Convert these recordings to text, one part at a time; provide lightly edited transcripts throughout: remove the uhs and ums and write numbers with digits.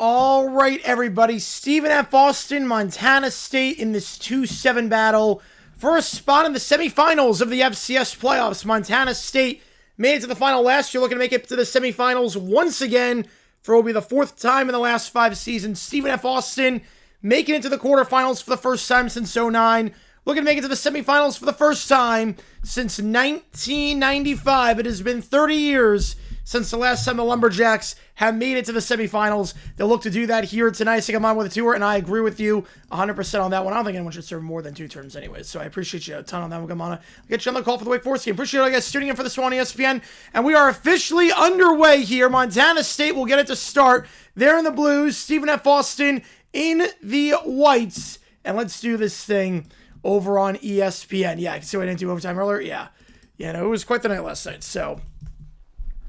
All right, everybody. Stephen F. Austin, Montana State in this 2-7 battle for a spot in the semifinals of the FCS playoffs. Montana State made it to the final last year, looking to make it to the semifinals once again for what will be the fourth time in the last 5 seasons. Stephen F. Austin making it to the quarterfinals for the first time since 2009. Looking to make it to the semifinals for the first time since 1995. It has been 30 years since the last time the Lumberjacks have made it to the semifinals. They'll look to do that here tonight. So come on with a tour, and I agree with you 100% on that one. I don't think anyone should serve more than 2 turns anyways, so I appreciate you a ton on that one, Gamana. I'll get you on the call for the Wake Forest game. Appreciate all you guys tuning in for this one on ESPN, and we are officially underway here. Montana State will get it to start. They're in the blues. Stephen F. Austin in the whites, and let's do this thing over on ESPN. Yeah, I can see why I didn't do overtime earlier. Yeah, no, it was quite the night last night, so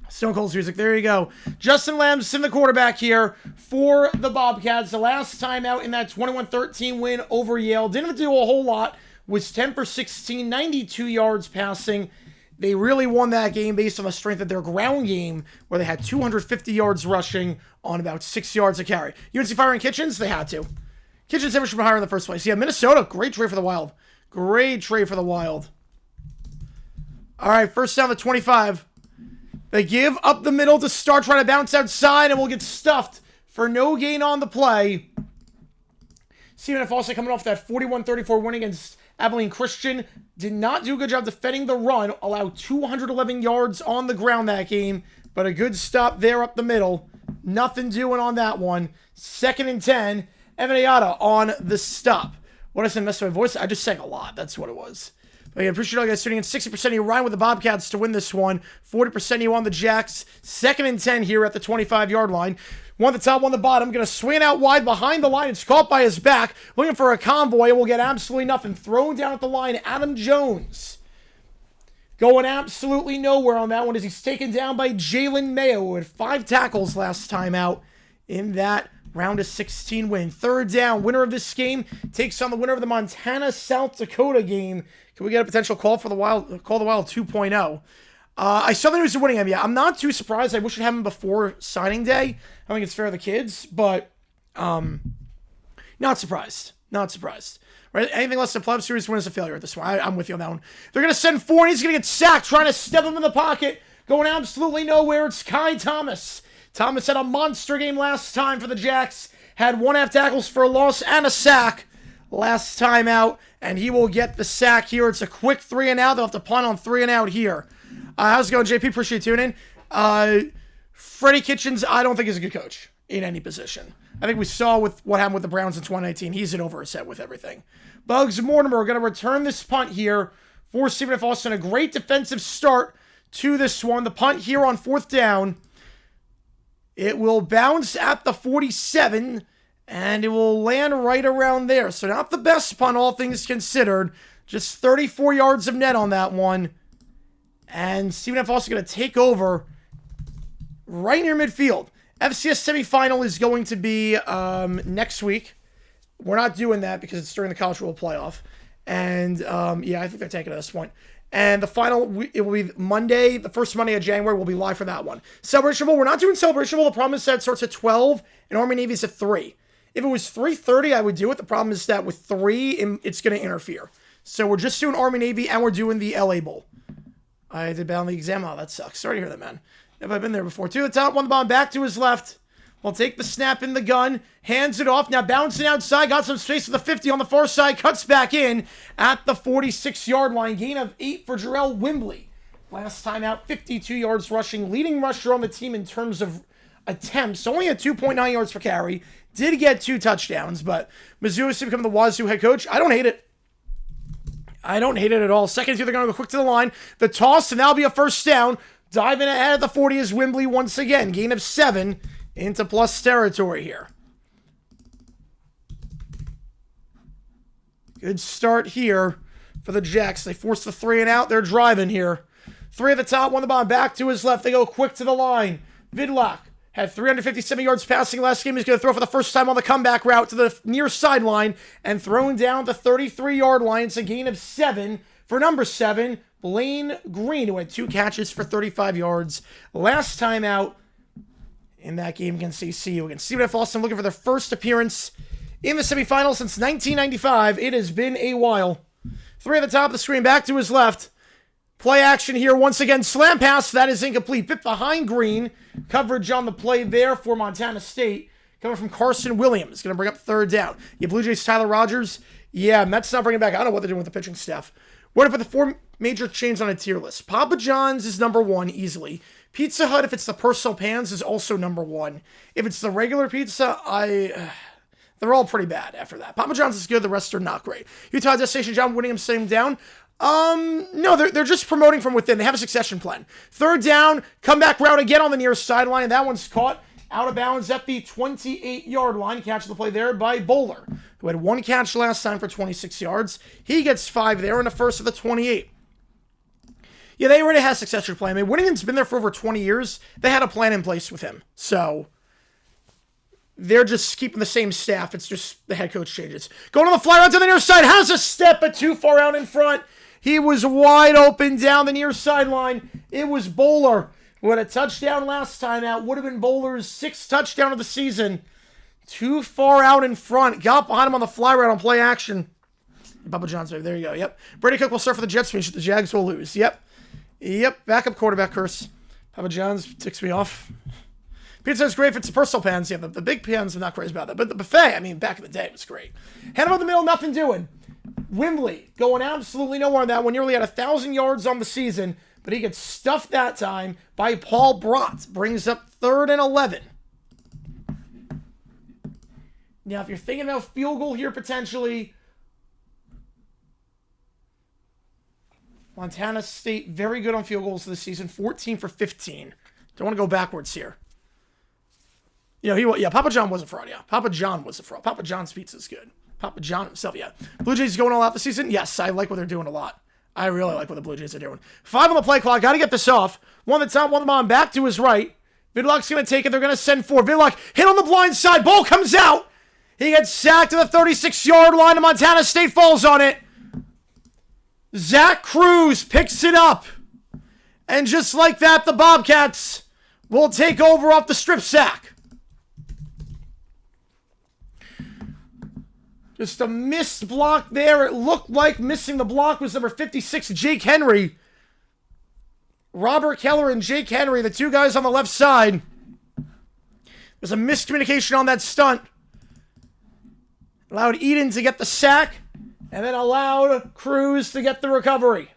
Stone Cold's music. There you go. Justin Lamson, the quarterback here for the Bobcats. The last time out in that 21-13 win over Yale. Didn't do a whole lot. Was 10 for 16, 92 yards passing. They really won that game based on the strength of their ground game, where they had 250 yards rushing on about 6 yards a carry. UNC firing Kitchens? They had to. Kitchens never should be higher in the first place. Yeah, Minnesota, great trade for the Wild. Great trade for the Wild. All right, first down to 25. They give up the middle to start, trying to bounce outside, and will get stuffed for no gain on the play. Stephen F. also coming off that 41-34 win against Abilene Christian. Did not do a good job defending the run. Allowed 211 yards on the ground that game, but a good stop there up the middle. Nothing doing on that one. 2nd and 10. Evan Ayata on the stop. What I said, mess with my voice? I just sang a lot. That's what it was. But again, appreciate all you guys tuning in. 60% of you riding with the Bobcats to win this one. 40% of you on the Jacks. 2nd and 10 here at the 25-yard line. One at the top, one at the bottom. Going to swing out wide behind the line. It's caught by his back. Looking for a convoy, and we'll get absolutely nothing. Thrown down at the line, Adam Jones. Going absolutely nowhere on that one as he's taken down by Jalen Mayo, who had 5 tackles last time out in that round of 16 win. 3rd down, winner of this game takes on the winner of the Montana-South Dakota game. Can we get a potential call for the Wild 2.0? I saw the news of winning him. Yeah, I'm not too surprised. I wish it happened before signing day. I think it's fair to the kids, but not surprised. Not surprised. Right? Anything less than playoff series win is a failure at this one. I'm with you on that one. They're going to send 4, and he's going to get sacked, trying to step him in the pocket. Going absolutely nowhere. It's Kai Thomas. Thomas had a monster game last time for the Jacks. Had 1.5 tackles for a loss and a sack last time out, and he will get the sack here. It's a quick 3 and out. They'll have to punt on 3 and out here. How's it going, JP? Appreciate you tuning in. Freddie Kitchens, I don't think is a good coach in any position. I think we saw with what happened with the Browns in 2019. He's in over his head with everything. Bugs Mortimer are going to return this punt here for Stephen F. Austin. A great defensive start to this one. The punt here on 4th down. It will bounce at the 47, and it will land right around there. So not the best punt, all things considered. Just 34 yards of net on that one. And Stephen F. Austin going to take over right near midfield. FCS semifinal is going to be next week. We're not doing that because it's during the College World Playoff. And, yeah, I think they're taking it at this point. And the final, it will be Monday, the first Monday of January. We'll be live for that one. Celebration Bowl, we're not doing Celebration Bowl. The problem is that it starts at 12, and Army-Navy is at 3. If it was 3:30, I would do it. The problem is that with 3, it's going to interfere. So we're just doing Army-Navy, and we're doing the LA Bowl. I did bad on the exam. Oh, that sucks. Sorry to hear that, man. Have I been there before? 2 at the top, 1 the bottom, back to his left. We'll take the snap in the gun, hands it off. Now bouncing outside, got some space to the 50 on the far side, cuts back in at the 46-yard line. Gain of 8 for Jarrell Wimbley. Last time out, 52 yards rushing. Leading rusher on the team in terms of attempts. Only at 2.9 yards per carry. Did get 2 touchdowns, but Mizzou is to become the Wazoo head coach. I don't hate it. I don't hate it at all. Second here, they're going to go quick to the line. The toss, and that'll be a first down. Diving ahead at the 40 is Wimbley once again. Gain of 7 into plus territory here. Good start here for the Jacks. They force the 3 and out. They're driving here. 3 at the top, 1 the bottom, back to his left. They go quick to the line. Vidlak had 357 yards passing last game. He's going to throw for the first time on the comeback route to the near sideline and thrown down the 33-yard line. It's a gain of 7 for number 7, Blaine Green, who had 2 catches for 35 yards last time out in that game against ACU. Against Stephen F. Austin looking for their first appearance in the semifinals since 1995. It has been a while. 3 at the top of the screen, back to his left. Play action here once again. Slam pass, that is incomplete. Bit behind Green. Coverage on the play there for Montana State. Coming from Carson Williams. Going to bring up 3rd down. Yeah, Blue Jays Tyler Rogers. Yeah, Mets not bringing back. I don't know what they're doing with the pitching staff. What about the 4 major chains on a tier list? Papa John's is number 1 easily. Pizza Hut, if it's the personal pans, is also number 1. If it's the regular pizza, they're all pretty bad after that. Papa John's is good. The rest are not great. Utah Destination John Whittingham sitting down. No, they're just promoting from within. They have a succession plan. 3rd down, comeback route again on the near sideline, and that one's caught out of bounds at the 28-yard line. Catch the play there by Bowler, who had 1 catch last time for 26 yards. He gets 5 there in the first of the 28. Yeah, they already had a succession plan. I mean, Whittingham's been there for over 20 years. They had a plan in place with him. So they're just keeping the same staff. It's just the head coach changes. Going on the fly route to the near side. Has a step, but too far out in front. He was wide open down the near sideline. It was Bowler who had a touchdown last time out. Would have been Bowler's 6th touchdown of the season. Too far out in front. Got behind him on the fly route on play action. Papa John's, baby. There you go. Yep. Brady Cook will start for the Jets. The Jags will lose. Yep. Backup quarterback curse. Papa John's ticks me off. Pizza is great if it's the personal pans. Yeah, the big pans, I'm not crazy about that. But the buffet, I mean, back in the day, it was great. Head over the middle, nothing doing. Wimbley going absolutely nowhere on that one. Nearly had 1,000 yards on the season, but he gets stuffed that time by Paul Brott. Brings up 3rd and 11. Now, if you're thinking about field goal here potentially, Montana State, very good on field goals this season, 14 for 15. Don't want to go backwards here. Papa John was a fraud, yeah. Papa John was a fraud. Papa John's pizza is good. Papa John himself, yeah. Blue Jays going all out this season? Yes, I like what they're doing a lot. I really like what the Blue Jays are doing. 5 on the play clock. Got to get this off. One at the top, one at the bottom. Back to his right. Vidlock's going to take it. They're going to send 4. Vidlock hit on the blind side. Ball comes out. He gets sacked to the 36-yard line, and Montana State falls on it. Zach Cruz picks it up. And just like that, the Bobcats will take over off the strip sack. Just a missed block there. It looked like missing the block was number 56, Jake Henry. Robert Keller and Jake Henry, the two guys on the left side. There's a miscommunication on that stunt. Allowed Eden to get the sack, and then allowed Cruz to get the recovery.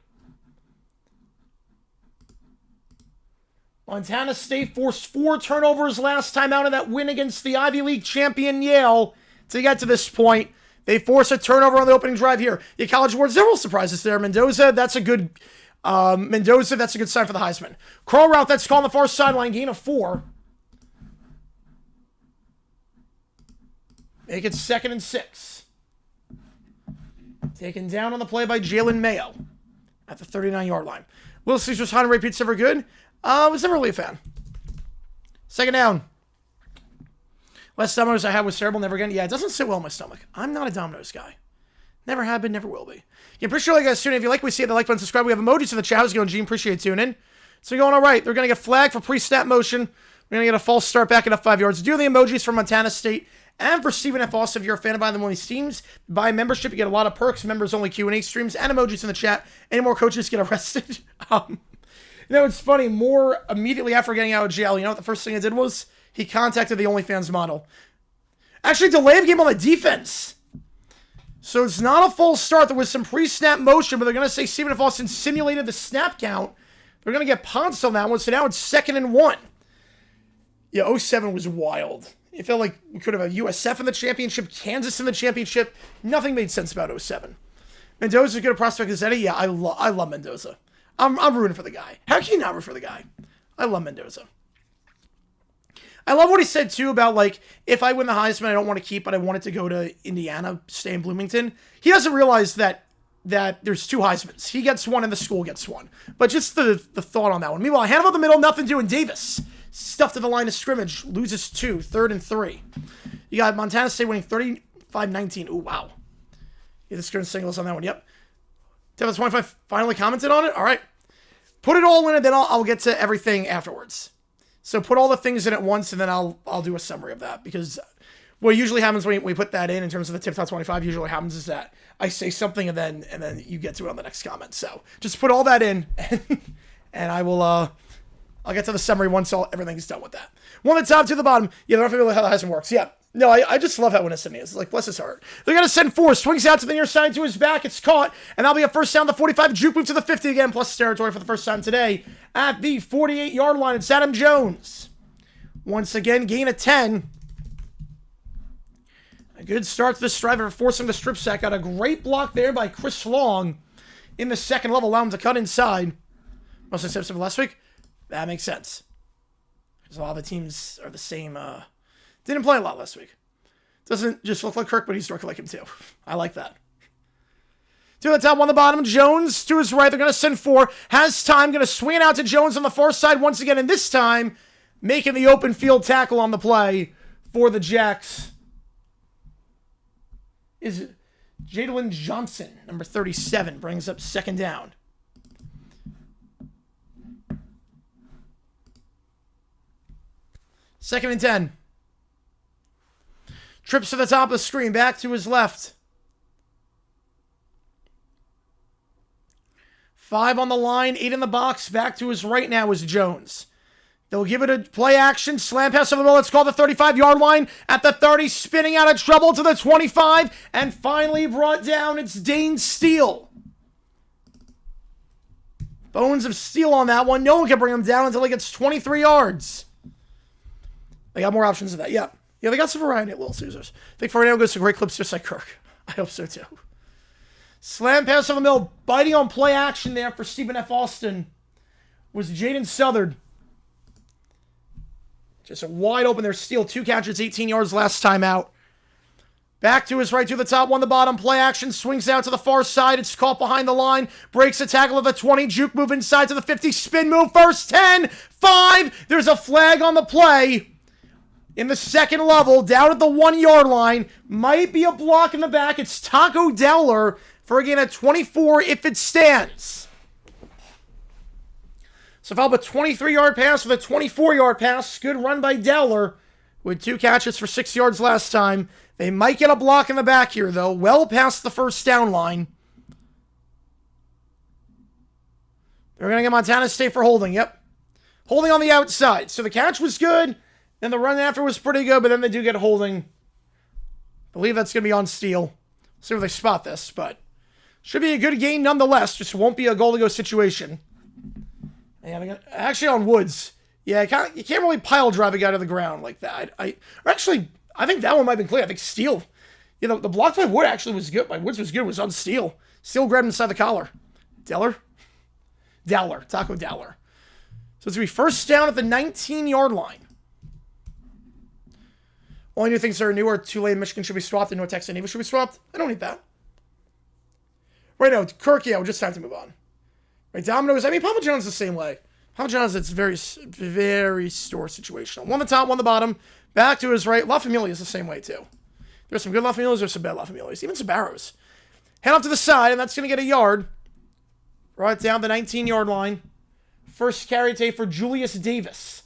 Montana State forced 4 turnovers last time out in that win against the Ivy League champion Yale to get to this point. They force a turnover on the opening drive here. The College Board, several surprises there. Mendoza, that's a good sign for the Heisman. Crawl route, that's called on the far sideline, gain of 4. Make it 2nd and 6. Taken down on the play by Jalen Mayo at the 39-yard line. Little Caesar's Hot and Ray Pizza ever good? Was never really a fan. 2nd down. Last Domino's I had was terrible, never again. Yeah, it doesn't sit well in my stomach. I'm not a Domino's guy. Never have been, never will be. You appreciate you guys tuning in. If you like what we see, hit the like button, subscribe. We have emojis in the chat. How's it going, Gene? Appreciate you tuning in. So going all right. They're going to get flagged for pre-snap motion. We're going to get a false start back at up 5 yards. Do the emojis for Montana State and for Stephen F. Austin. If you're a fan of buying them on these teams, buy membership. You get a lot of perks, members-only Q&A streams, and emojis in the chat. Any more coaches get arrested? It's funny. More immediately after getting out of jail, you know what the first thing I did was? He contacted the OnlyFans model. Actually, delay of game on the defense. So it's not a false start. There was some pre-snap motion, but they're going to say Stephen F. Austin simulated the snap count. They're going to get pounced on that one, so now it's 2nd and 1. Yeah, 07 was wild. It felt like we could have a USF in the championship, Kansas in the championship. Nothing made sense about 07. Mendoza's good a prospect as Eddie. Yeah, I love Mendoza. I'm rooting for the guy. How can you not root for the guy? I love Mendoza. I love what he said, too, about, like, if I win the Heisman, I don't want to keep, but I want it to go to Indiana, stay in Bloomington. He doesn't realize that there's 2 Heismans. He gets one and the school gets one. But just the thought on that one. Meanwhile, Hannibal the middle, nothing doing. Davis, stuffed at the line of scrimmage, loses 2, 3rd and 3. You got Montana State winning 35-19. Ooh, wow. Yeah, the scrimmage singles on that one. Yep. Devin 25 finally commented on it. All right. Put it all in, and then I'll get to everything afterwards. So put all the things in at once, and then I'll do a summary of that, because what usually happens when we put that in terms of the Tip Top 25 usually happens is that I say something and then you get to it on the next comment. So just put all that in, and I'll get to the summary once everything's done with that. One at the top to the bottom. Yeah, they're not familiar with how the Heisman works. Yeah. No, I just love how innocent he is. Like, bless his heart. They're going to send 4. Swings out to the near side to his back. It's caught. And that'll be a first down. The 45. Juke move to the 50 again. Plus territory for the first time today. At the 48-yard line, it's Adam Jones. Once again, gain of 10. A good start to the striver, forcing the strip sack. Got a great block there by Chris Long in the second level. Allow him to cut inside. Must have said something last week. That makes sense. Because a lot of the teams are the same. Didn't play a lot last week. Doesn't just look like Kirk, but he's directly like him too. I like that. 2 on the top, 1 on the bottom. Jones to his right. They're going to send 4. Has time. Going to swing it out to Jones on the far side once again. And this time, making the open field tackle on the play for the Jacks is Jadalyn Johnson, number 37. Brings up 2nd down. Second and 10. Trips to the top of the screen, back to his left. 5 on the line, 8 in the box. Back to his right now is Jones. They'll give it a play action. Slam pass over the ball. It's called the 35-yard line. At the 30, spinning out of trouble to the 25. And finally brought down, it's Dane Steele. Bones of steel on that one. No one can bring him down until he gets 23 yards. They got more options than that. Yeah. Yeah, they got some variety at Little Caesars. I think for right now, we'll go some great clips just like Kirk. I hope so, too. Slam pass over the middle. Biting on play action there for Stephen F. Austin was Jaden Southard. Just a wide open there. Steal. 2 catches, 18 yards last time out. Back to his right, to the top, 1 the bottom. Play action, swings out to the far side. It's caught behind the line. Breaks a tackle of the 20. Juke move inside to the 50. Spin move first. 10, 5. There's a flag on the play. In the second level, down at the 1-yard line. Might be a block in the back. It's Taco Dowler for a gain of 24 if it stands. So foul, a 23-yard pass with a 24-yard pass. Good run by Dowler with 2 catches for 6 yards last time. They might get a block in the back here, though. Well past the first down line. They're going to get Montana State for holding. Yep. Holding on the outside. So the catch was good. Then the run after was pretty good, but then they do get holding. I believe that's going to be on Steele. See where they spot this, but should be a good gain nonetheless. Just won't be a goal-to-go situation. And actually on Woods. Yeah, you can't really pile drive a guy to the ground like that. I think that one might have been clear. I think Steele, the block by Wood actually was good. By Woods was good. It was on Steele. Steele grabbed him inside the collar. Dowler. Taco Dowler. So it's going to be first down at the 19-yard line. Only new things that are new are Tulane, Michigan should be swapped, and North Texas and Navy should be swapped. I don't need that. Right now, Kirk, yeah, just time to move on. Right, Domino's, Papa John's the same way. Papa John's, it's very, very store situational. 1 the top, 1 the bottom. Back to his right. La Familia is the same way, too. There's some good La Familias, there's some bad La Familias. Even some Barrows. Hand off to the side, and that's going to get a yard. Right down the 19-yard line. First carry today for Julius Davis.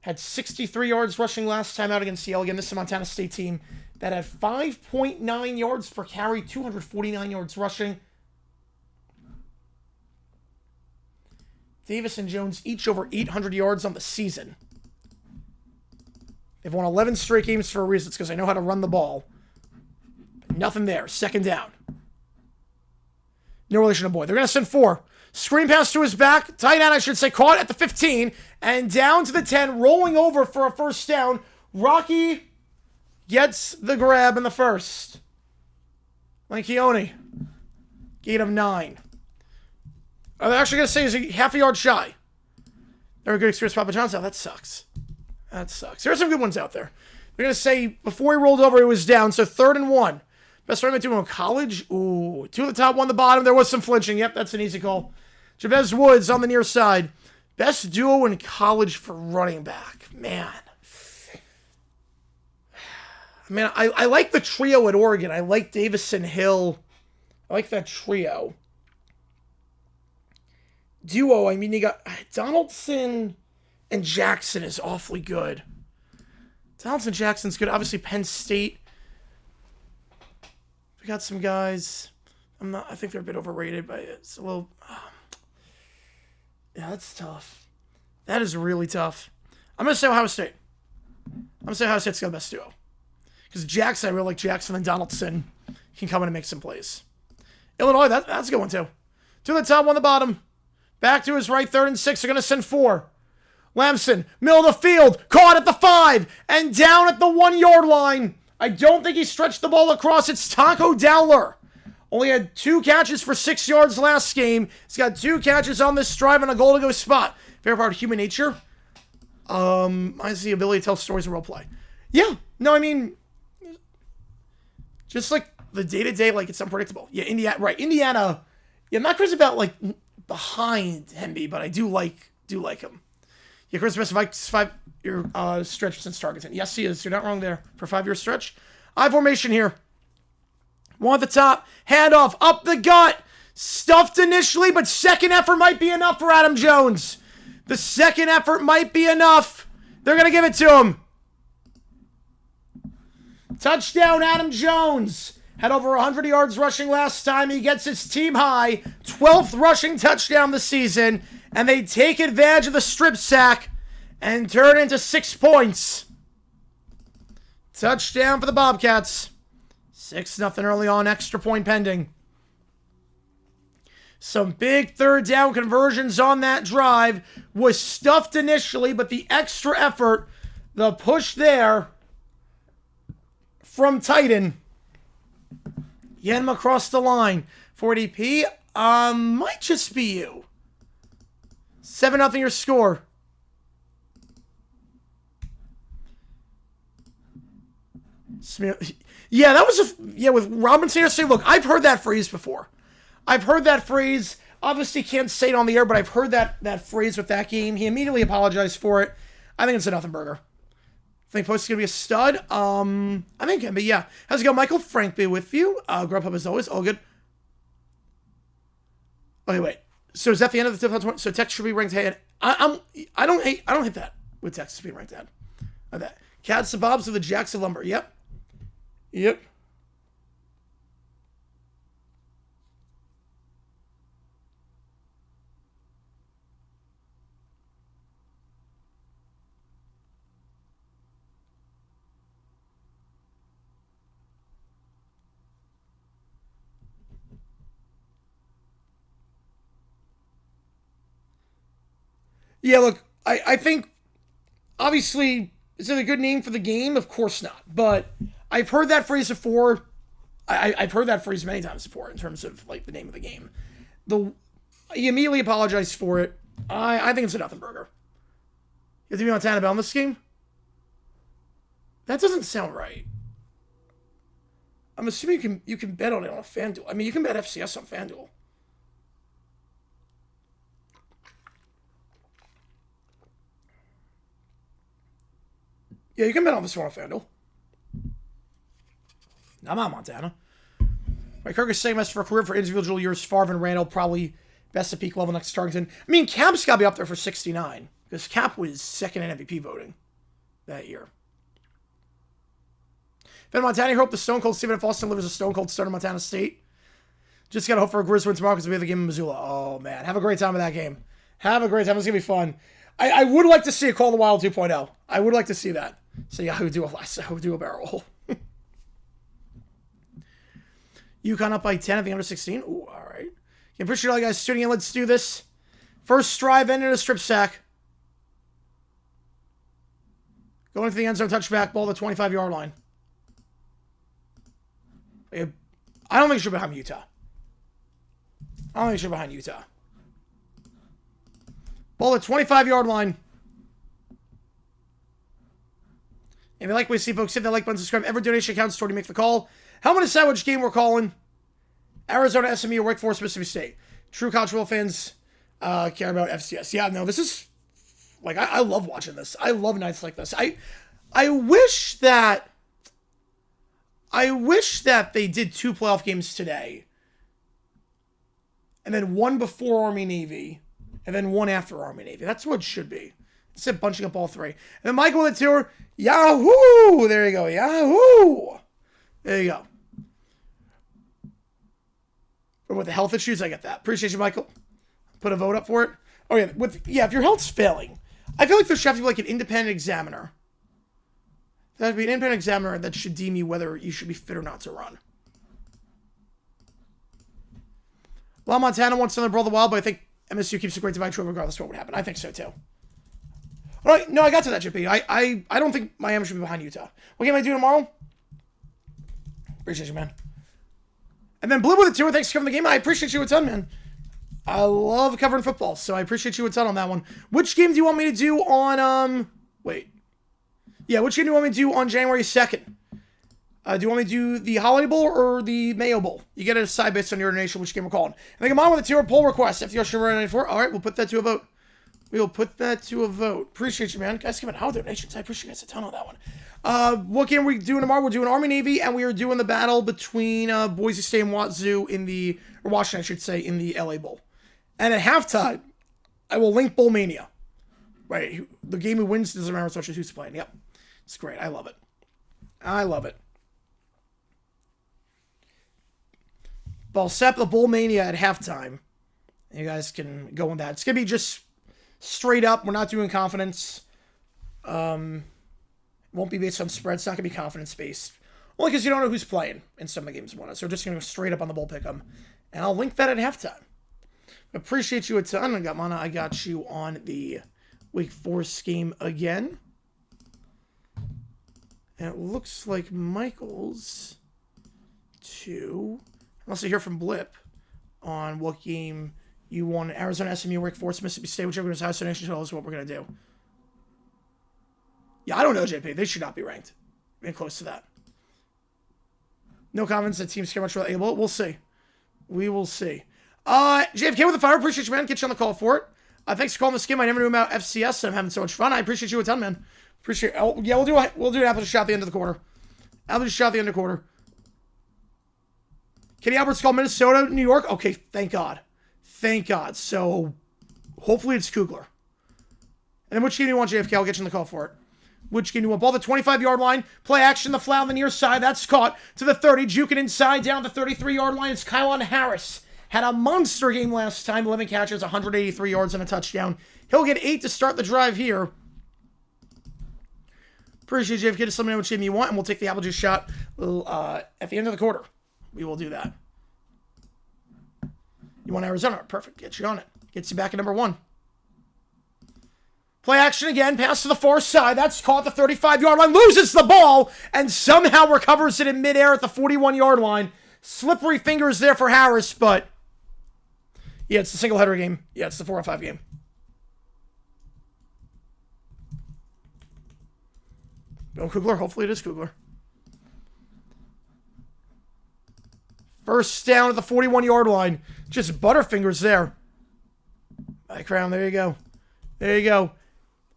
Had 63 yards rushing last time out against Yale. Again, this is a Montana State team that had 5.9 yards per carry, 249 yards rushing. Davis and Jones each over 800 yards on the season. They've won 11 straight games for a reason. It's because they know how to run the ball. But nothing there. Second down. No relation to Boyd. They're going to send 4. Screen pass to his back. Tight end, I should say. Caught at the 15. And down to the 10. Rolling over for a first down. Rocky gets the grab in the first. Lankione. Gain of 9. I'm actually going to say he's a half a yard shy. They're a good experience, Papa John's. That sucks. There are some good ones out there. They're going to say before he rolled over, he was down. So 3rd and 1. Best running back doing in college. Ooh, 2 at the top, 1 the bottom. There was some flinching. Yep, that's an easy call. Jabez Woods on the near side. Best duo in college for running back. Man. I like the trio at Oregon. I like Davis and Hill. I like that trio. Duo, you got Donaldson and Jackson is awfully good. Donaldson Jackson's good. Obviously, Penn State. We got some guys. I think they're a bit overrated, but it's a little. Yeah, that's tough. That is really tough. I'm going to say Ohio State. I'm going to say Ohio State's got the best duo. Because Jackson, I really like Jackson, and Donaldson can come in and make some plays. Illinois, that's a good one too. 2 at the top, 1 at the bottom. Back to his right, 3rd and 6. They're going to send 4. Lamson, middle of the field, caught at the 5, and down at the 1-yard line. I don't think he stretched the ball across. It's Taco Dowler. Only had 2 catches for 6 yards last game. He's got 2 catches on this drive and a goal-to-go spot. Favorite part of human nature? I see the ability to tell stories in role play. Yeah, no, just like the day-to-day, like it's unpredictable. Yeah, Indiana. Yeah, I'm not crazy about like behind Hemby, but I do like him. Yeah, Chris, best 5-year stretch since Targeton. Yes, he is. You're not wrong there. For a 5-year stretch. I formation here. 1 at the top. Handoff. Up the gut. Stuffed initially, but second effort might be enough for Adam Jones. The second effort might be enough. They're going to give it to him. Touchdown, Adam Jones. Had over 100 yards rushing last time. He gets his team high. 12th rushing touchdown this season. And they take advantage of the strip sack and turn it into 6 points. Touchdown for the Bobcats. 6-0 early on, extra point pending. Some big 3rd down conversions on that drive. Was stuffed initially, but the extra effort, the push there from Titan. Yenma across the line. 40p. Might just be you. 7-0 your score. Yeah, that was with Robinson. Say, look, I've heard that phrase before. I've heard that phrase. Obviously, can't say it on the air, but I've heard that phrase with that game. He immediately apologized for it. I think it's a nothing burger. I think Post is gonna be a stud. I think it can be. Yeah. How's it going, Michael? Frank be with you. Grubhub as always. All good. Okay, wait. So is that the end of the 2020? So Texas should be ranked ahead. I don't hate that with Texas being ranked ahead. That Cats the Bobs of the Jacks of Lumber. Yep. Yep. Yeah, look, I think, obviously, is it a good name for the game? Of course not. But I've heard that phrase before. I've heard that phrase many times before in terms of, like, the name of the game. He immediately apologized for it. I think it's a nothing burger. You have to be Montana Bell in this game? That doesn't sound right. I'm assuming you can bet on it on FanDuel. I mean, you can bet FCS on FanDuel. Yeah, you can bet on this one on FanDuel. I'm on Montana. Right, Kirk is saying best for a career for individual years. Favre and Randall probably best at peak level next to Tarkenton. I mean, Cap's got to be up there for 69 because Cap was second in MVP voting that year. Ben Montana, hope the Stone Cold Stephen F. Austin delivers a Stone Cold start in Montana State. Just got to hope for a Grizz win tomorrow because we have the game in Missoula. Oh, man. Have a great time with that game. Have a great time. It's going to be fun. I would like to see a Call the Wild 2.0. I would like to see that. So Yahoo do a barrel roll. UConn up by 10 at the under 16. Ooh, all right. Yeah, appreciate all you guys tuning in. Let's do this. First drive, ended in a strip sack. Going into the end zone, touchback, ball to the 25-yard line. I don't think it should be behind Utah. Ball at 25-yard line. If you like what you see, folks, hit that like button, subscribe. Every donation counts toward you make the call. How many sandwich game we're calling? Arizona, SMU, or Wake Forest, Mississippi State. True college football fans care about FCS. Yeah, no, this is like I love watching this. I love nights like this. I wish that they did 2 playoff games today, and then one before Army Navy, and then one after Army Navy. That's what it should be. Instead of bunching up all 3. And then Michael with the tour. Yahoo! There you go. Yahoo! There you go. But with the health issues, I get that. Appreciate you, Michael. Put a vote up for it. Oh, yeah. If your health's failing, I feel like there should have to be like an independent examiner. There should be an independent examiner that should deem you whether you should be fit or not to run. Well, Montana wants another Brawl the Wild, but I think MSU keeps a great divide true regardless of what would happen. I think so, too. All right, no, I got to that, JP. I don't think Miami should be behind Utah. What game I do tomorrow? Appreciate you, man. And then Blue with the tour. Thanks for covering the game. I appreciate you a ton, man. I love covering football, so I appreciate you a ton on that one. Which game do you want me to do on, which game do you want me to do on January 2nd? Do you want me to do the Holiday Bowl or the Mayo Bowl? You get a decide based on your donation which game we're calling. And then come on with the tier poll request. FDR Sugar 94. All right, we'll put that to a vote. We will put that to a vote. Appreciate you, man. Guys, giving out donations. I appreciate you guys a ton on that one. What game are we doing tomorrow? We're doing Army Navy, and we are doing the battle between Boise State and Wazoo or Washington, I should say, in the LA Bowl. And at halftime, I will link Bowl Mania. Right, the game who wins doesn't matter so much as who's playing. Yep, it's great. I love it. But I'll set up the Bowl Mania at halftime. You guys can go on that. It's gonna be just straight up. We're not doing confidence. It won't be based on spread. It's not going to be confidence-based. Only because you don't know who's playing in some of the games. So we're just going to go straight up on the bowl pick'em. And I'll link that at halftime. Appreciate you a ton. I got you on the Wake Forest game again. And it looks like Michael's 2. Unless I hear from Blip. on what game you want. Arizona, SMU, Wake Forest, Mississippi State, whichever is highest nation total is what we're going to do. Yeah, I don't know, JP. They should not be ranked. Being close to that. No confidence that teams care much about able. We'll see. We will see. JFK with the fire. Appreciate you, man. Get you on the call for it. Thanks for calling this game. I never knew about FCS, and I'm having so much fun. I appreciate you a ton, man. Appreciate. Oh, yeah, we'll do an apple shot at the end of the quarter. Apple shot at the end of the quarter. Kenny Albert's called Minnesota, New York. Okay, thank God. Thank God. So hopefully it's Kugler. And then which game do you want, JFK? I'll get you on the call for it. Which game do you want? Ball the 25-yard line. Play action, the flat on the near side. That's caught to the 30. Juking inside down the 33-yard line. It's Kylon Harris. Had a monster game last time. 11 catches, 183 yards, and a touchdown. He'll get 8 to start the drive here. Appreciate JFK. Just let me know which game you want, and we'll take the apple juice shot at the end of the quarter. We will do that. You want Arizona? Perfect. Get you on it. Gets you back at number 1. Play action again. Pass to the far side. That's caught at the 35-yard line. Loses the ball and somehow recovers it in midair at the 41-yard line. Slippery fingers there for Harris, but yeah, it's the single header game. Yeah, it's the 4-5 game. Bill Kugler. Hopefully it is Kugler. First down at the 41-yard line. Just butterfingers there. By Crown. There you go. There you go.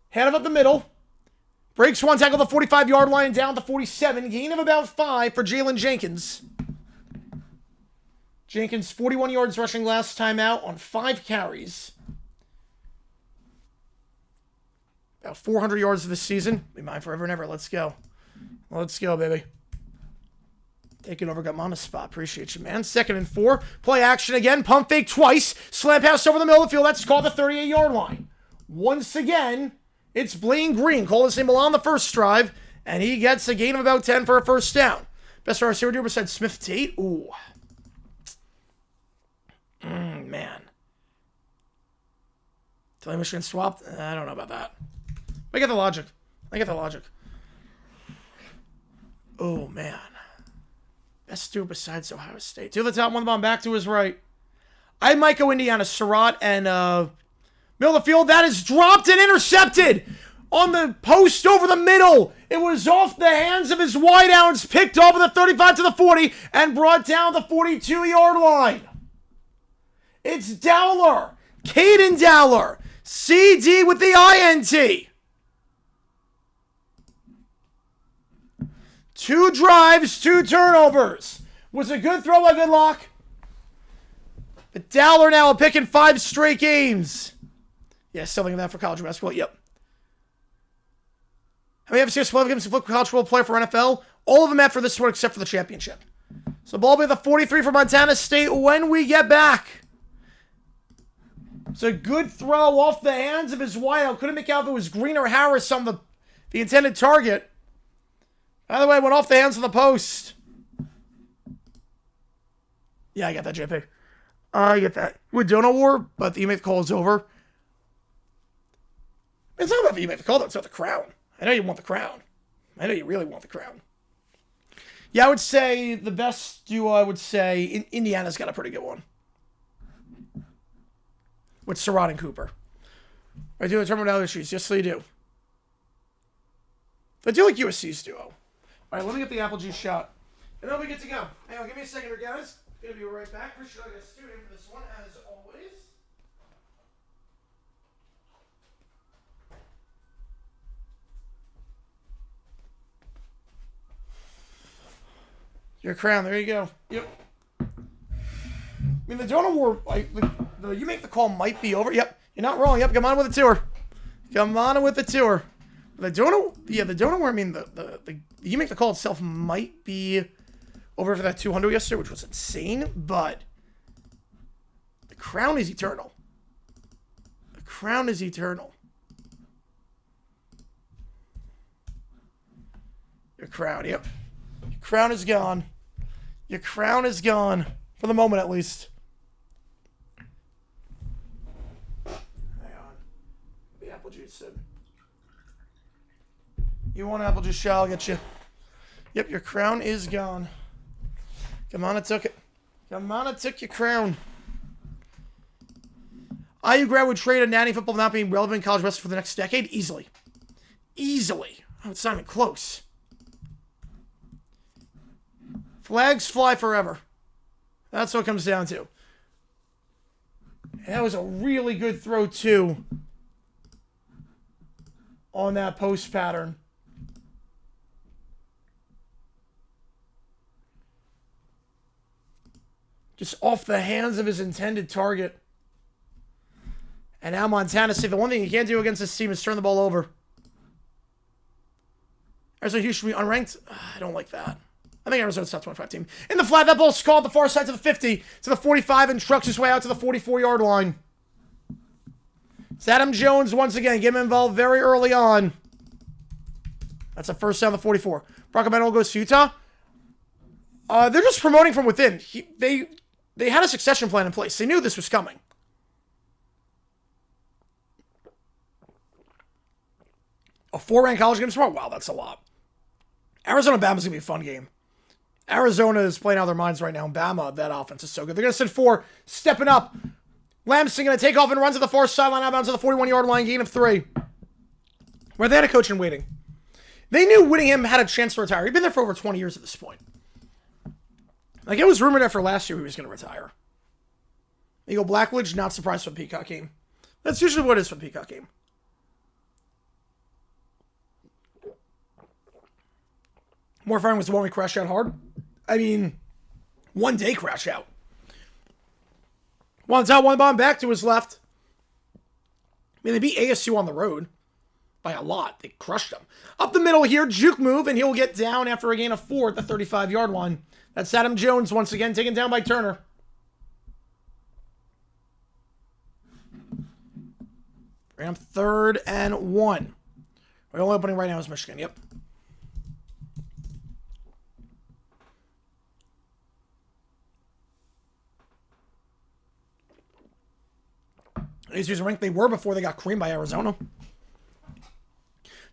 Head up the middle. Breaks one tackle at the 45-yard line down to 47. Gain of about 5 for Jalen Jenkins. Jenkins, 41 yards rushing last time out on 5 carries. About 400 yards this season. Be mine forever and ever. Let's go. Let's go, baby. Taking over Gamana's spot. Appreciate you, man. 2nd and 4. Play action again. Pump fake twice. Slam pass over the middle of the field. That's called the 38-yard line. Once again, it's Blaine Green. Called his name on the first drive, and he gets a gain of about 10 for a first down. Best receiver besides Smith Tate. Ooh. Man. Tell Michigan swapped? I don't know about that. I get the logic. Oh, man. Best dude besides Ohio State. To the top, one bomb back to his right. I might go Indiana. Surratt and middle of the field. That is dropped and intercepted on the post over the middle. It was off the hands of his wideouts. Picked off at the 35 to the 40 and brought down the 42-yard line. It's Dowler. Caden Dowler. CD with the INT. 2 drives, 2 turnovers. Was a good throw by Vidlock. But Dowler now picking 5 straight games. Yeah, still thinking that for college basketball. Yep. How many FCS 12 games to flip college football player for NFL? All of them after this one except for the championship. So ball will be the 43 for Montana State when we get back. It's a good throw off the hands of his wideout. Couldn't make out if it was Green or Harris on the intended target. By the way, went off the hands of the post. Yeah, I got that, JP. I get that. With Donut War, but the you make the call is over. It's not about the you make the call, though. It's about the crown. I know you want the crown. I know you really want the crown. Yeah, I would say the best duo, I would say, Indiana's got a pretty good one. With Surratt and Cooper. I do determine other issues. Yes, they do. I do like USC's duo. All right, let me get the apple juice shot. And then we get to go. Hang on, give me a second here, guys. Gonna be right back. Appreciate I got a student for this one, as always. Your crown, there you go. Yep. I mean, the Donut War, like, the you make the call might be over. Yep, you're not wrong. Yep, come on with the tour. Come on with the tour. The Donut War, I mean, the you make the call itself might be over for that 200 yesterday, which was insane, but the crown is eternal. The crown is eternal. Your crown, yep. Your crown is gone. Your crown is gone. For the moment, at least. Hang on. The apple juice in. You want apple juice, shall I'll get you. Yep, your crown is gone. Come on, I took it. Come on, I took your crown. IU grad would trade a natty football not being relevant in college wrestling for the next decade? Easily. Easily. Oh, it's not even close. Flags fly forever. That's what it comes down to. And that was a really good throw, too, on that post pattern. Just off the hands of his intended target. And now Montana State, the one thing you can't do against this team is turn the ball over. Arizona Houston should be unranked. I don't like that. I think Arizona's top 25 team. In the flat, that ball's called the far side to the 50, to the 45, and trucks his way out to the 44-yard line. It's Adam Jones once again. Get him involved very early on. That's a first down, the 44. Brock Mental goes to Utah. They're just promoting from within. They had a succession plan in place. They knew this was coming. A 4-ranked college game tomorrow? Wow, that's a lot. Arizona-Bama's going to be a fun game. Arizona is playing out of their minds right now. And Bama, that offense is so good. They're going to send 4, stepping up. Lamson going to take off and run to the far sideline, out bounds to the 41-yard line, gain of 3. Where they had a coach in waiting. They knew Whittingham had a chance to retire. He'd been there for over 20 years at this point. Like, it was rumored after last year he was going to retire. Eagle Blackledge, not surprised for the Peacock game. That's usually what it is for the Peacock game. More firing was the one we crashed out hard. I mean, one day crash out. One top, one bomb back to his left. I mean, they beat ASU on the road by a lot. They crushed them. Up the middle here, juke move, and he'll get down after a gain of 4 at the 35-yard line. That's Adam Jones once again, taken down by Turner. Ram 3rd and 1. The only opening right now is Michigan. Yep. ASU's ranked they were before they got creamed by Arizona.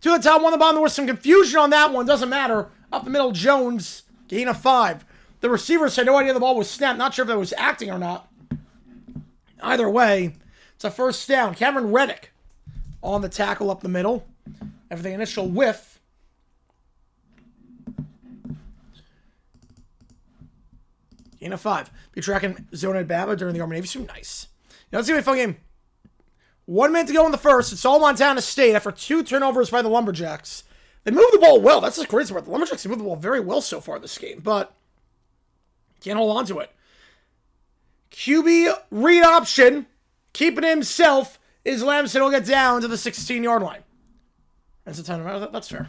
To the top, one the bottom. There was some confusion on that one. Doesn't matter. Up the middle, Jones. Gain of 5. The receivers had no idea the ball was snapped. Not sure if it was acting or not. Either way, it's a first down. Cameron Reddick on the tackle up the middle. After the initial whiff. Gain of 5. Be tracking zone at Bama during the Army-Navy Swim. Nice. Now, let's see a fun game. 1 minute to go in the first. It's all Montana State after 2 turnovers by the Lumberjacks. They moved the ball well. That's the crazy part. The Lumberjacks have moved the ball very well so far this game, but can't hold on to it. QB read option, keeping himself, is Lamson will get down to the 16-yard line. That's a ton of, that's fair.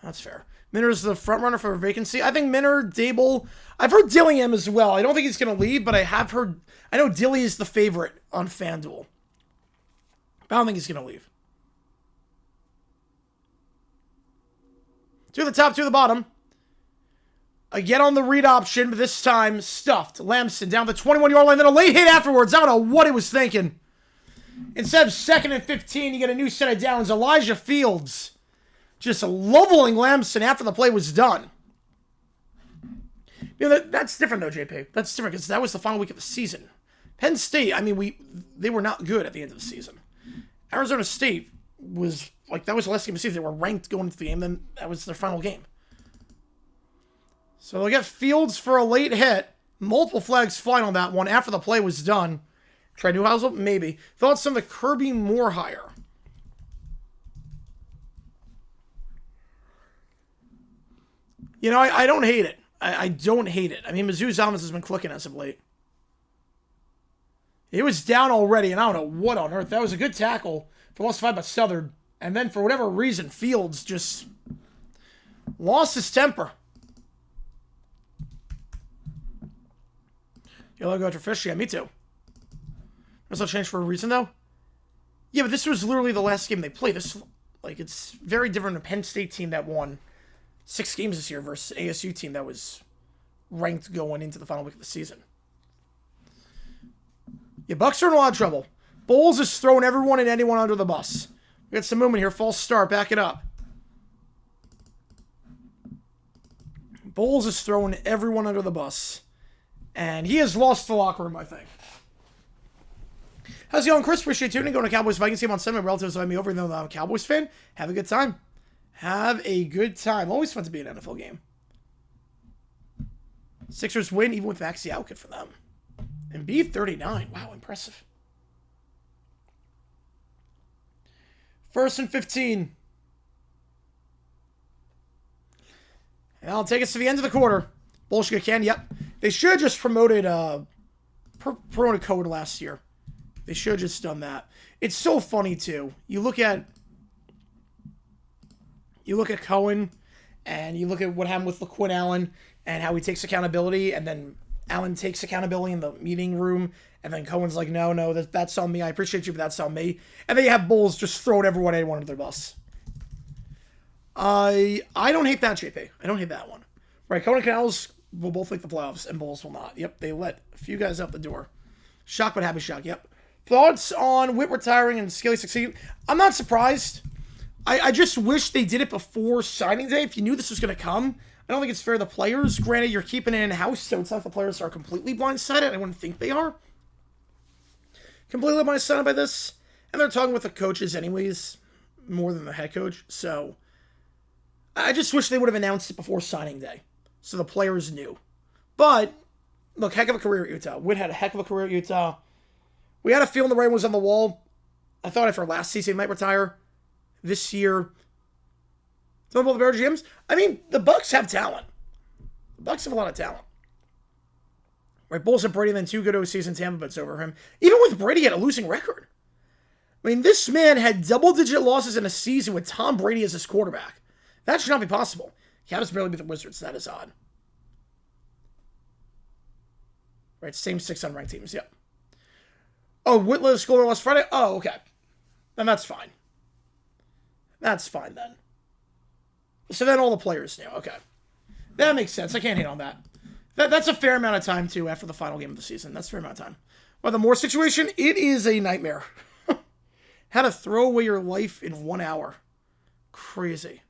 That's fair. Minner's the front runner for a vacancy. I think Minner, Dable, I've heard Dillingham as well. I don't think he's going to leave, but I know Dilly is the favorite on FanDuel. I don't think he's going to leave. 2 to the top, 2 to the bottom. Again on the read option, but this time stuffed. Lamson down the 21-yard line, then a late hit afterwards. I don't know what he was thinking. Instead of 2nd and 15, you get a new set of downs. Elijah Fields just leveling Lamson after the play was done. You know, that's different though, JP. That's different because that was the final week of the season. Penn State, I mean, they were not good at the end of the season. Arizona State was, like, that was the last game of the season. They were ranked going into the game, then that was their final game. So they'll get Fields for a late hit. Multiple flags flying on that one after the play was done. Try Newhouse, maybe. Thoughts on the Kirby Moore hire? You know, I don't hate it. I don't hate it. I mean, Mizzou's offense has been clicking as of late. It was down already, and I don't know what on earth. That was a good tackle for loss 5 by Southern. And then, for whatever reason, Fields just lost his temper. You'll go after Fish? Yeah, me too. Must have changed for a reason, though. Yeah, but this was literally the last game they played. This, like, it's very different than a Penn State team that won 6 games this year versus an ASU team that was ranked going into the final week of the season. Yeah, Bucks are in a lot of trouble. Bowles is throwing everyone and anyone under the bus. We got some movement here. False start. Back it up. Bowles is throwing everyone under the bus. And he has lost the locker room, I think. How's it going, Chris? Appreciate tuning in. Going to Cowboys Vikings game on Sunday. My relatives invite me over, even though I'm a Cowboys fan. Have a good time. Have a good time. Always fun to be an NFL game. Sixers win, even with Maxey out. Good for them. And B39. Wow, impressive. 1st and 15. And I'll take us to the end of the quarter. Bullshit can. Yep. They should have just promoted Cohen last year. They should have just done that. It's so funny too. You look at Cohen, and you look at what happened with LaQuinn Allen and how he takes accountability, and then Allen takes accountability in the meeting room, and then Cohen's like, no, that's on me. I appreciate you, but that's on me. And then you have Bulls just throwing everyone under their bus. I don't hate that, JP. I don't hate that one. Right, Cohen and Canals will both make the playoffs, and Bulls will not. Yep, they let a few guys out the door. Shock, but happy shock. Yep. Thoughts on Witt retiring and Skelly succeeding? I'm not surprised. I just wish they did it before signing day. If you knew this was going to come, I don't think it's fair to the players. Granted, you're keeping it in-house, so it's not the players are completely blindsided. I wouldn't think they are. Completely blindsided by this. And they're talking with the coaches anyways, more than the head coach. So I just wish they would have announced it before signing day, so the players knew. But, look, heck of a career at Utah. Witt had a heck of a career at Utah. We had a feeling the writing was on the wall. I thought after last season he might retire. This year, some of the Bear GMs. I mean, the Bucks have talent. The Bucks have a lot of talent. Right, Bulls and Brady, then 2 good season Tampa, but it's over him. Even with Brady, he had a losing record. I mean, this man had double-digit losses in a season with Tom Brady as his quarterback. That should not be possible. Cavs barely beat the Wizards. That is odd. Right, same 6 unranked teams. Yep. Oh, Whitlow scored last Friday? Oh, okay. Then that's fine. That's fine, then. So then all the players knew. Okay. That makes sense. I can't hate on that. That's a fair amount of time, too, after the final game of the season. That's a fair amount of time. Well, the Moore situation, it is a nightmare. How to throw away your life in 1 hour. Crazy.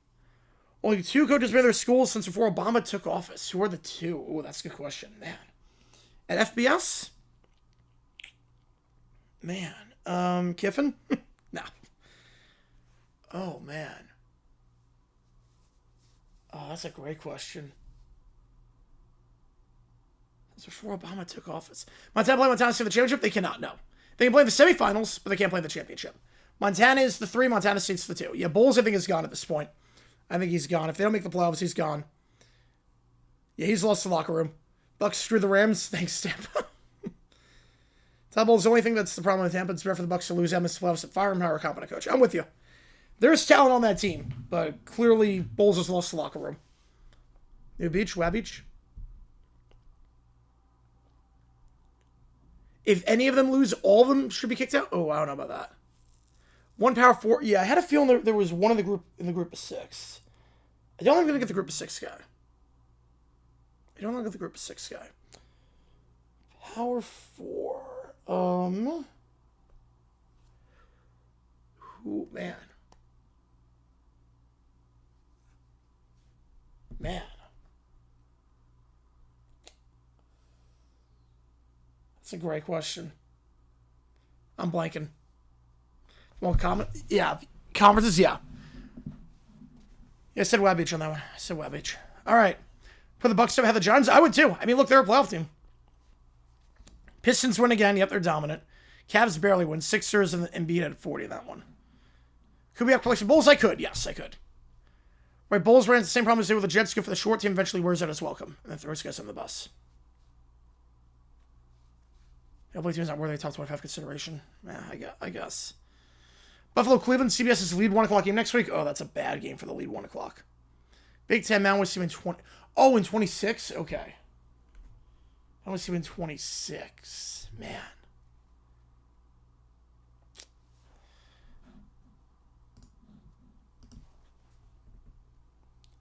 Only 2 coaches been in their schools since before Obama took office. Who are the 2? Oh, that's a good question. Man. At FBS? Man. Kiffin? No. Oh, man. Oh, that's a great question. That's before Obama took office. Montana play Montana State in the championship? They cannot, no. They can play in the semifinals, but they can't play in the championship. Montana is the 3, Montana State's the 2. Yeah, Bulls, I think, is gone at this point. I think he's gone. If they don't make the playoffs, he's gone. Yeah, he's lost the locker room. Bucks screw the Rams. Thanks, Tampa. Bulls, the only thing that's the problem with Tampa. It's better for the Bucks to lose MS playoffs. Fire him, hire a competent coach. I'm with you. There's talent on that team, but clearly Bulls has lost the locker room. New Beach, Wab Beach. If any of them lose, all of them should be kicked out. Oh, I don't know about that. 1 power 4. Yeah, I had a feeling there was one in the group of 6. I don't think I'm gonna get the group of 6 guy. Power 4. Who, man. That's a great question. I'm blanking. Well, conferences, yeah. Yeah, I said Wab Beach on that one. All right. Put the Bucks up ahead of the Giants. I would too. I mean, look, they're a playoff team. Pistons win again. Yep, they're dominant. Cavs barely win. Sixers and Embiid at 40 in that one. Could we have collection Bulls? I could. Yes, I could. Right, Bulls ran into the same problem as they did with the Jets. Good for the short team. Eventually wears out his welcome. And then throws guys on the bus. LA team's not worthy of top 25 consideration. Yeah, I guess. Buffalo, Cleveland, CBS is the lead 1 o'clock game next week. Oh, that's a bad game for the lead 1 o'clock. Big Ten Mountain West team in 20. Oh, in 26? Okay. I want to see him in 26. Man.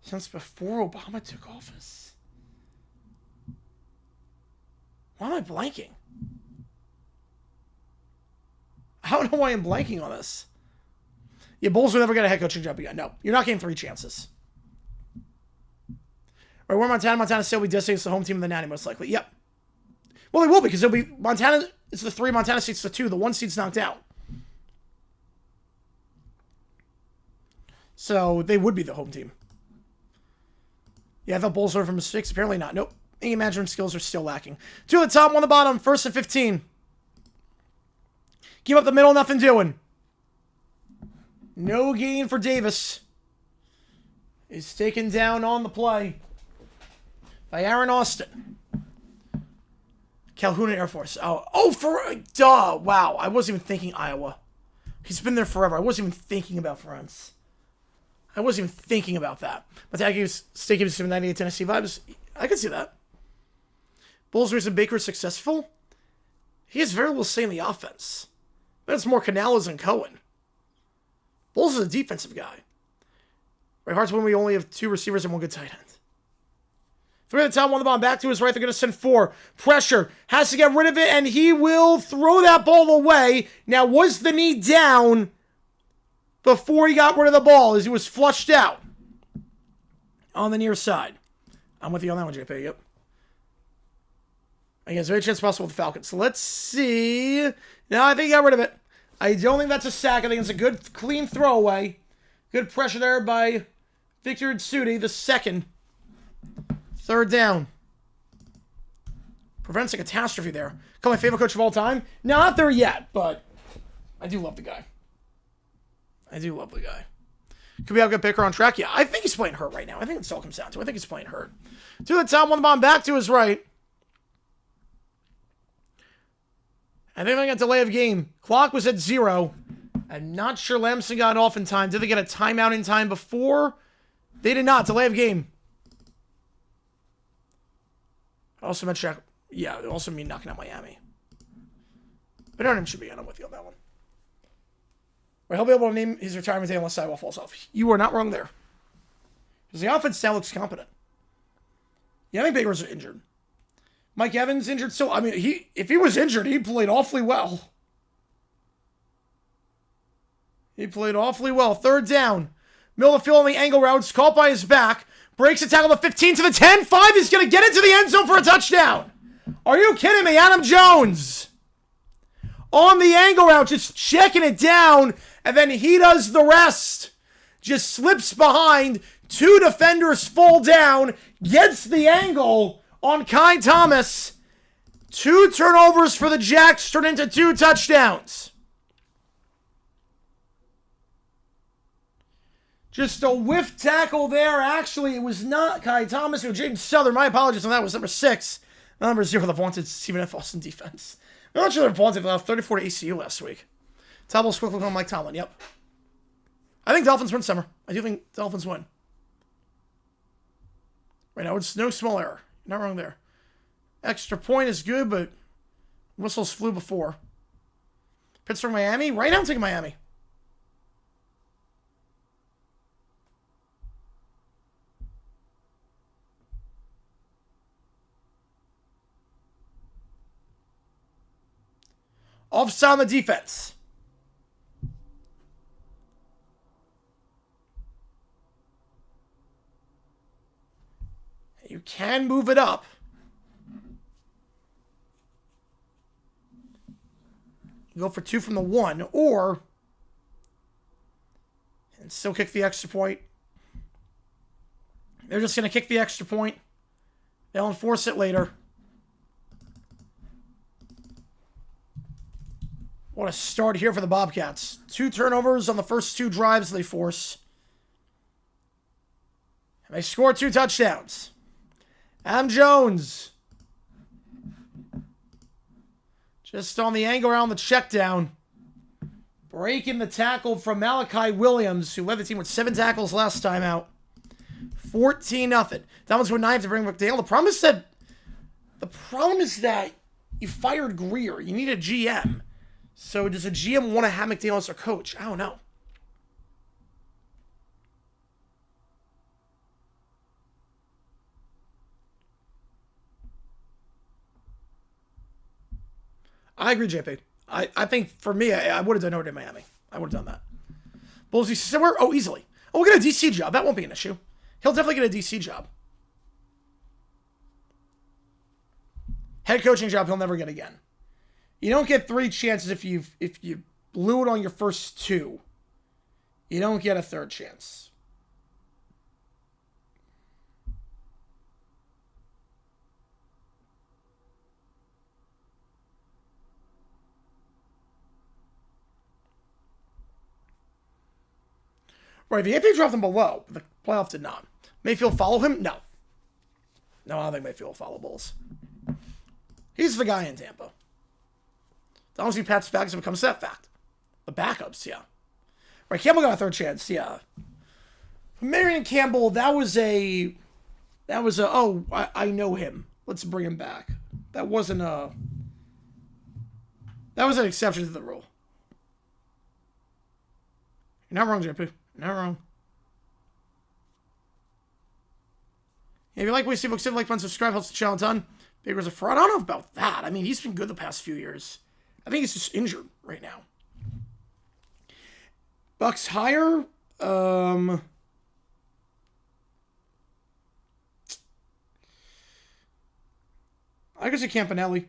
Since before Obama took office. Why am I blanking? I don't know why I'm blanking on this. Yeah, Bulls will never get a head coaching job again. No, you're not getting 3 chances. Right, we're Montana. Montana State will be designated as the home team of the Natty, most likely. Yep. Well, they will, because it'll be Montana It's the 3. Montana State's the 2. The 1 seed's knocked out. So they would be the home team. Yeah, I thought Bulls were from mistakes. Apparently not. Nope. Game management skills are still lacking. 2 at the top, 1 at the bottom. 1st and 15. Keep up the middle, nothing doing. No gain for Davis. Is taken down on the play by Aaron Austin. Calhoun Air Force. Duh. Wow. I wasn't even thinking Iowa. He's been there forever. I wasn't even thinking about France. I wasn't even thinking about that. But that State gives him 98 Tennessee vibes. I can see that. Bulls reason Baker is successful. He has very little say in the offense. But it's more Canales and Cohen. Bulls is a defensive guy. Right, Hearts when we only have 2 receivers and 1 good tight end. 3 at the top, 1 at the bottom. Back to his right. They're going to send 4. Pressure. Has to get rid of it, and he will throw that ball away. Now, was the knee down before he got rid of the ball as he was flushed out on the near side? I'm with you on that one, JP. Yep. I guess very chance possible with the Falcons. So let's see. No, I think he got rid of it. I don't think that's a sack. I think it's a good, clean throwaway. Good pressure there by Victor Itsudi, the 2nd. 3rd down. Prevents a catastrophe there. Call my favorite coach of all time? No, not there yet, but I do love the guy. Could we have a good picker on track? Yeah, I think he's playing hurt right now. I think it's all comes down to. I think he's playing hurt. 2 at the top, 1 at the bottom, back to his right. I think they got delay of game. Clock was at 0. I'm not sure Lamson got off in time. Did they get a timeout in time before? They did not. Delay of game. I also meant check. Yeah, it also mean knocking out Miami. But Aaron should be on. I'm with you on that one. Right, he'll be able to name his retirement day unless sidewall falls off. You are not wrong there. Because the offense now looks competent. Yeah, I think Baker's injured. Mike Evans injured still. I mean, if he was injured, he played awfully well. 3rd down. Middle of the field on the angle routes. Caught by his back. Breaks a tackle the 15 to the 10. 5 is going to get into the end zone for a touchdown. Are you kidding me? Adam Jones. On the angle route, just checking it down. And then he does the rest. Just slips behind. 2 defenders fall down. Gets the angle on Kai Thomas. 2 turnovers for the Jacks turn into 2 touchdowns. Just a whiff tackle there. Actually, it was not Kai Thomas. It was James Southern. My apologies on that. It was number 6. Number 0, the vaunted Stephen F. Austin defense. I'm not sure they're vaunted. They lost 34 to ACU last week. Table's quick look on Mike Tomlin. Yep. I think Dolphins win summer. I do think Dolphins win. Right now, it's no small error. You're not wrong there. Extra point is good, but whistles flew before. Pittsburgh, Miami. Right now, I'm taking Miami. Offside on the defense. You can move it up. Go for 2 from the 1, or and still kick the extra point. They're just going to kick the extra point. They'll enforce it later. What a start here for the Bobcats. 2 turnovers on the first 2 drives they force. And they score 2 touchdowns. Adam Jones. Just on the angle around the check down. Breaking the tackle from Malachi Williams, who led the team with 7 tackles last time out. 14-0. That one's with 9 to bring McDaniel. The problem is that you fired Greer. You need a GM. So does a GM want to have McDaniel as their coach? I don't know. I agree, JP. I think for me, I would have done Notre Dame Miami. I would have done that. Bulls DC somewhere? Oh, easily. Oh, we'll get a DC job. That won't be an issue. He'll definitely get a DC job. Head coaching job he'll never get again. You don't get 3 chances if you blew it on your first 2. You don't get a 3rd chance. Right, the AP dropped them below, but the playoff did not. Mayfield follow him? No. No, I don't think Mayfield will follow Bulls. He's the guy in Tampa. Honestly, Pat's backups have become that fact. The backups, yeah. Right, Campbell got a 3rd chance, yeah. Marion Campbell, that was a, oh, I know him. Let's bring him back. That was an exception to the rule. You're not wrong, JP. Not wrong. If you like what you see, books, like, fun, subscribe, helps the channel a ton. Baker's a fraud. I don't know about that. I mean, he's been good the past few years. I think he's just injured right now. Bucks higher. I guess a Campanelli.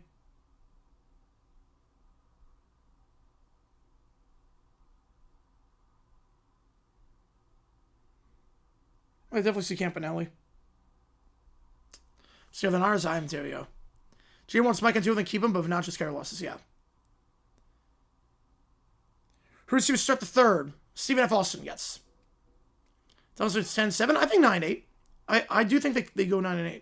I definitely see Campanelli. So then ours, I am Ontario. G wants Mike and 2 and then keep him, but if not, just carry losses, yeah. Who's to start the 3rd? Stephen F. Austin gets. That was 10-7. I think 9-8. I do think they go 9-8.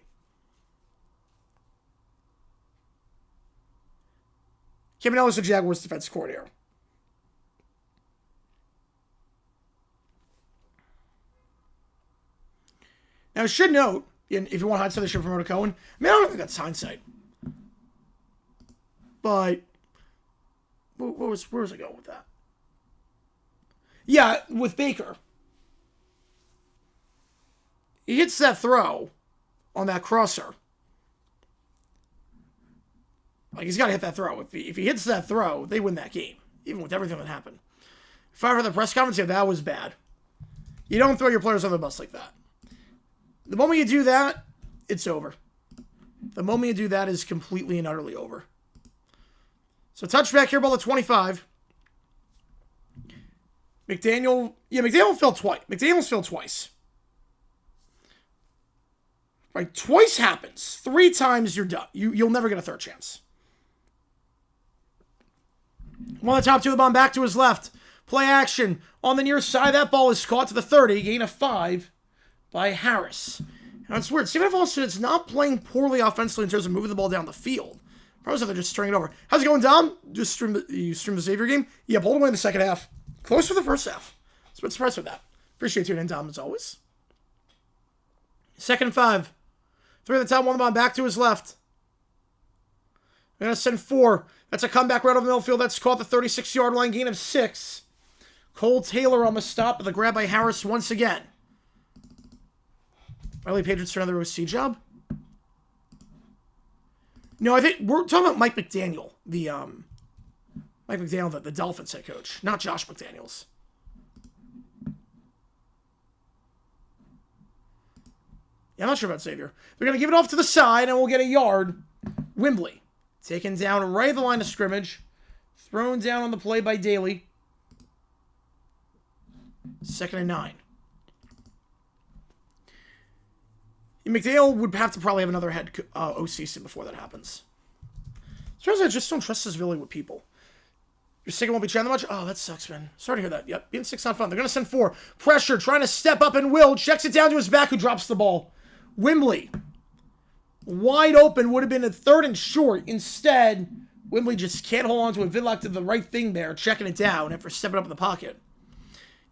Campanelli's the Jaguars defense coordinator. Now, I should note, if you want hindsight, they should promote Cohen. I mean, I don't think that's hindsight. But, where was I going with that? Yeah, with Baker. He hits that throw on that crosser. Like, he's got to hit that throw. If he hits that throw, they win that game, even with everything that happened. If I heard the press conference, yeah, that was bad. You don't throw your players on the bus like that. The moment you do that, it's over. The moment you do that is completely and utterly over. So touchback here, ball at 25. McDaniel failed twice. McDaniel's failed twice. Right, twice happens. 3 times you're done. You'll never get a 3rd chance. One of the top 2 of the bomb back to his left. Play action on the near side. That ball is caught to the 30. Gain of 5. By Harris. Now, it's weird. Stephen F. Austin is not playing poorly offensively in terms of moving the ball down the field. Probably so they're just stringing it over. How's it going, Dom? You stream the Xavier game? Yeah, pulled away in the second half. Close for the first half. So I'm surprised with that. Appreciate tuning in, Dom, as always. 2nd and 5. 3 at the top, 1 the ball back to his left. We're going to send 4. That's a comeback right over the middle field. That's caught the 36-yard line, gain of 6. Cole Taylor on the stop, but the grab by Harris once again. Early Patriots for another OC job? No, I think we're talking about Mike McDaniel, the Dolphins head coach, not Josh McDaniels. Yeah, I'm not sure about Xavier. They're going to give it off to the side, and we'll get a yard. Wembley, taken down right at the line of scrimmage. Thrown down on the play by Daly. 2nd and 9. McDaniel would have to probably have another head OC sim before that happens. Sometimes I just don't trust this really with people. Your signal won't be trying that much? Oh, that sucks, man. Sorry to hear that. Yep, being 6 not fun. They're going to send 4. Pressure, trying to step up, and Will checks it down to his back, who drops the ball. Wembley, wide open, would have been a 3rd and short. Instead, Wembley just can't hold on to it. Vidlock did the right thing there, checking it down after stepping up in the pocket.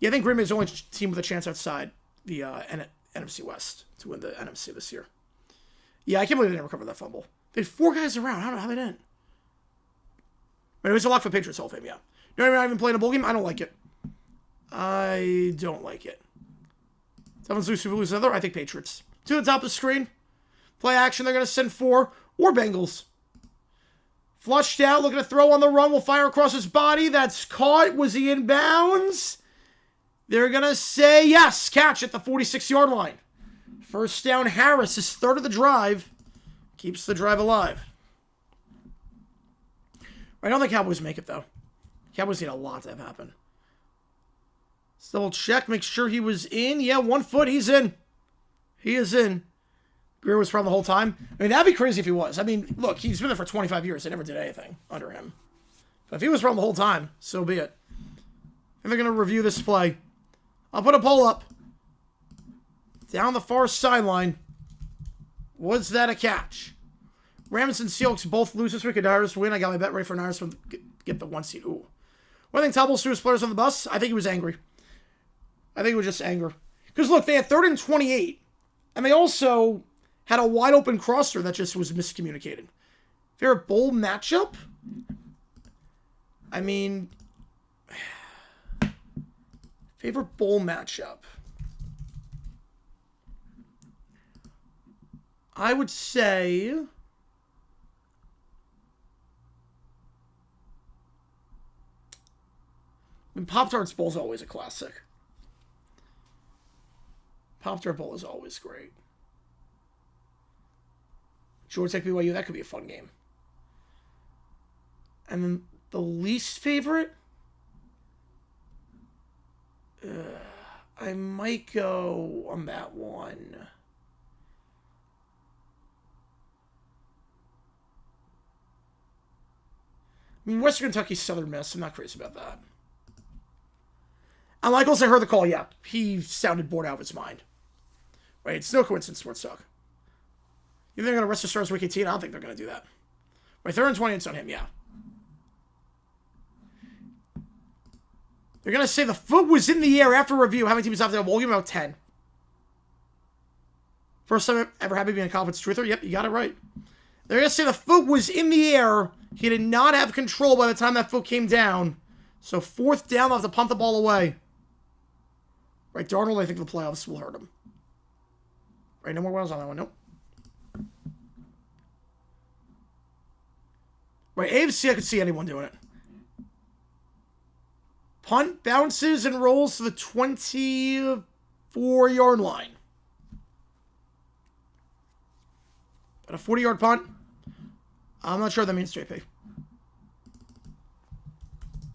Yeah, I think Green Bay's the only team with a chance outside the NFC West to win the NFC this year. Yeah, I can't believe they didn't recover that fumble. They had 4 guys around. I don't know how they didn't. But it was a lock for Patriots Hall of Fame, yeah. You know what I mean? I've been playing a bowl game. I don't like it. I don't like it. Someone's lose another. I think Patriots. To the top of the screen. Play action. They're going to send 4 or Bengals. Flushed out. Looking to throw on the run. Will fire across his body. That's caught. Was he in bounds? They're going to say yes. Catch at the 46-yard line. First down, Harris. His 3rd of the drive. Keeps the drive alive. I don't think Cowboys make it, though. Cowboys need a lot to have happen. Let's double check, make sure he was in. Yeah, 1 foot, he's in. He is in. Greer was from the whole time. I mean, that'd be crazy if he was. I mean, look, he's been there for 25 years. They never did anything under him. But if he was from the whole time, so be it. And they're going to review this play. I'll put a poll up. Down the far sideline. Was that a catch? Rams and Seahawks both lose this week. Niners win. I got my bet ready for Niners to get the 1 seed. Ooh. What do you think Tubble's threw his players on the bus? I think he was angry. I think it was just anger. Because look, they had 3rd and 28. And they also had a wide open crosser that just was miscommunicated. Favorite bowl matchup? I mean, favorite bowl matchup? I would say, I mean, Pop-Tarts Bowl is always a classic. Pop-Tart Bowl is always great. Georgia Tech BYU, that could be a fun game. And then the least favorite? I might go on that one. I mean, Western Kentucky, Southern Miss. I'm not crazy about that. And Michaels, I heard the call. Yeah, he sounded bored out of his mind. Right? It's no coincidence, Sports Talk. You think they're going to rest the stars week 18? I don't think they're going to do that. Right, 3rd and 20, it's on him, yeah. They're going to say the foot was in the air after review. How many teams out there? We'll give him about 10. First time ever happy being a conference truther? Yep, you got it right. They're going to say the foot was in the air. He did not have control by the time that foot came down. So 4th down, they'll have to punt the ball away. Right, Darnold, I think the playoffs will hurt him. Right, no more wells on that one, nope. Right, AFC, I could see anyone doing it. Punt bounces and rolls to the 24-yard line. But a 40-yard punt? I'm not sure what that means, JP.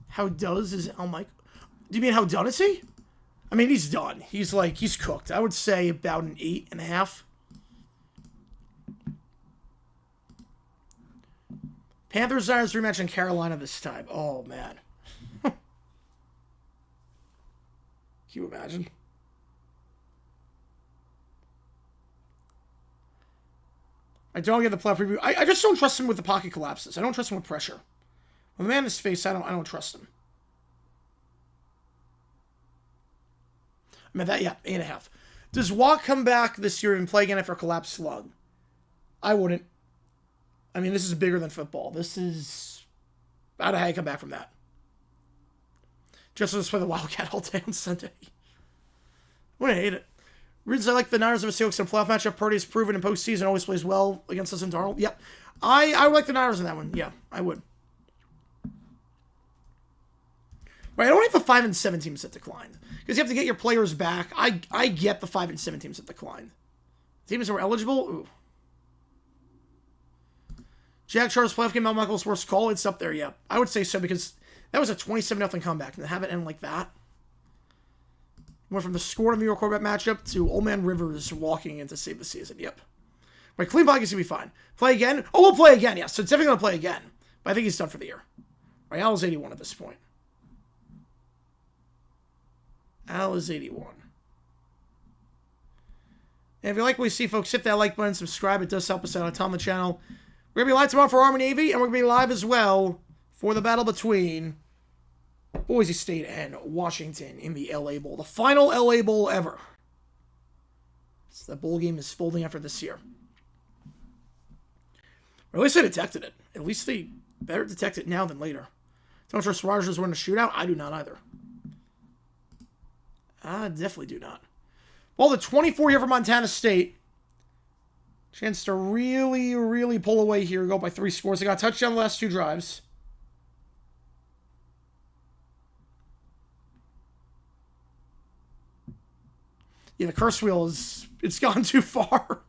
How does is Al Mike? Do you mean how done is he? I mean, he's done. He's cooked. I would say about an 8.5. Panthers-Niners rematch in Carolina this time. Oh, man. Can you imagine? I don't get the playoff preview. I just don't trust him with the pocket collapses. I don't trust him with pressure. When the man in his face, I don't trust him. I mean, that, yeah, 8.5. Does Watt come back this year and play again after a collapsed slug? I wouldn't. I mean, this is bigger than football. This is... I don't know how you come back from that. Just let's play the Wildcat all day on Sunday. I wouldn't hate it. Reasons I like the Niners of a Seahawks in a playoff matchup. Purdy is proven in postseason, always plays well against us in Darnold. Yep. I would like the Niners in that one. Yeah, I would. Right, I don't like the 5 and 7 teams that decline. Because you have to get your players back. I get the 5 and 7 teams that decline. Teams that were eligible? Ooh. Jack Charles playoff game, Mel Michaels' worst call. It's up there, yeah. I would say so because that was a 27-0 comeback. And to have it end like that. Went from the score of the New York quarterback matchup to Old Man Rivers walking in to save the season. Yep. Right, clean pocket's going to be fine. Play again? Oh, we'll play again, yes. So it's definitely going to play again. But I think he's done for the year. Right, Al is 81 at this point. Al is 81. And if you like what you see, folks, hit that like button, subscribe. It does help us out a ton on the channel. We're going to be live tomorrow for Army Navy, and we're going to be live as well for the battle between Boise State and Washington in the LA Bowl. The final LA Bowl ever. So that bowl game is folding after this year. Or at least they detected it. At least they better detect it now than later. Don't trust Rogers winning a shootout? I do not either. I definitely do not. Well, the 24 here for Montana State. Chance to really, really pull away here. Go by 3 scores. They got a touchdown the last 2 drives. Yeah, the curse wheel it's gone too far.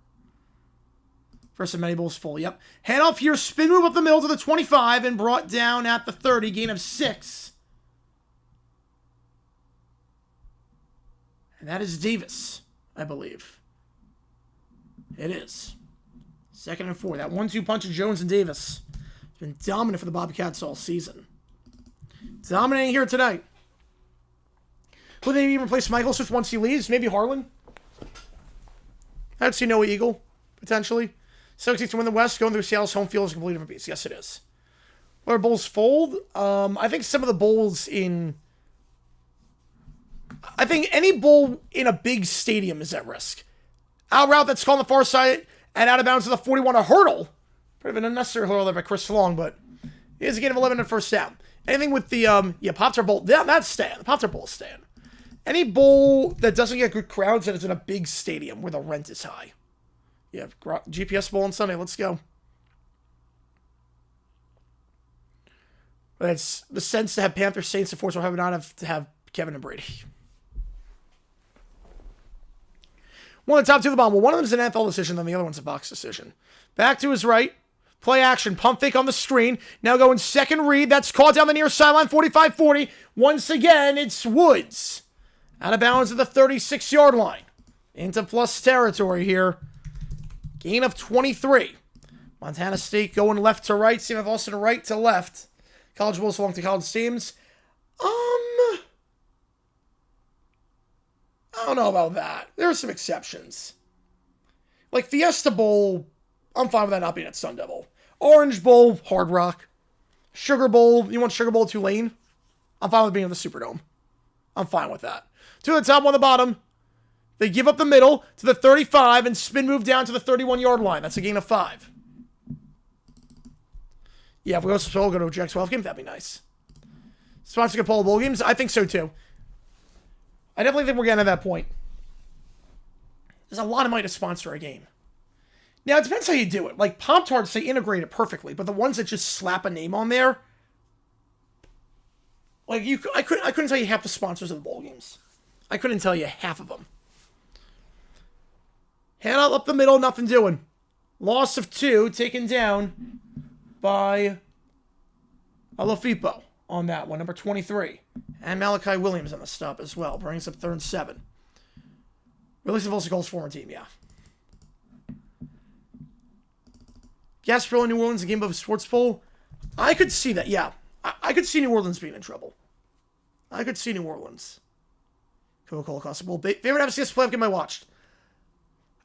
First of many bowls full. Yep. Hand off here. Spin move up the middle to the 25 and brought down at the 30. Gain of 6. And that is Davis, I believe. It is. 2nd and 4. That 1-2 punch of Jones and Davis has been dominant for the Bobcats all season. Dominating here tonight. Who they even replace Michael Smith once he leaves? Maybe Harlan? I'd see Noah Eagle, potentially. 16th to win the West, going through Seattle's home field is a completely different beast. Yes, it is. What are bowls fold? I think some of the bowls in... I think any bowl in a big stadium is at risk. Out route that's called on the far side and out of bounds to the 41, a hurdle. Pretty of an unnecessary hurdle there by Chris Long, but it is a gain of 11 and first down. Anything with the, Pop-Tart Bowl, yeah, that's staying. The Pop-Tart Bowl is staying. Any bowl that doesn't get good crowds and it's in a big stadium where the rent is high. Yeah, GPS Bowl on Sunday, let's go. But it's the sense to have Panthers, Saints, and 4th, or have not have to have Kevin and Brady. One of the top 2 of the bomb. Well, one of them is an NFL decision, then the other one's a box decision. Back to his right. Play action. Pump fake on the screen. Now going second read. That's caught down the near sideline. 45-40. Once again, it's Woods. Out of bounds at the 36-yard line. Into plus territory here. Gain of 23. Montana State going left to right. CMF Austin right to left. College Bowls along to college teams. I don't know about that. There are some exceptions. Like Fiesta Bowl, I'm fine with that not being at Sun Devil. Orange Bowl, Hard Rock. Sugar Bowl, you want Sugar Bowl Tulane? I'm fine with being in the Superdome. I'm fine with that. 2 at the top, 1 at the bottom. They give up the middle to the 35 and spin move down to the 31-yard line. That's a gain of 5. Yeah, if we also go to a Jack-12 game, that'd be nice. Sponsoring Paul Bowl games? I think so too. I definitely think we're getting to that point. There's a lot of money to sponsor a game. Now, it depends how you do it. Like, Pop-Tarts, they integrate it perfectly, but the ones that just slap a name on there, like, I couldn't tell you half the sponsors of the bowl games. I couldn't tell you half of them. Hand out up the middle, nothing doing. Loss of 2, taken down by Alafipo on that one, number 23. And Malachi Williams on the stop as well. Brings up 3rd and 7. Willie Savulsi calls former team, yeah. Gasparilla in New Orleans, a game of a sports bowl. I could see that, yeah. I could see New Orleans being in trouble. I could see New Orleans. Coca-Cola Costa Bowl. Favorite FCS playoff game I watched.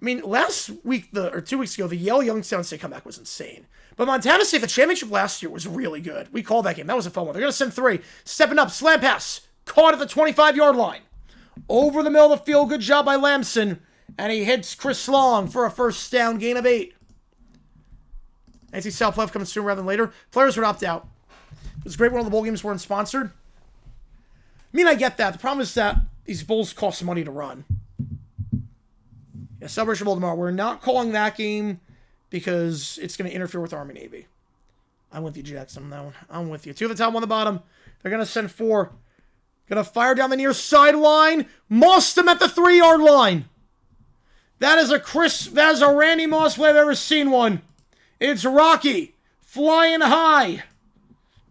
I mean, last week, or 2 weeks ago, the Yale Youngstown State comeback was insane. But Montana State, the championship last year, was really good. We called that game. That was a fun one. They're going to send 3. Stepping up, slam pass. Caught at the 25-yard line. Over the middle of the field. Good job by Lamson. And he hits Chris Long for a first down, gain of 8. NC South playoff coming sooner rather than later. Players would opt out. It was great when all the bowl games weren't sponsored. I mean, I get that. The problem is that these bowls cost money to run. Yeah, Celebration Bowl tomorrow. We're not calling that game because it's going to interfere with Army Navy. I'm with you, Jackson, on that one. I'm with you. 2 at the top, 1 at the bottom. They're going to send 4. Going to fire down the near sideline. Mossed him at the 3-yard line. That is a Randy Moss play I've ever seen one. It's Rocky flying high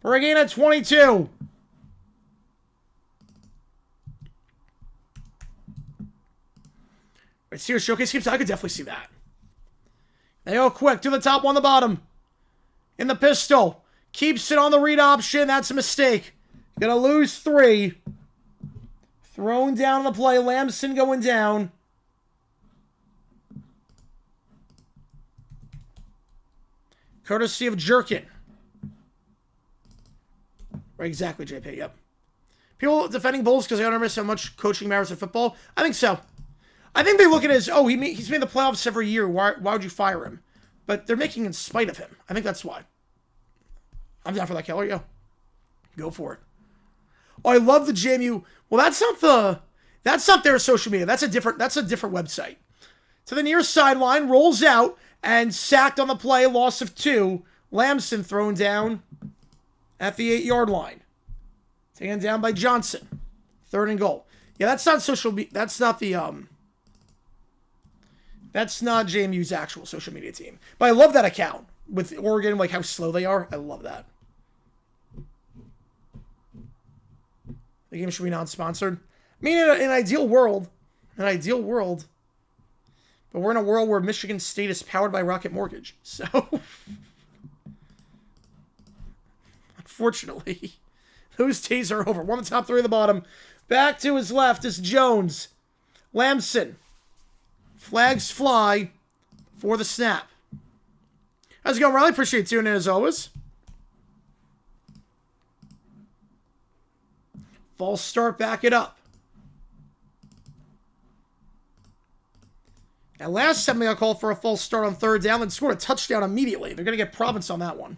for a gain of 22. Right, Sears Showcase games? I could definitely see that. They go quick to the top, 1 on the bottom. In the pistol. Keeps it on the read option. That's a mistake. Gonna lose 3. Thrown down on the play. Lamson going down. Courtesy of Jerkin. Right, exactly, JP, yep. People defending Bulls because they don't understand how much coaching matters in football? I think so. I think they look at it as, oh, he's made the playoffs every year. Why would you fire him? But they're making in spite of him. I think that's why. I'm down for that, Keller. Go for it. Oh, I love the JMU. Well, that's not their social media. That's a different website. To the near sideline, rolls out, and sacked on the play, loss of 2. Lamson thrown down at the 8-yard line. Taken down by Johnson. 3rd and goal. Yeah, that's not social media. That's not the That's not JMU's actual social media team. But I love that account with Oregon, like how slow they are. I love that. The game should be non-sponsored. I mean, in an ideal world, but we're in a world where Michigan State is powered by Rocket Mortgage. So, unfortunately, those days are over. One of the top three at the bottom. Back to his left is Jones. Lamson. Flags fly for the snap. How's it going, Riley? Appreciate tuning in as always. False start, back it up. And last time they got called for a false start on third down and scored a touchdown immediately. They're going to get Province on that one.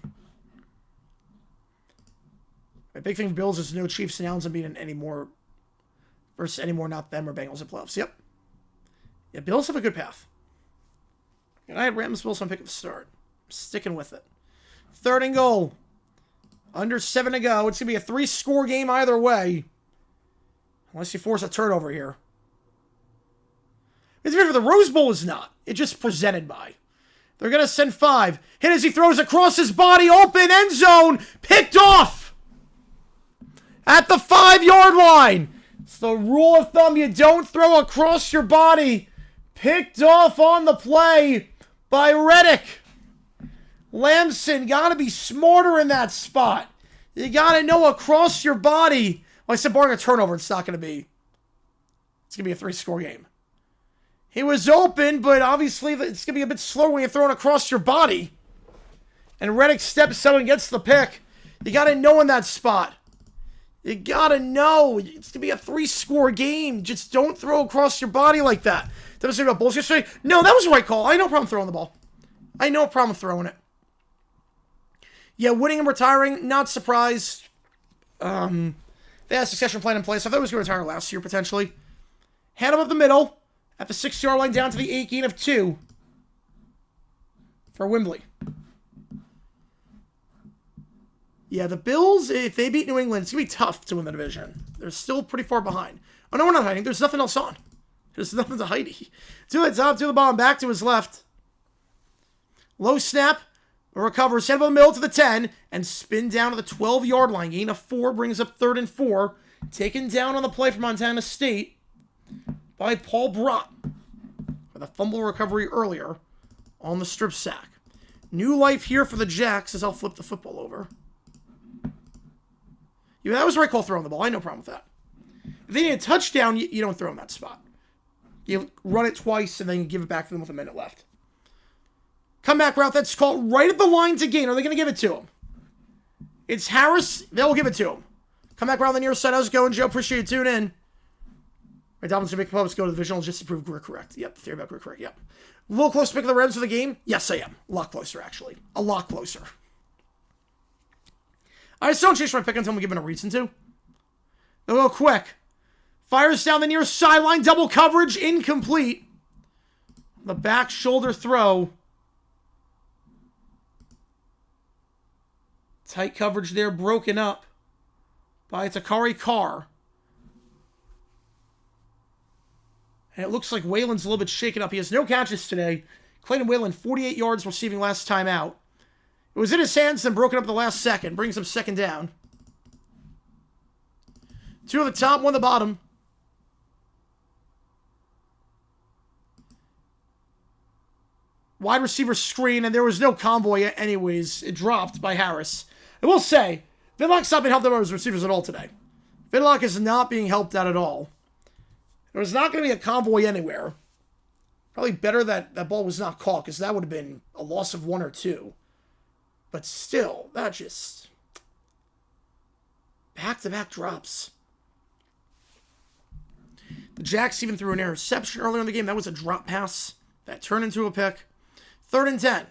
My big thing for Bills is no Chiefs announcing being anymore versus anymore, not them or Bengals in playoffs. Yep. Yeah, Bills have a good path. And I had Rams Bills on pick at the start. I'm sticking with it. 3rd and goal. Under 7 to go. It's going to be a 3-score game either way. Unless you force a turnover here. It's for the Rose Bowl is not. It's just presented by. They're going to send 5. Hit as he throws across his body. Open end zone. Picked off. At the 5-yard line. It's the rule of thumb. You don't throw across your body. Picked off on the play by Reddick. Lamson got to be smarter in that spot. You got to know across your body. Well, I said barring a turnover, it's not going to be. It's going to be a 3-score game. He was open, but obviously it's going to be a bit slower when you're throwing across your body. And Reddick steps out and gets the pick. You got to know in that spot. You got to know. It's going to be a 3-score game. Just don't throw across your body like that. That was about Bulls yesterday. No, that was the right call. I had no problem throwing the ball. I had no problem throwing it. Yeah, winning and retiring, not surprised. They had a succession plan in place. I thought he was going to retire last year, potentially. Hand him up the middle. At the 6-yard line down to the 8 gain of 2. For Wembley. Yeah, the Bills, if they beat New England, it's going to be tough to win the division. They're still pretty far behind. Oh, no, we're not hiding. There's nothing else on. There's nothing to hide. To the top, to the bottom, back to his left. Low snap. Recovers, head of the middle to the 10, and spin down to the 12-yard line. Gain of 4 brings up 3rd and 4. Taken down on the play from Montana State by Paul Brott. With a fumble recovery earlier on the strip sack. New life here for the Jacks as I'll flip the football over. Yeah, that was the right call throwing the ball. I had no problem with that. If they need a touchdown, you don't throw in that spot. You run it twice and then you give it back to them with a minute left. Comeback route that's called right at the line to gain. Are they going to give it to him? It's Harris. They'll give it to him. Comeback route on the near side. How's it going, Joe? Appreciate you tuning in. Right, Dolphins to make the Publics go to the divisional just to prove we're correct. Yep, the theory about we're correct. Yep. A little close to picking the Rams for the game? Yes, I am. A lot closer, actually. A lot closer. I just don't change my pick until I'm given a reason to. They'll go quick. Fires down the near sideline. Double coverage. Incomplete. The back shoulder throw. Tight coverage there, broken up by Takari Carr. And it looks like Whalen's a little bit shaken up. He has no catches today. Clayton Whalen, 48 yards receiving last time out. It was in his hands, then broken up at the last second. Brings him 2nd down. 2 at the top, 1 at the bottom. Wide receiver screen, and there was no convoy anyways. It dropped by Harris. I will say, Vidlock's not being helped out by his receivers at all today. Vidlock is not being helped out at all. There was not going to be a convoy anywhere. Probably better that that ball was not caught, because that would have been a loss of 1 or 2. But still, that just... back-to-back drops. The Jacks even threw an interception earlier in the game. That was a drop pass that turned into a pick. 3rd and 10.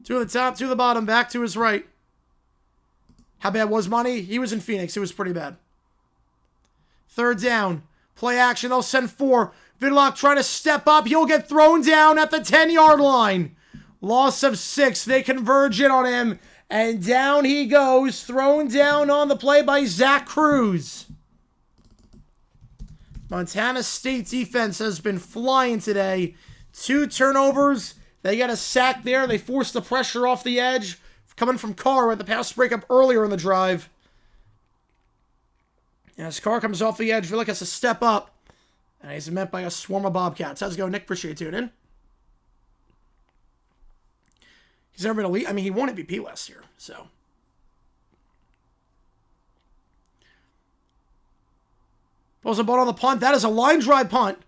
2 at the top, 2 at the bottom, back to his right. How bad was Monty? He was in Phoenix. It was pretty bad. 3rd down. Play action. They'll send 4. Vidlock trying to step up. He'll get thrown down at the 10-yard line. Loss of 6. They converge in on him. And down he goes. Thrown down on the play by Zach Cruz. Montana State defense has been flying today. 2 turnovers. They got a sack there. They forced the pressure off the edge. Coming from Carr at the pass breakup earlier in the drive. And as Carr comes off the edge, Villick has to step up. And he's met by a swarm of Bobcats. How's it going, Nick? Appreciate you tuning in. He's never been elite. I mean, he won MVP last year, so. Pulls a ball on the punt. That is a line drive punt.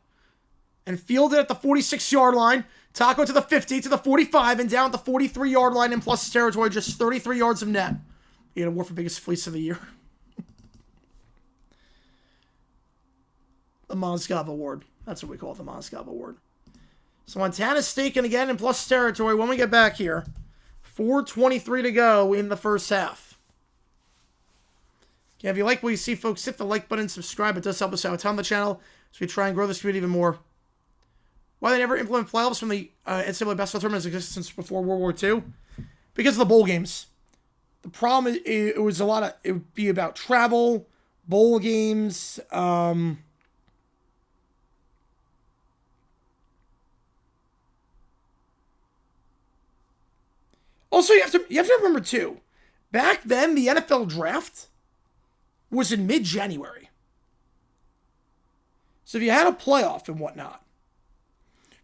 And fielded at the 46-yard line. Taco to the 50, to the 45, and down at the 43-yard line in plus territory. Just 33 yards of net. He had a award for biggest fleece of the year. The Mozgov Award. That's what we call it, the Mozgov Award. So Montana State can again in plus territory when we get back here. 4:23 to go in the first half. Yeah, if you like what you see, folks, hit the like button, subscribe. It does help us out a ton on the channel so we try and grow this community even more. Why they never implement playoffs from the NCAA basketball tournament has existed since before World War II? Because of the bowl games. The problem is it would be about travel, bowl games, Also, you have to remember, too, back then, the NFL draft was in mid-January. So if you had a playoff and whatnot,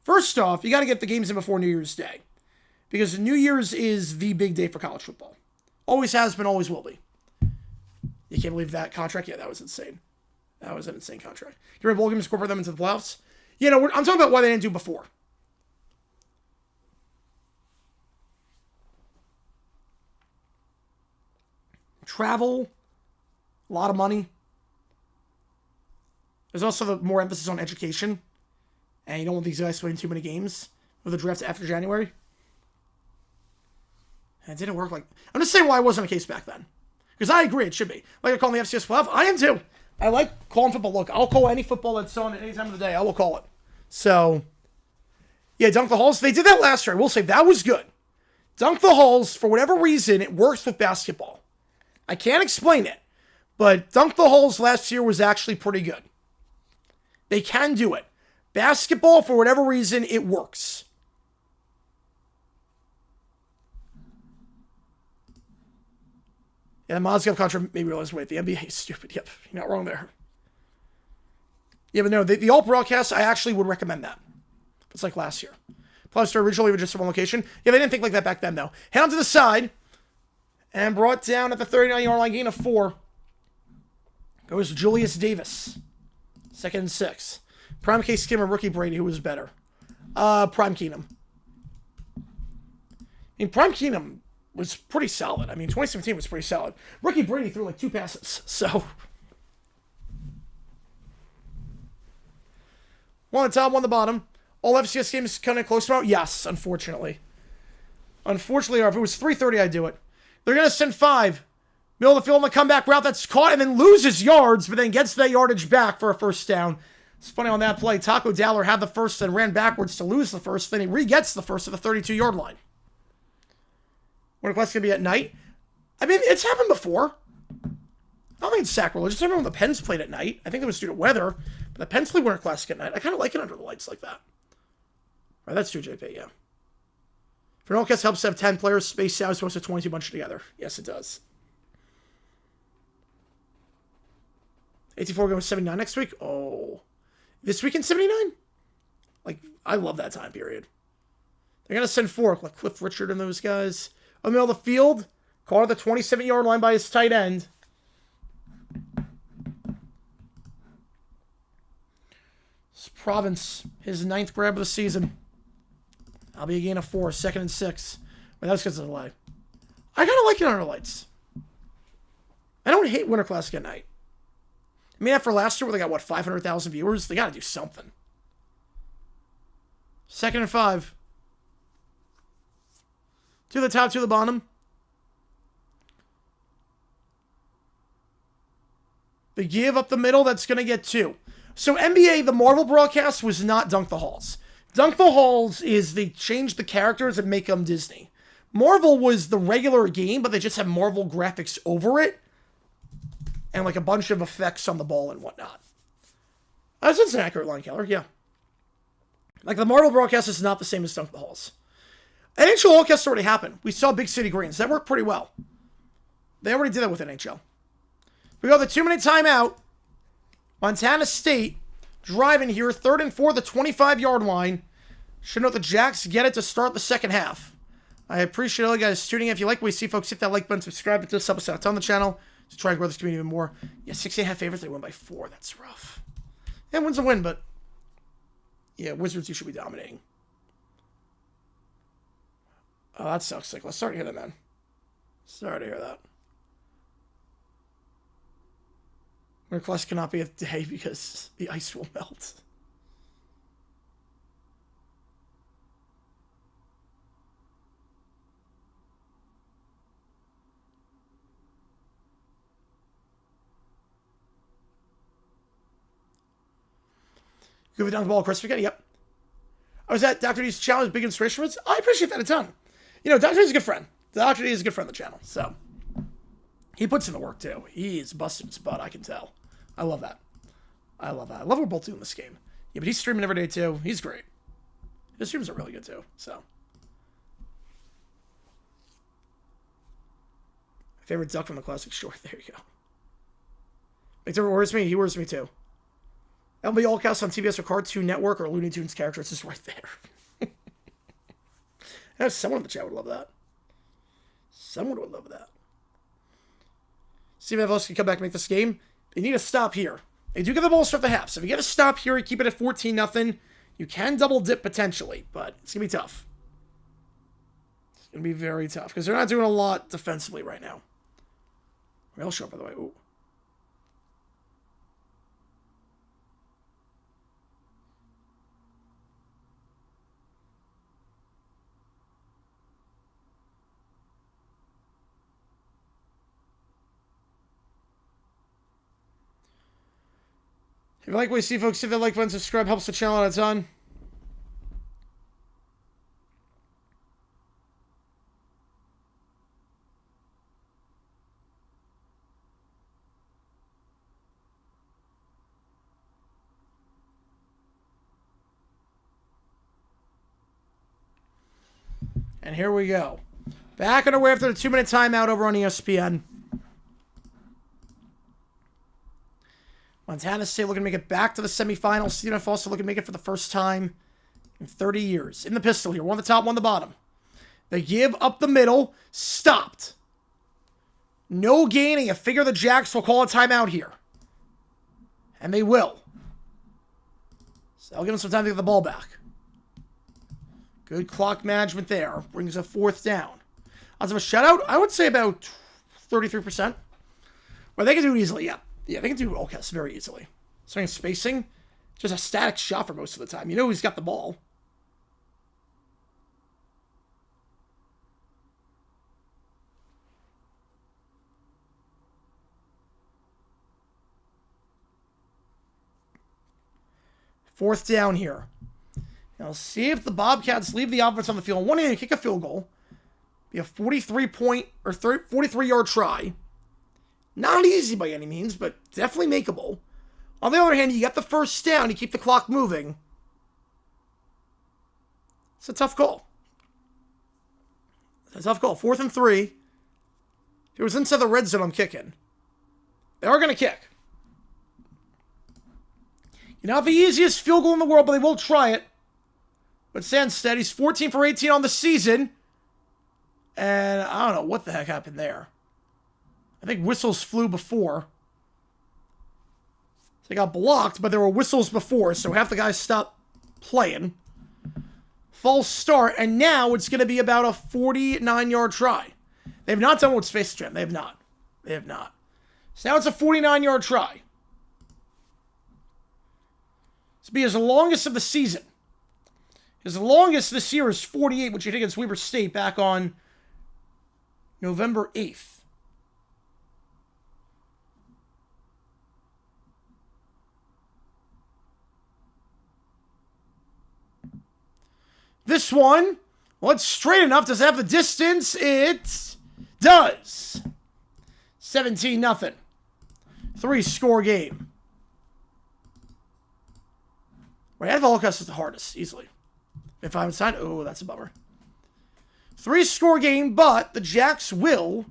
first off, you got to get the games in before New Year's Day. Because New Year's is the big day for college football. Always has been, always will be. You can't believe that contract? Yeah, that was insane. That was an insane contract. You ready bowl games, incorporate them into the playoffs? You know, I'm talking about why they didn't do before. Travel, a lot of money. There's also the more emphasis on education. And you don't want these guys playing too many games with the draft after January. And it didn't work like... I'm just saying why it wasn't the case back then. Because I agree, it should be. Like I call the FCS playoff, I am too. I like calling football. Look, I'll call any football that's on at any time of the day. I will call it. So, yeah, dunk the halls. They did that last year. I will say that was good. Dunk the halls, for whatever reason, it works with basketball. I can't explain it, but Dunk the Holes last year was actually pretty good. They can do it. Basketball, for whatever reason, it works. Yeah, the Mozgov contract made me realize, wait, the NBA is stupid. Yep, you're not wrong there. Yeah, but no, the alt broadcast, I actually would recommend that. It's like last year. Plus, originally, it was just one location. Yeah, they didn't think like that back then, though. Head on to the side. And brought down at the 39-yard line, gain of 4. Goes Julius Davis. 2nd and 6. Prime Case Skimmer, rookie Brady, who was better? Prime Keenum. I mean, Prime Keenum was pretty solid. I mean, 2017 was pretty solid. Rookie Brady threw like 2 passes, so... One on the top, one on the bottom. All FCS games kind of close to out? Yes, unfortunately. Unfortunately, if it was 3:30, I'd do it. They're going to send 5. Middle of the field on the comeback route that's caught and then loses yards, but then gets that yardage back for a first down. It's funny on that play. Taco Dowler had the first and ran backwards to lose the first. Then he re-gets the first at the 32-yard line. Winter Classic going to be at night. I mean, it's happened before. I don't think it's sacrilegious. I remember when the Pens played at night. I think it was due to weather. But the Pens played Winter Classic at night. I kind of like it under the lights like that. All right, that's true, JP, yeah. Fernandez helps have 10 players spaced out as opposed to 22 bunched together. Yes, it does. 84 going with 79 next week. Oh. This weekend, 79? Like, I love that time period. They're going to send 4, like Cliff Richard and those guys. On the middle of the field, caught at the 27-yard line by his tight end. It's Province, his 9th grab of the season. I'll be a gain of 4, 2nd and 6. But that's because of the delay. I kind of like it under lights. I don't hate Winter Classic at night. I mean, after last year where they got, 500,000 viewers? They got to do something. 2nd and 5. 2 to the top, 2 to the bottom. They give up the middle, that's going to get 2. So NBA, the Marvel broadcast was not Dunk the Halls. Dunk the Halls is they change the characters and make them Disney. Marvel was the regular game, but they just have Marvel graphics over it. And like a bunch of effects on the ball and whatnot. That's an accurate line, Keller, yeah. Like, the Marvel broadcast is not the same as Dunk the Halls. NHL Allcast already happened. We saw Big City Greens. That worked pretty well. They already did that with NHL. We go the 2-minute timeout. Montana State driving here, 3rd and 4, the 25-yard line. Should note the Jacks get it to start the second half. I appreciate all you guys tuning in. If you like what we see, folks, hit that like button, subscribe to this episode. It's on the channel to try and grow this community even more. Yeah, 6.5 favorites. They win by 4. That's rough. Yeah, win's a win, but yeah, Wizards, you should be dominating. Oh, that sucks. Like, let's start to hear that, man. Sorry to hear that. Request cannot be a day because the ice will melt. Goofy dunk ball, Chris Spaghetti, yep. I was at Dr. D's challenge, big inspiration for it. I appreciate that a ton. You know, Dr. D's a good friend. Dr. D is a good friend of the channel, so. He puts in the work, too. He is busting his butt, I can tell. I love that. I love that. I love what we're both doing this game. Yeah, but he's streaming every day, too. He's great. His streams are really good, too, so. Favorite duck from the classic short. There you go. Victor worries me. He worries me, too. MLB Allcast on TBS or Cartoon Network or Looney Tunes character. It's just right there. Someone in the chat would love that. Someone would love that. Steve Evans can come back and make this game. They need a stop here. They do get the ball to start the half. So if you get a stop here, you keep it at 14-0. You can double dip potentially, but it's going to be tough. It's going to be very tough because they're not doing a lot defensively right now. Real sharp, by the way. Ooh. If you like what you see, folks, hit that like button, subscribe, helps the channel out a ton. And here we go. Back underway after the 2-minute timeout over on ESPN. Montana State looking to make it back to the semifinals. Stephen Foster looking to make it for the first time in 30 years. In the pistol here. One the top, one the bottom. They give up the middle. Stopped. No gaining. I figure the Jacks will call a timeout here. And they will. So I'll give them some time to get the ball back. Good clock management there. Brings a 4th down. Odds of a shutout? I would say about 33%. Well, they can do it easily, yeah. Yeah, they can do Allcast very easily. Starting spacing, just a static shot for most of the time. You know he's got the ball. Fourth down here. Now see if the Bobcats leave the offense on the field. One hand, kick a field goal. Be a 43-yard try. Not easy by any means, but definitely makeable. On the other hand, you get the first down, you keep the clock moving. It's a tough call. It's a tough call. 4th and 3. If it was inside the red zone, I'm kicking. They are going to kick. You're not the easiest field goal in the world, but they will try it. But Sandstead, he's 14 for 18 on the season. And I don't know what the heck happened there. I think whistles flew before. They got blocked, but there were whistles before, so half the guys stopped playing. False start, and now it's going to be about a 49-yard try. They have not done with Space Jam. They have not. They have not. So now it's a 49-yard try. This will be his longest of the season. His longest this year is 48, which he did against Weber State back on November 8th. This one, well, it's straight enough. Does it have the distance? It does. 17-0. 3-score game. Right, out of all cuts is the hardest, easily. If I'm signed, oh, that's a bummer. 3-score game, but the Jacks will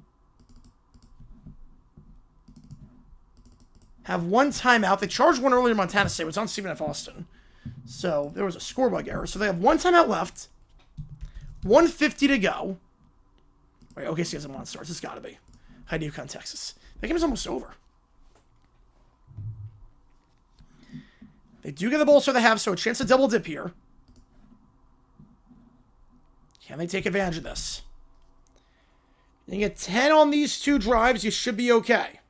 have one timeout. They charged one earlier in Montana State. It was on Stephen F. Austin. So there was a score bug error. So they have one timeout left. 1:50 to go. Wait, OKC has a monster. It's got to be. High Yukon, Texas. That game is almost over. They do get the ball, so they have, so a chance to double dip here. Can they take advantage of this? You get 10 on these 2 drives, you should be okay.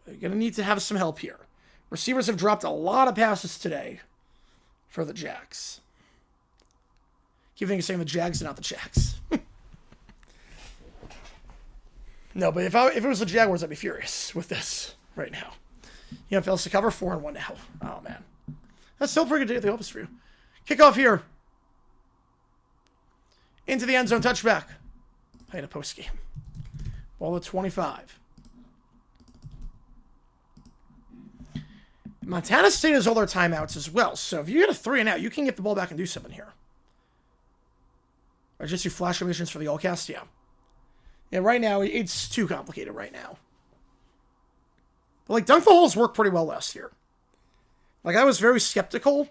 You're going to need to have some help here. Receivers have dropped a lot of passes today for the Jacks. Keep thinking saying the Jags and not the Jacks. No, but if it was the Jaguars, I'd be furious with this right now. You know, fails to cover 4-1 now. Oh, man. That's still a pretty good day at the office for you. Kickoff here. Into the end zone, touchback. I had a post game. Ball at 25. Montana State has all their timeouts as well. So if you get a 3 and out, you can get the ball back and do something here. Or just do flash animations for the all-cast? Yeah. Yeah, right now, it's too complicated right now. But, like, dunk the holes worked pretty well last year. Like, I was very skeptical.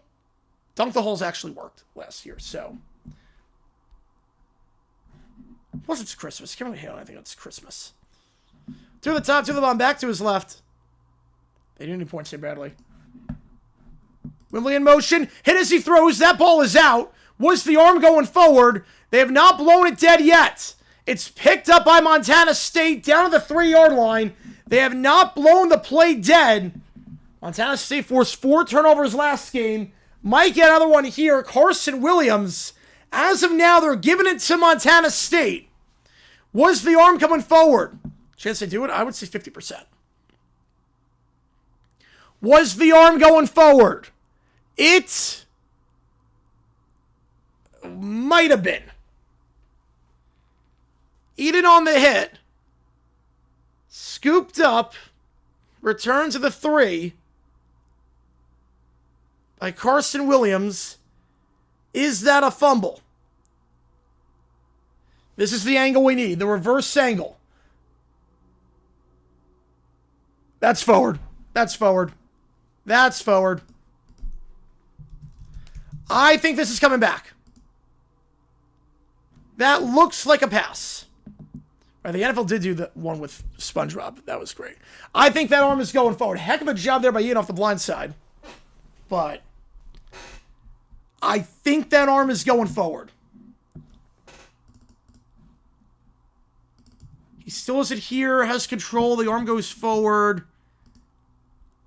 Dunk the holes actually worked last year, so. Plus, it's Christmas. Can't really hate on anything that's Christmas. To the top, to the bottom, back to his left. They do need points here, Bradley. Wimbley in motion. Hit as he throws. That ball is out. Was the arm going forward? They have not blown it dead yet. It's picked up by Montana State down to the 3-yard line. They have not blown the play dead. Montana State forced 4 turnovers last game. Might get another one here. Carson Williams. As of now, they're giving it to Montana State. Was the arm coming forward? Chance they do it? I would say 50%. Was the arm going forward? It might have been. Eden on the hit. Scooped up. Return to the 3. By Carson Williams. Is that a fumble? This is the angle we need. The reverse angle. That's forward. That's forward. That's forward. I think this is coming back. That looks like a pass. Right, the NFL did do the one with SpongeBob. That was great. I think that arm is going forward. Heck of a job there by Ian off the blind side. But I think that arm is going forward. He still has it here, has control. The arm goes forward.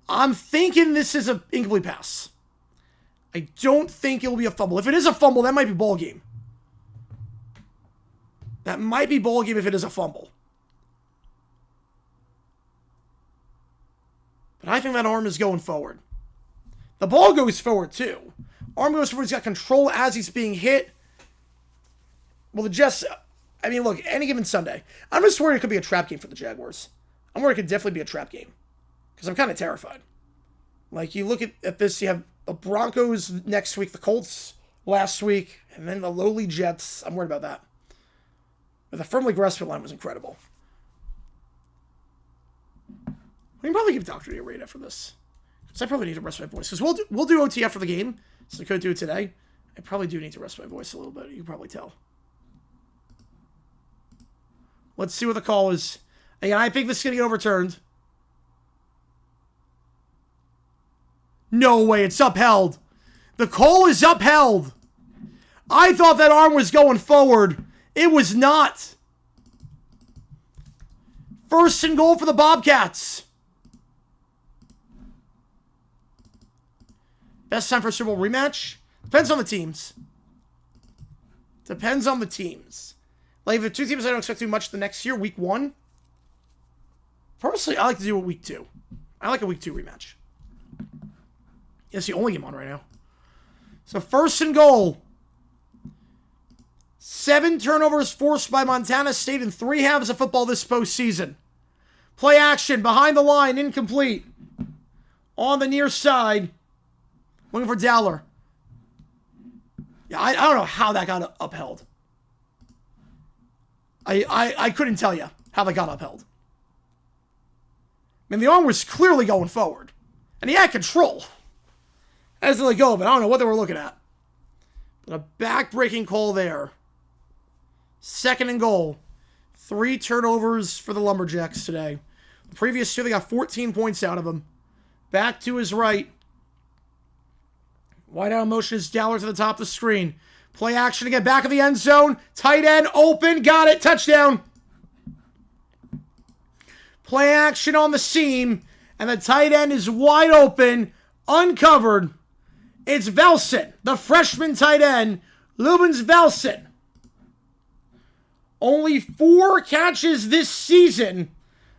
I'm thinking this is an incomplete pass. I don't think it will be a fumble. If it is a fumble, that might be ball game. That might be ball game if it is a fumble. But I think that arm is going forward. The ball goes forward too. Arm goes forward. He's got control as he's being hit. Well, the Jets, I mean, look, any given Sunday, I'm just worried it could be a trap game for the Jaguars. I'm worried it could definitely be a trap game. Because I'm kind of terrified. Like, you look at this, you have the Broncos next week, the Colts last week, and then the lowly Jets. I'm worried about that. But the firmly grasping line was incredible. We can probably give Dr. D a rate after this. Because I probably need to rest my voice. Because we'll do OT after the game, so I could do it today. I probably do need to rest my voice a little bit. You can probably tell. Let's see what the call is. Again, I think this is going to get overturned. No way, it's upheld. The call is upheld. I thought that arm was going forward. It was not. First and goal for the Bobcats. Best time for a Super Bowl rematch? Depends on the teams. Depends on the teams. Like, if the 2 teams I don't expect to do much the next year, week 1. Personally, I like to do a week 2. I like a week 2 rematch. It's the only game on right now. So, first and goal. 7 turnovers forced by Montana State in 3 halves of football this postseason. Play action, behind the line, incomplete. on the near side. Looking for Dowler. Yeah, I don't know how that got upheld. I couldn't tell you how that got upheld. I mean, the arm was clearly going forward. And he had control. As they let go of it. I don't know what they were looking at. But a back-breaking call there. 2nd and goal. 3 turnovers for the Lumberjacks today. The previous 2, they got 14 points out of him. Back to his right. Wide out motion is Dowler to the top of the screen. Play action again. Back of the end zone. Tight end open. Got it. Touchdown. Play action on the seam. And the tight end is wide open. Uncovered. It's Velson, the freshman tight end. Lubens Velson. Only 4 catches this season.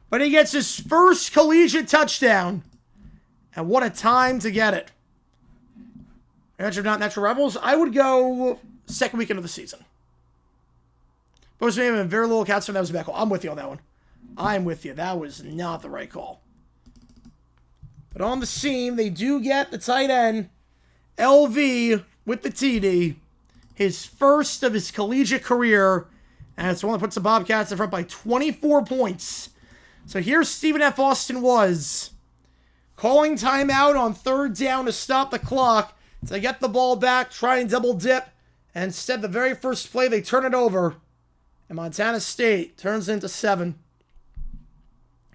But he gets his first collegiate touchdown. And what a time to get it. Match of not natural rivals, I would go 2nd weekend of the season. But it was very little cats, and that was a bad call. I'm with you on that one. I'm with you. That was not the right call. But on the seam, they do get the tight end, LV, with the TD. His first of his collegiate career. And it's the one that puts the Bobcats in front by 24 points. So here's Stephen F. Austin was calling timeout on 3rd down to stop the clock. To get the ball back, try and double dip. And instead, the very first play, they turn it over. And Montana State turns it into 7.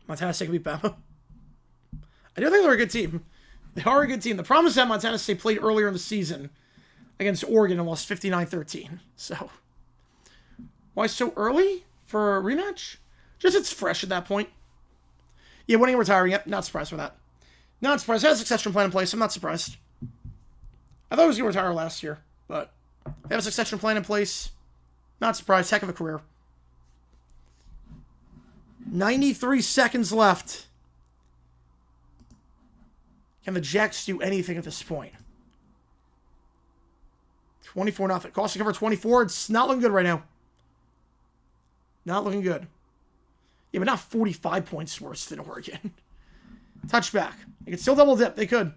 Montana State can beat Bama. I do think they're a good team. They are a good team. The problem is that Montana State played earlier in the season against Oregon and lost 59-13. So, why so early for a rematch? Just it's fresh at that point. Yeah, winning and retiring. Yep, not surprised for that. Not surprised. They had a succession plan in place. I'm not surprised. I thought he was going to retire last year, but they have a succession plan in place. Not surprised. Heck of a career. 93 seconds left. Can the Jacks do anything at this point? 24-0. Cost to cover 24. It's not looking good right now. Not looking good. Yeah, but not 45 points worse than Oregon. Touchback. They could still double dip. They could.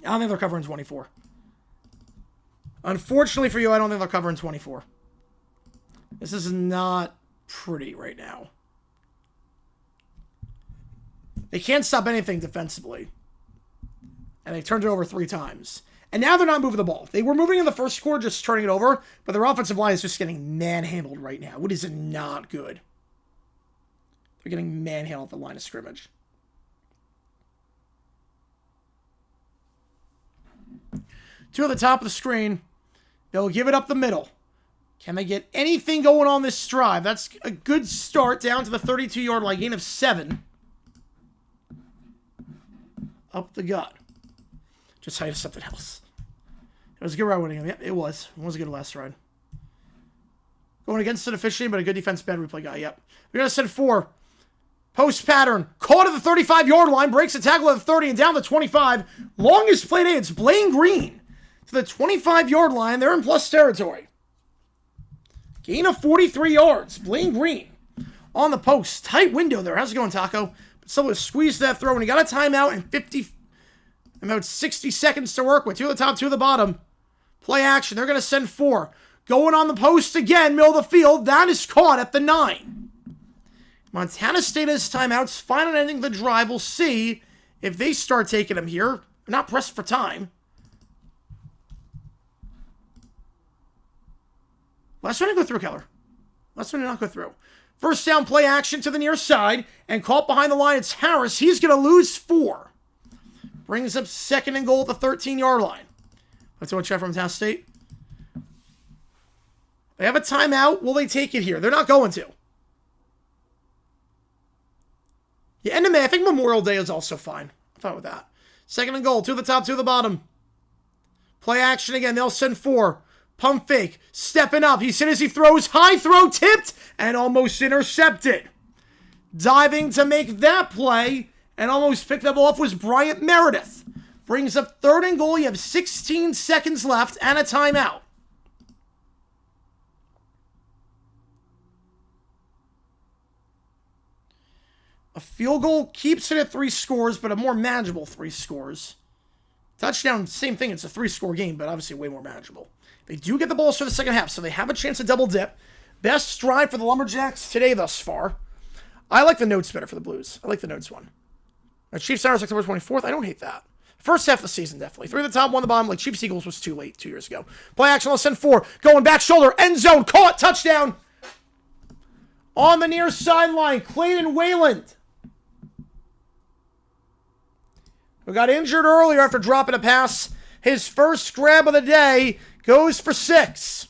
I don't think they're covering 24. Unfortunately for you, I don't think they're covering 24. This is not pretty right now. They can't stop anything defensively. And they turned it over 3 times. And now they're not moving the ball. They were moving in the first quarter, just turning it over. But their offensive line is just getting manhandled right now. It is not good. They're getting manhandled at the line of scrimmage. Two at the top of the screen. They'll give it up the middle. Can they get anything going on this drive? That's a good start down to the 32-yard line. Gain of 7. Up the gut. Just tell you something else. It was a good ride winning. Yep, it was. It was a good last ride. Going against an officiating, but a good defense bad replay guy. Yep. We're going to send 4. Post pattern. Caught at the 35-yard line. Breaks the tackle at the 30 and down the 25. Longest play today. It's Blaine Green. To the 25-yard line. They're in plus territory. Gain of 43 yards. Blaine Green. On the post. Tight window there. How's it going, Taco? But someone squeezed that throw. And he got a timeout in about 60 seconds to work with. 2 at the top, 2 at the bottom. Play action. They're going to send 4. Going on the post again. Middle of the field. That is caught at the 9. Montana State has timeouts. Final ending the drive. We'll see if they start taking them here. They're not pressed for time. Last one to go through, Keller. Last one to not go through. First down, play action to the near side. And caught behind the line, it's Harris. He's going to lose 4. Brings up 2nd and goal at the 13-yard line. Let's go check from Montana State. They have a timeout. Will they take it here? They're not going to. Yeah, end of May. I think Memorial Day is also fine. I'm fine with that. 2nd and goal. 2 at the top, 2 at the bottom. Play action again. They'll send 4. Pump fake. Stepping up. He's in as he throws. High throw tipped and almost intercepted. Diving to make that play and almost picked that ball off was Bryant Meredith. Brings up 3rd and goal. You have 16 seconds left and a timeout. A field goal keeps it at 3 scores, but a more manageable 3 scores. Touchdown, same thing. It's a 3-score game, but obviously way more manageable. They do get the balls for the second half, so they have a chance to double dip. Best drive for the Lumberjacks today thus far. I like the notes better for the Blues. I like the notes one. Chiefs Sounders October 24th. I don't hate that. First half of the season, definitely. 3 at the top, 1 at the bottom. Like Chiefs Eagles was too late 2 years ago. Play action, let's send 4. Going back shoulder, end zone, caught, touchdown. On the near sideline, Clayton Wayland, who got injured earlier after dropping a pass. His first grab of the day goes for 6.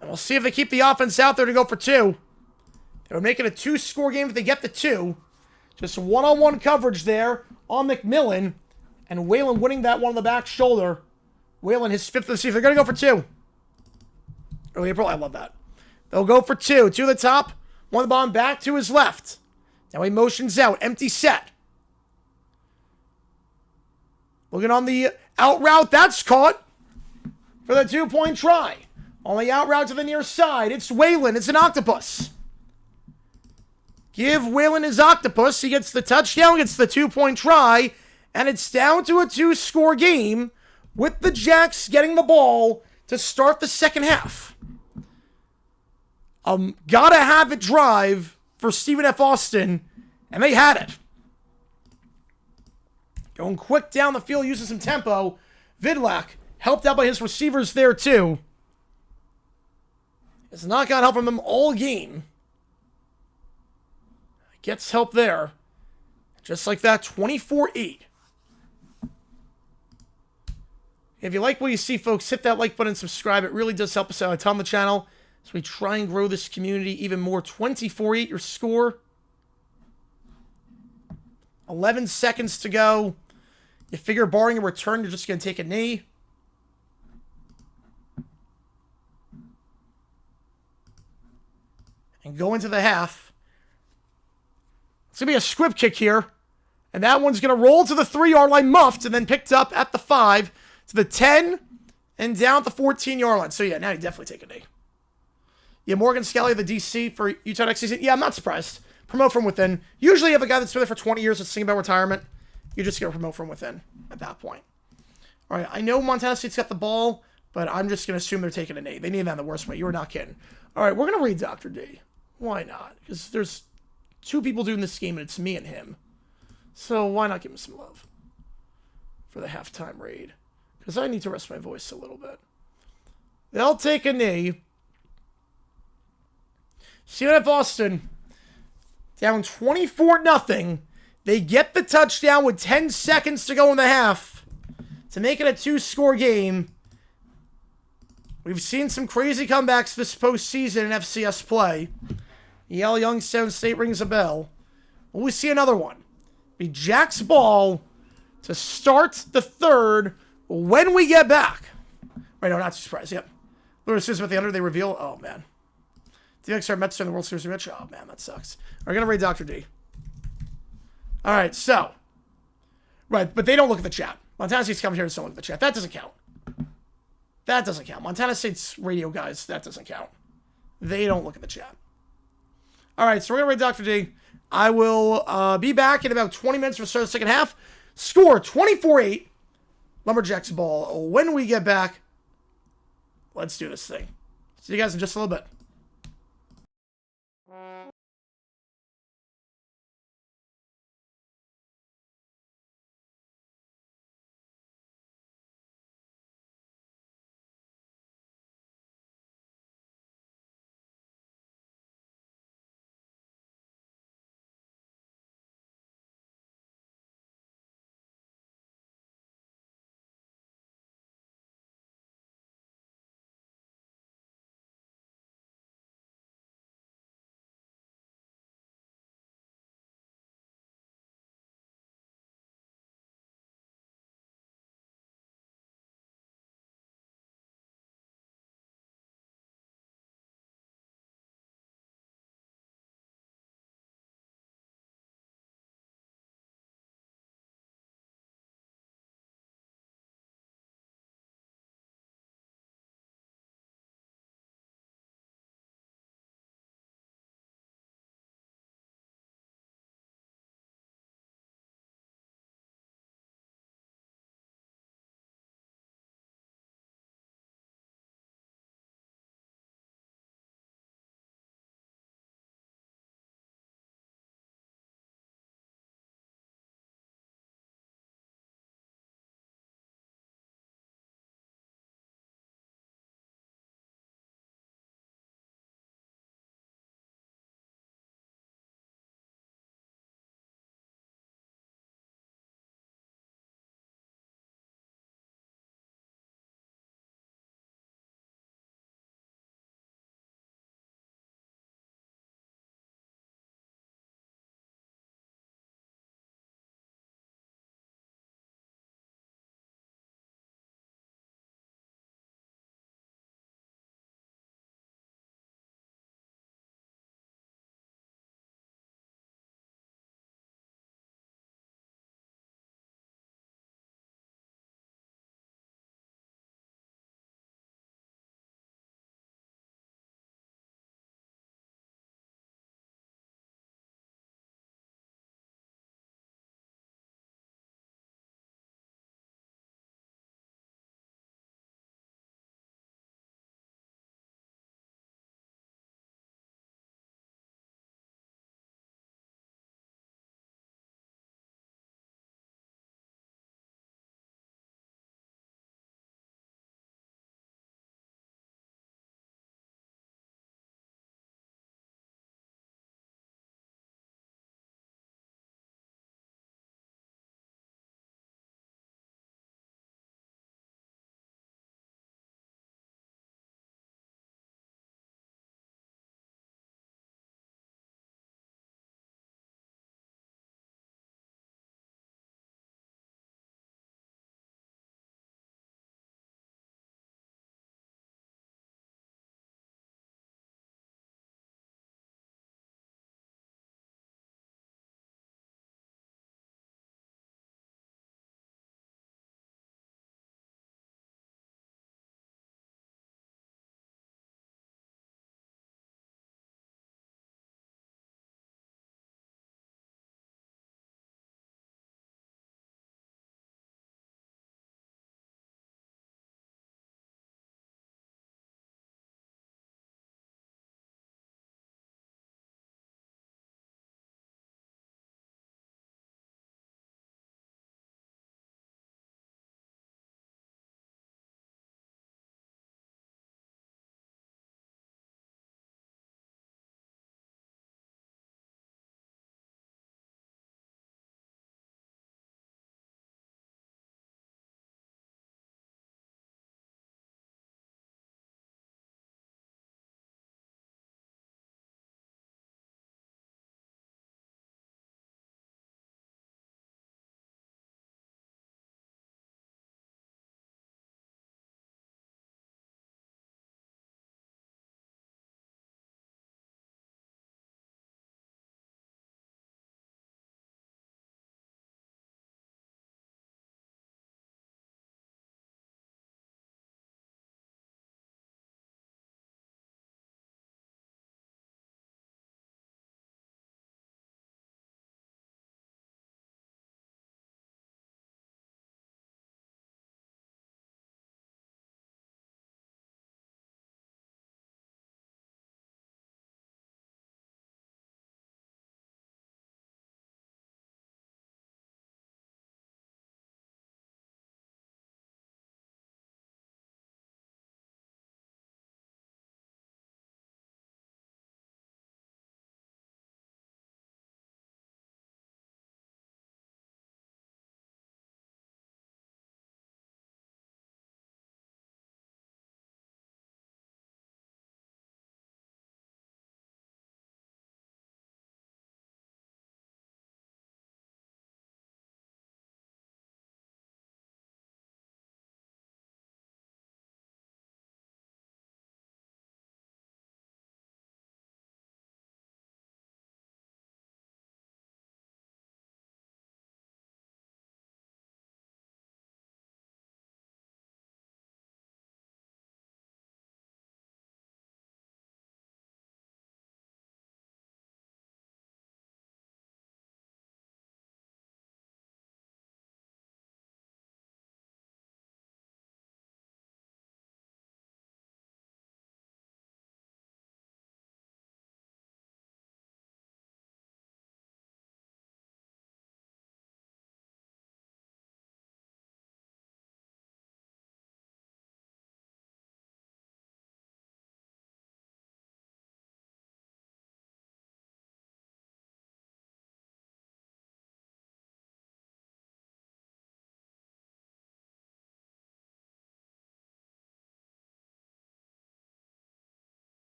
And we'll see if they keep the offense out there to go for 2. They would make it a 2-score game if they get the 2. Just one-on-one coverage there on McMillan. And Whalen winning that one on the back shoulder. Whalen, his 5th of the season. They're going to go for 2. Early April, I love that. They'll go for 2. 2 at the top, 1 at the bottom, back to his left. Now he motions out. Empty set. Looking on the out route. That's caught for the 2-point try. On the out route to the near side, it's Whalen. It's an octopus. Give Whalen his octopus. He gets the touchdown, gets the 2-point try, and it's down to a 2-score game with the Jacks getting the ball to start the second half. Gotta have it drive for Stephen F. Austin, and they had it. Going quick down the field, using some tempo. Vidlak, helped out by his receivers there too. Has not got help from them all game. Gets help there. Just like that, 24-8. If you like what you see, folks, hit that like button and subscribe. It really does help us out a ton on the channel as we try and grow this community even more. 24-8 your score. 11 seconds to go. You figure barring a return, you're just going to take a knee. And go into the half. It's going to be a squib kick here. And that one's going to roll to the 3-yard line, muffed, and then picked up at the 5, to the 10, and down at the 14-yard line. So, yeah, now you definitely take a knee. Yeah, Morgan Skelly, the DC for Utah next season. Yeah, I'm not surprised. Promote from within. Usually you have a guy that's been there for 20 years that's thinking about retirement. You just get to promote from within at that point. All right, I know Montana State's got the ball, but I'm just going to assume they're taking a knee. They need that in the worst way. You were not kidding. All right, we're going to read Dr. D. Why not? Because there's 2 people doing this game, and it's me and him. So why not give him some love for the halftime raid? Because I need to rest my voice a little bit. They'll take a knee. Stephen F. Austin down 24-0. They get the touchdown with 10 seconds to go in the half to make it a 2-score game. We've seen some crazy comebacks this postseason in FCS play. Yale Youngstown State rings a bell. Will we see another one? Be Jack's ball to start the 3rd when we get back. Right, no, not too surprised. Yep. Lewis says with the under, they reveal. Oh, man. The XR Mets are in the World Series rematch. Oh, man, that sucks. We're going to raid Dr. D. All right, so. Right, but they don't look at the chat. Montana State's commentators don't look at the chat. That doesn't count. That doesn't count. Montana State's radio guys, that doesn't count. They don't look at the chat. All right, so we're going to raid Dr. D. I will be back in about 20 minutes for the start of the second half. Score 24-8. Lumberjacks ball. When we get back, let's do this thing. See you guys in just a little bit.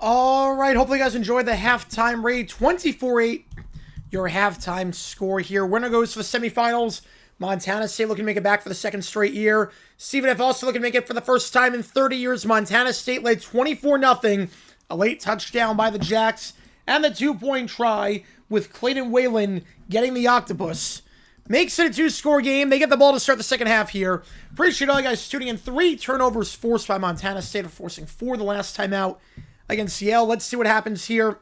All right, hopefully you guys enjoyed the halftime raid. 24-8, your halftime score here. Winner goes for the semifinals. Montana State looking to make it back for the second straight year. Stephen F. also looking to make it for the first time in 30 years. Montana State led 24-0. A late touchdown by the Jacks. And the 2-point try with Clayton Whalen getting the octopus. Makes it a 2-score game. They get the ball to start the second half here. Appreciate all you guys tuning in. 3 turnovers forced by Montana State, forcing 4 the last time out against Yale. Let's see what happens here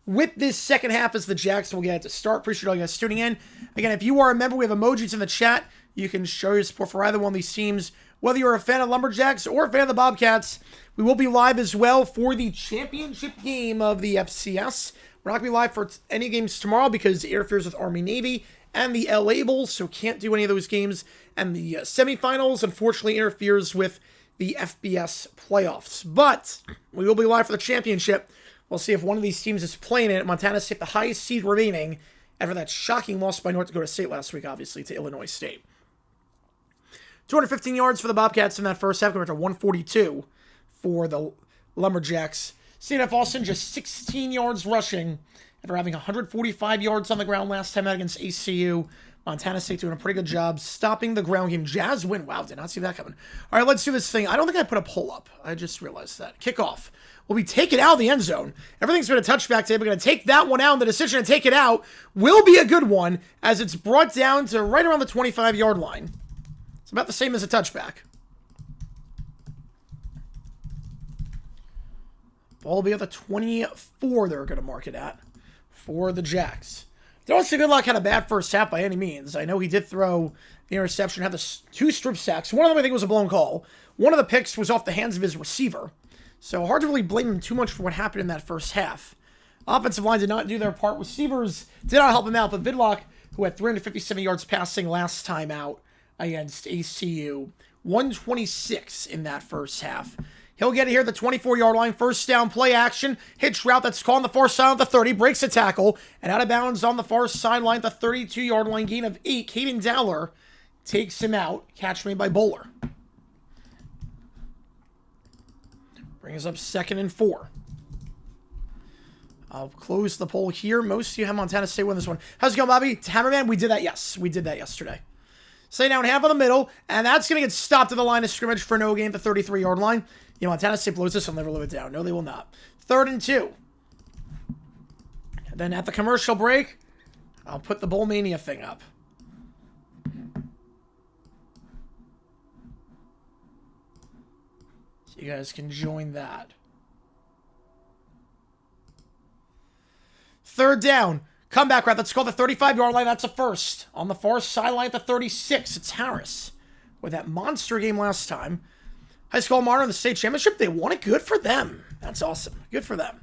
with this second half as the Jacks will get it to start. Appreciate all you guys tuning in. Again, if you are a member, we have emojis in the chat. You can show your support for either one of these teams. Whether you're a fan of Lumberjacks or a fan of the Bobcats, we will be live as well for the championship game of the FCS. We're not going to be live for any games tomorrow because it interferes with Army-Navy and the LA Bowl, so can't do any of those games. And the semifinals, unfortunately, interferes with the FBS playoffs. But we will be live for the championship. We'll see if one of these teams is playing it. Montana State, the highest seed remaining, after that shocking loss by North Dakota State last week, obviously, to Illinois State. 215 yards for the Bobcats in that first half, compared to 142 for the Lumberjacks. CNF Austin just 16 yards rushing after having 145 yards on the ground last time out against ACU. Montana State doing a pretty good job stopping the ground game. Jazz win. Wow, did not see that coming. All right, let's do this thing. I don't think I put a pull up. I just realized that. Kickoff will be taken out of the end zone. Everything's been a touchback today. We're going to take that one out. And the decision to take it out will be a good one as it's brought down to right around the 25-yard line. It's about the same as a touchback. Ball will be at the 24 they're going to mark it at for the Jacks. Don't say Goodluck had a bad first half by any means. I know he did throw the interception, had the 2 strip sacks. One of them I think was a blown call. One of the picks was off the hands of his receiver. So hard to really blame him too much for what happened in that first half. Offensive line did not do their part. Receivers did not help him out, but Vidlock, who had 357 yards passing last time out against ACU, 126 in that first half. He'll get it here at the 24-yard line. First down, play action. Hitch route that's called on the far side of the 30. Breaks a tackle. And out of bounds on the far sideline at the 32-yard line. Gain of 8. Caden Dowler takes him out. Catch made by Bowler. Brings up 2nd and 4. I'll close the poll here. Most of you have Montana State win this one. How's it going, Bobby? Hammerman, we did that. Yes, we did that yesterday. Stay down half of the middle, and that's going to get stopped at the line of scrimmage for no gain at the 33-yard line. You know, Montana State blows this, they'll never live it down. No, they will not. 3rd and 2. And then at the commercial break, I'll put the Bowl Mania thing up. So you guys can join that. 3rd down. Comeback route. That's called the 35-yard line. That's a first. On the far sideline at the 36, it's Harris. With that monster game last time. High school Martyr in the state championship, they won it. Good for them. That's awesome. Good for them.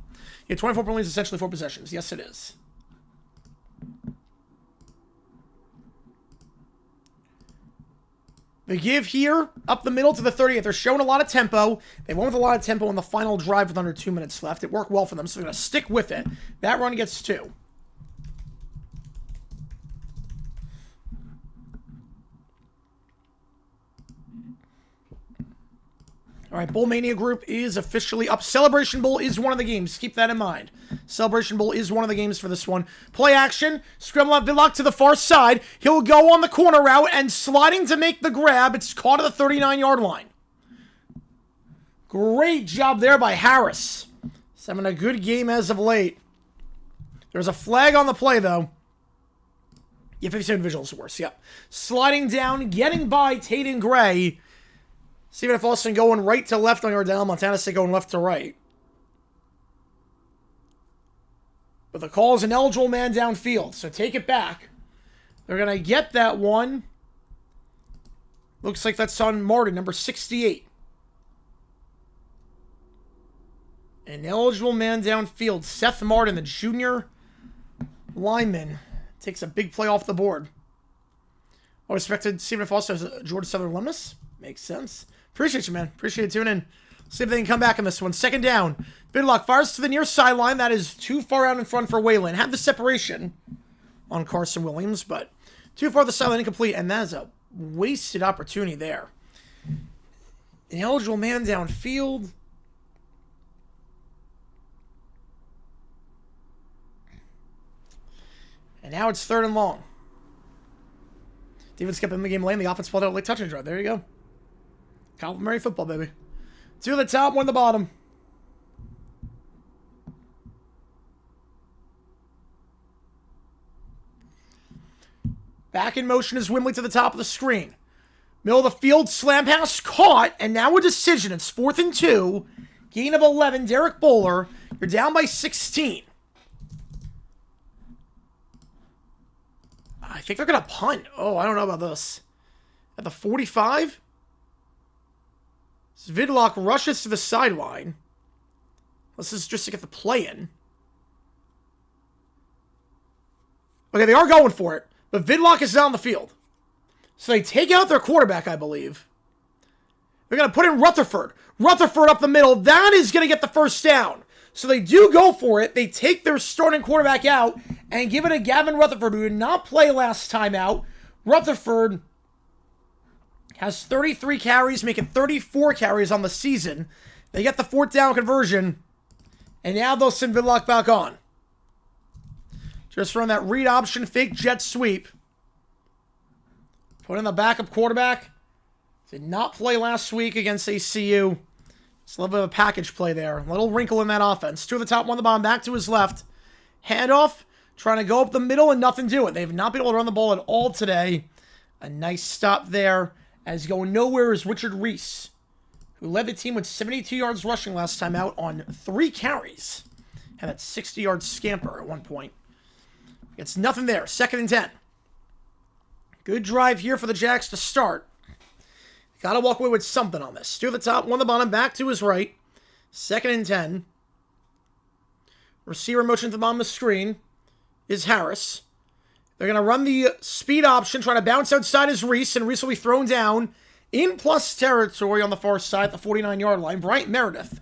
Yeah, 24 points, essentially 4 possessions. Yes, it is. The give here, up the middle to the 30th. They're showing a lot of tempo. They went with a lot of tempo on the final drive with under 2 minutes left. It worked well for them, so they're going to stick with it. That run gets 2. All right, Bowl Mania group is officially up. Celebration Bowl is one of the games. Keep that in mind. Celebration Bowl is one of the games for this one. Play action. Scramble out Vidlock to the far side. He'll go on the corner route and sliding to make the grab. It's caught at the 39-yard line. Great job there by Harris. He's having a good game as of late. There's a flag on the play, though. Yeah, 57 visuals worse, yep. Sliding down, getting by Taden Gray. Stephen F. Austin going right to left on Yardell. Montana State going left to right. But the call is an eligible man downfield, so take it back. They're going to get that one. Looks like that's on Martin, number 68. An eligible man downfield. Seth Martin, the junior lineman, takes a big play off the board. I expected Stephen F. Austin as a Georgia Southern alumnus. Makes sense. Appreciate you, man. Appreciate you tuning in. See if they can come back in this one. 2nd down. Vidlock fires to the near sideline. That is too far out in front for Wayland. Had the separation on Carson Williams, but too far the sideline incomplete, and that is a wasted opportunity there. An eligible man downfield. And now it's 3rd and long. Defense kept in the game lane. The offense pulled out late touchdown drive. There you go. Complimentary football, baby. 2 at the top, 1 at the bottom. Back in motion is Wimley to the top of the screen. Middle of the field, slam pass, caught, and now a decision. It's 4th and 2. Gain of 11, Derek Bowler. You're down by 16. I think they're going to punt. Oh, I don't know about this. At the 45? Vidlock rushes to the sideline. This is just to get the play in. Okay, they are going for it, but Vidlock is down the field. So they take out their quarterback, I believe. They're going to put in Rutherford. Rutherford up the middle. That is going to get the first down. So they do go for it. They take their starting quarterback out and give it to Gavin Rutherford, who did not play last time out. Rutherford has 33 carries, making 34 carries on the season. They get the 4th down conversion, and now they'll send Vidlock back on. Just run that read option, fake jet sweep. Put in the backup quarterback. Did not play last week against ACU. It's a little bit of a package play there. A little wrinkle in that offense. 2 at the top, 1 at the bottom, back to his left. Handoff, trying to go up the middle and nothing do it. They've not been able to run the ball at all today. A nice stop there. As going nowhere is Richard Reese, who led the team with 72 yards rushing last time out on 3 carries. Had that 60-yard scamper at one point. It's nothing there. 2nd and 10. Good drive here for the Jacks to start. Got to walk away with something on this. 2 at the top, 1 at the bottom, back to his right. 2nd and 10. Receiver motion to the bottom of the screen is Harris. They're going to run the speed option, trying to bounce outside is Reese, and Reese will be thrown down in plus territory on the far side at the 49-yard line. Bryant Meredith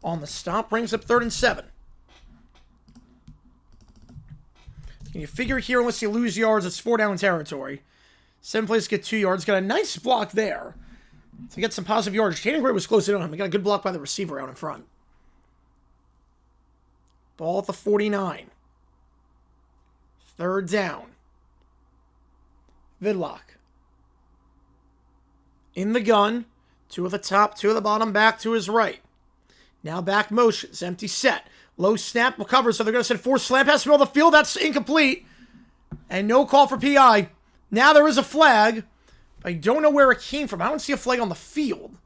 on the stop brings up 3rd and 7. Can you figure here, unless you lose yards, it's 4 down territory. 7 plays to get 2 yards. Got a nice block there to get some positive yardage. Tatum Gray was close in on him. He got a good block by the receiver out in front. Ball at the 49. 3rd down. Vidlock. In the gun. 2 at the top, 2 at the bottom, back to his right. Now back motions. Empty set. Low snap will cover, so they're going to send 4 slant pass middle of the field. That's incomplete. And no call for PI. Now there is a flag. I don't know where it came from. I don't see a flag on the field.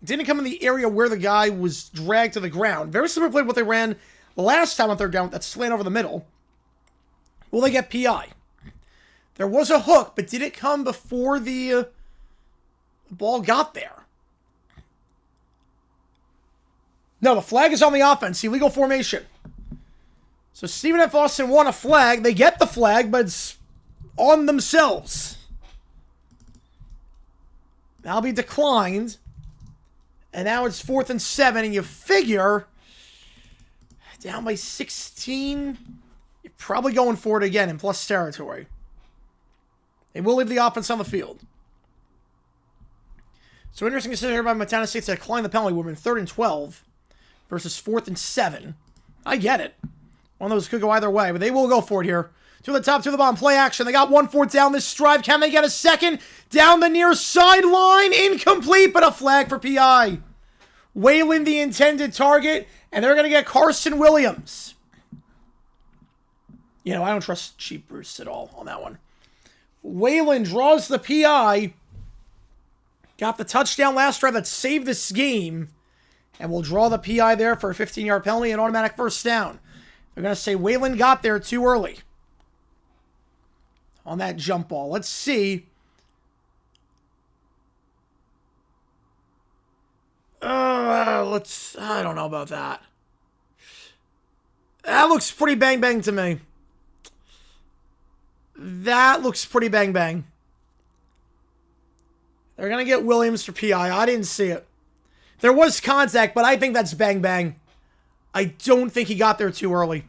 It didn't come in the area where the guy was dragged to the ground. Very similar play to what they ran last time on 3rd down. That slant over the middle. Will they get PI? There was a hook, but did it come before the ball got there? No, the flag is on the offense. Illegal formation. So Stephen F. Austin won a flag. They get the flag, but it's on themselves. That'll be declined. And now it's 4th and 7, and you figure down by 16, you're probably going for it again in plus territory. They will leave the offense on the field. So interesting decision here by Montana State to decline the penalty woman. 3rd and 12 versus 4th and 7. I get it. One of those could go either way, but they will go for it here. 2 at the top, 2 at the bottom. Play action. They got 1 4th down this drive. Can they get a second? Down the near sideline. Incomplete, but a flag for PI. Wayland the intended target, and they're going to get Carson Williams. You know, I don't trust Cheap Bruce at all on that one. Wayland draws the PI. Got the touchdown last drive that saved this game. And we'll draw the PI there for a 15-yard penalty and automatic 1st down. They're going to say Wayland got there too early on that jump ball. Let's see. I don't know about that. That looks pretty bang-bang to me. That looks pretty bang-bang. They're going to get Williams for PI. I didn't see it. There was contact, but I think that's bang-bang. I don't think he got there too early.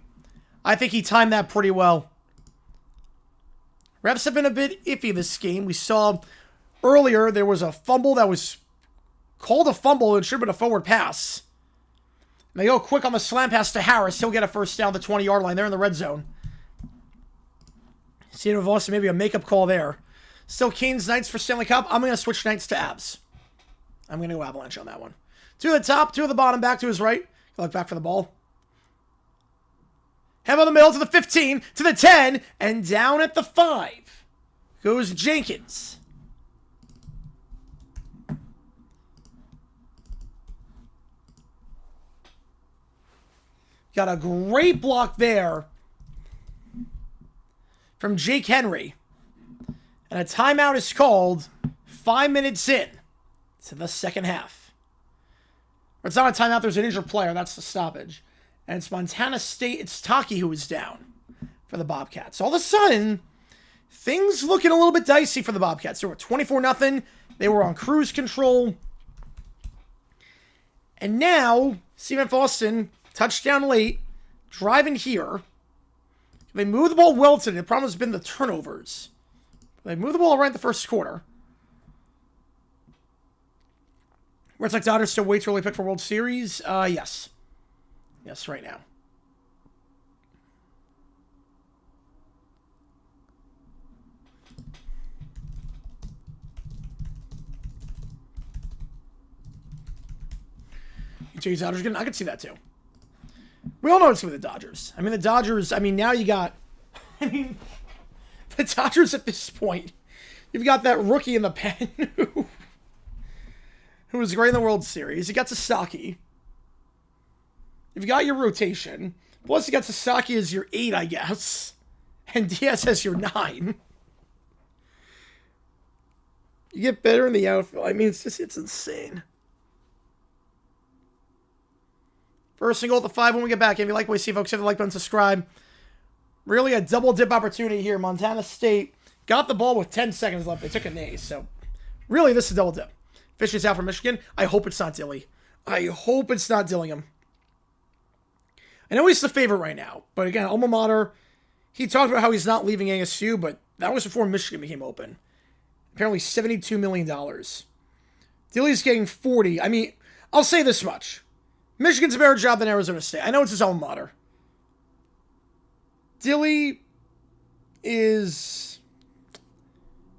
I think he timed that pretty well. Refs have been a bit iffy this game. We saw earlier there was a fumble that was called a fumble. It should have been a forward pass. And they go quick on the slant pass to Harris. He'll get a 1st down at the 20-yard line. They're in the red zone. Seeing if also maybe a makeup call there. Still Canes Knights for Stanley Cup. I'm going to switch Knights to Avs. I'm going to go Avalanche on that one. 2 at the top, 2 at the bottom, back to his right. Look back for the ball. Hem on the middle to the 15, to the 10, and down at the 5 goes Jenkins. Got a great block there from Jake Henry. And a timeout is called 5 minutes in to the 2nd half. Or it's not a timeout, there's an injured player. That's the stoppage. And it's Montana State. It's Taki who is down for the Bobcats. All of a sudden, things looking a little bit dicey for the Bobcats. They were 24-0. They were on cruise control. And now, Stephen F. Austin, touchdown late, driving here. They move the ball well today. The problem has been the turnovers. They move the ball right in the 1st quarter. Red Sox Dodgers still way too early pick for World Series? Yes. Yes, right now. Dodgers I could see that too. We all know it's with the Dodgers. I mean, the Dodgers, now you got... the Dodgers at this point, you've got that rookie in the pen who was great in the World Series. You got Sasaki. You've got your rotation. Plus, you got Sasaki as your 8, I guess. And Diaz has your 9. You get better in the outfield. I mean, it's insane. First and goal at the 5 when we get back. If you like what you see, folks, hit the like button, subscribe. Really a double dip opportunity here. Montana State got the ball with 10 seconds left. They took a knee, so really this is a double dip. Fisher's out for Michigan. I hope it's not Dilly. I hope it's not Dillingham. I know he's the favorite right now, but again, alma mater. He talked about how he's not leaving ASU, but that was before Michigan became open. Apparently $72 million. Dilly's getting 40. I mean, I'll say this much. Michigan's a better job than Arizona State. I know it's his alma mater. Dilly is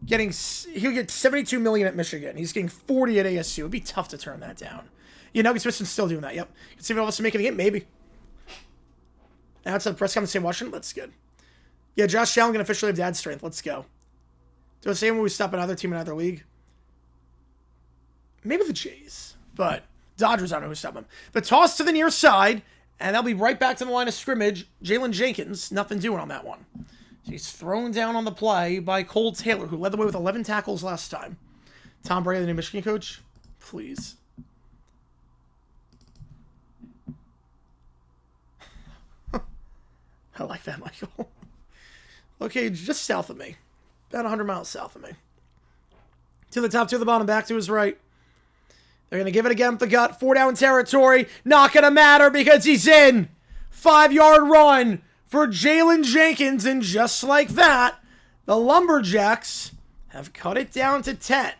getting, he'll get $72 million at Michigan. He's getting 40 at ASU. It'd be tough to turn that down. You know, Smithson's still doing that. Yep. You can see if all of us are making a game. Maybe. Outside the press conference in Washington. That's good. Yeah, Josh Allen can officially have dad strength. Let's go. Do the same when we stop another team in another league. Maybe the Jays. But Dodgers, I don't know who's stopping them. The toss to the near side. And they'll be right back to the line of scrimmage. Jalen Jenkins, nothing doing on that one. So he's thrown down on the play by Cole Taylor, who led the way with 11 tackles last time. Tom Brady, the new Michigan coach. Please. I like that, Michael. Okay, just south of me. About 100 miles south of me. To the top, to the bottom, back to his right. They're going to give it again with the gut. 4 down territory. Not going to matter because he's in. 5-yard run for Jalen Jenkins. And just like that, the Lumberjacks have cut it down to 10.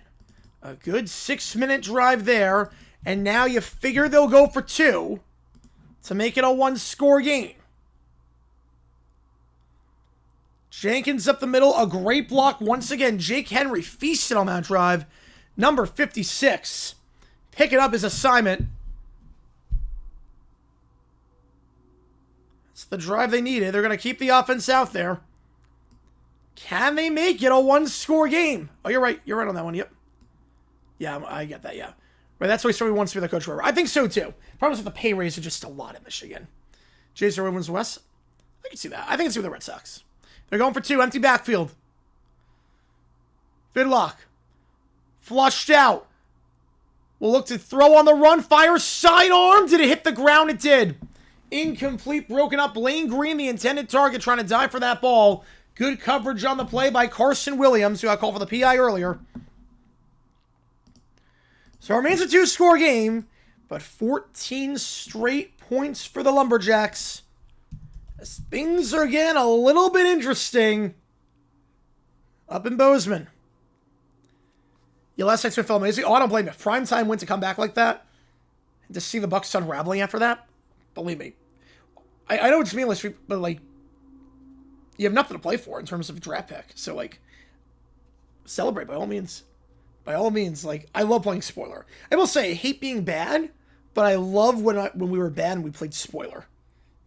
A good 6-minute drive there. And now you figure they'll go for 2 to make it a 1-score game. Jenkins up the middle. A great block once again. Jake Henry feasted on that drive. Number 56. Picking up his assignment. It's the drive they needed. They're going to keep the offense out there. Can they make it a 1-score game? Oh, you're right. You're right on that one. Yep. Yeah, I get that. Yeah. Right. That's what he wants to be the coach forever. I think so, too. Problems with the pay raise are just a lot in Michigan. Jays are wins West. I can see that. I think it's with the Red Sox. They're going for 2. Empty backfield. Vidlock. Flushed out. Will look to throw on the run. Fire sidearm. Did it hit the ground? It did. Incomplete. Broken up. Blaine Green, the intended target, trying to dive for that ball. Good coverage on the play by Carson Williams, who I called for the PI earlier. So it remains a 2-score game, but 14 straight points for the Lumberjacks. As things are getting a little bit interesting up in Bozeman. Yeah, last night's been felt amazing. Oh, I don't blame you. Primetime win to come back like that. And to see the Bucks unraveling after that. Believe me. I know it's meaningless, but, like, you have nothing to play for in terms of a draft pick. So, like, celebrate by all means. By all means, like, I love playing spoiler. I will say, I hate being bad, but I love when we were bad and we played spoiler.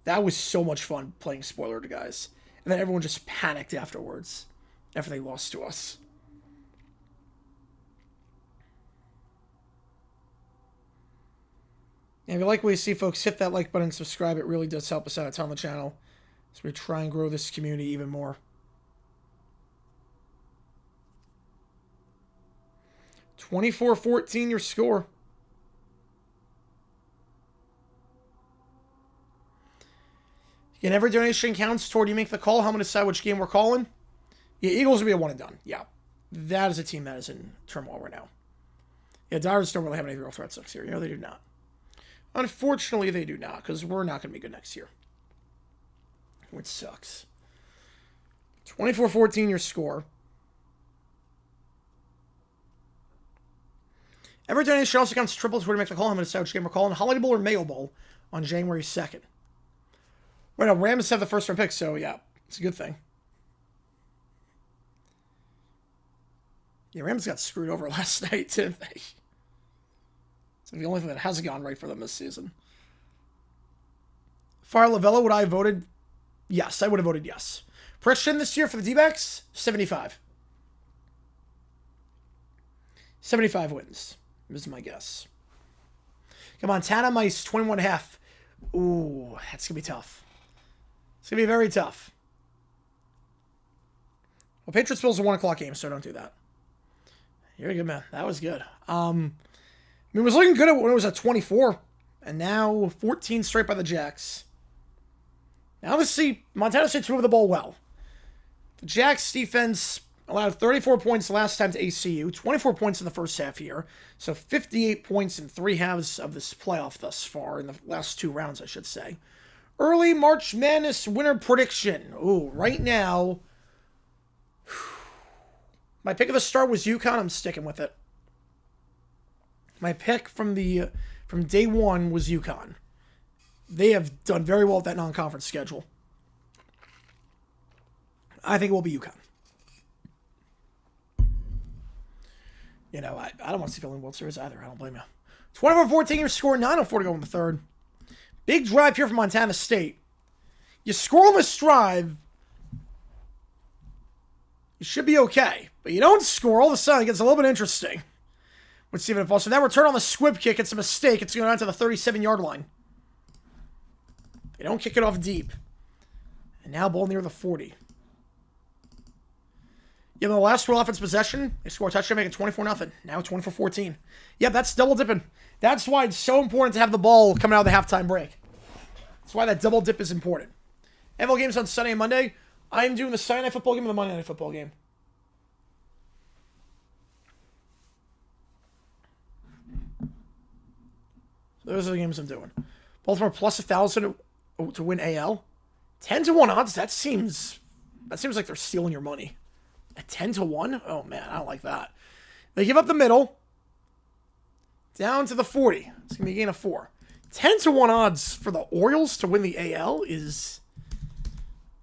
That was so much fun playing spoiler to guys. And then everyone just panicked afterwards. After they lost to us. And if you like what you see, folks, hit that like button and subscribe. It really does help us out a ton on the channel as we try and grow this community even more. 24-14 your score. Again, every donation counts toward you make the call. How I'm going to decide which game we're calling. Yeah, Eagles will be a one and done. Yeah. That is a team that is in turmoil right now. Yeah, Dodgers don't really have any real threats next year. You know, they do not. Unfortunately, they do not, because we're not going to be good next year. Which sucks. 24-14 your score. Every donation also counts triple toward to make the call. I'm going to decide which game we're calling. Holiday Bowl or Mayo Bowl on January 2nd. Right now, Rams have the first round pick, so yeah, it's a good thing. Yeah, Rams got screwed over last night, didn't they? It's the only thing that hasn't gone right for them this season. Fire Lavella, would I have voted? Yes, I would have voted yes. Prediction this year for the D-backs, 75. 75 wins. This is my guess. Come on, Montana Mice, 21.5. Ooh, that's going to be tough. It's going to be very tough. Well, Patriots Bills are 1 o'clock game, so don't do that. You're a good man. That was good. I mean, it was looking good when it was at 24, and now 14 straight by the Jacks. Now let's see. Montana State's moving the ball well. The Jacks defense allowed 34 points last time to ACU, 24 points in the first half here, so 58 points in 3 halves of this playoff thus far, in the last 2 rounds, I should say. Early March Madness winner prediction. Ooh, right now, my pick of the start was UConn. I'm sticking with it. My pick from day one was UConn. They have done very well with that non-conference schedule. I think it will be UConn. You know, I don't want to see Philly in World Series either. I don't blame you. 24-14, your score, 9:04 to go in the third. Big drive here from Montana State. You score on this drive, you should be okay. But you don't score, all of a sudden it gets a little bit interesting. With Stephen F. So that return on the squib kick, it's a mistake. It's going down to the 37-yard line. They don't kick it off deep. And now ball near the 40. Yeah, the last real offense possession, they score a touchdown, make it 24-0. Now 24-14. Yep, that's double dipping. That's why it's so important to have the ball coming out of the halftime break. That's why that double dip is important. NFL games on Sunday and Monday. I'm doing the Sunday Night Football game and the Monday Night Football game. So those are the games I'm doing. Baltimore plus 1,000 to win AL. 10-1 odds. That seems like they're stealing your money. At 10-1? Oh man, I don't like that. They give up the middle. Down to the 40. It's gonna be a gain of 4. 10-1 odds for the Orioles to win the AL is...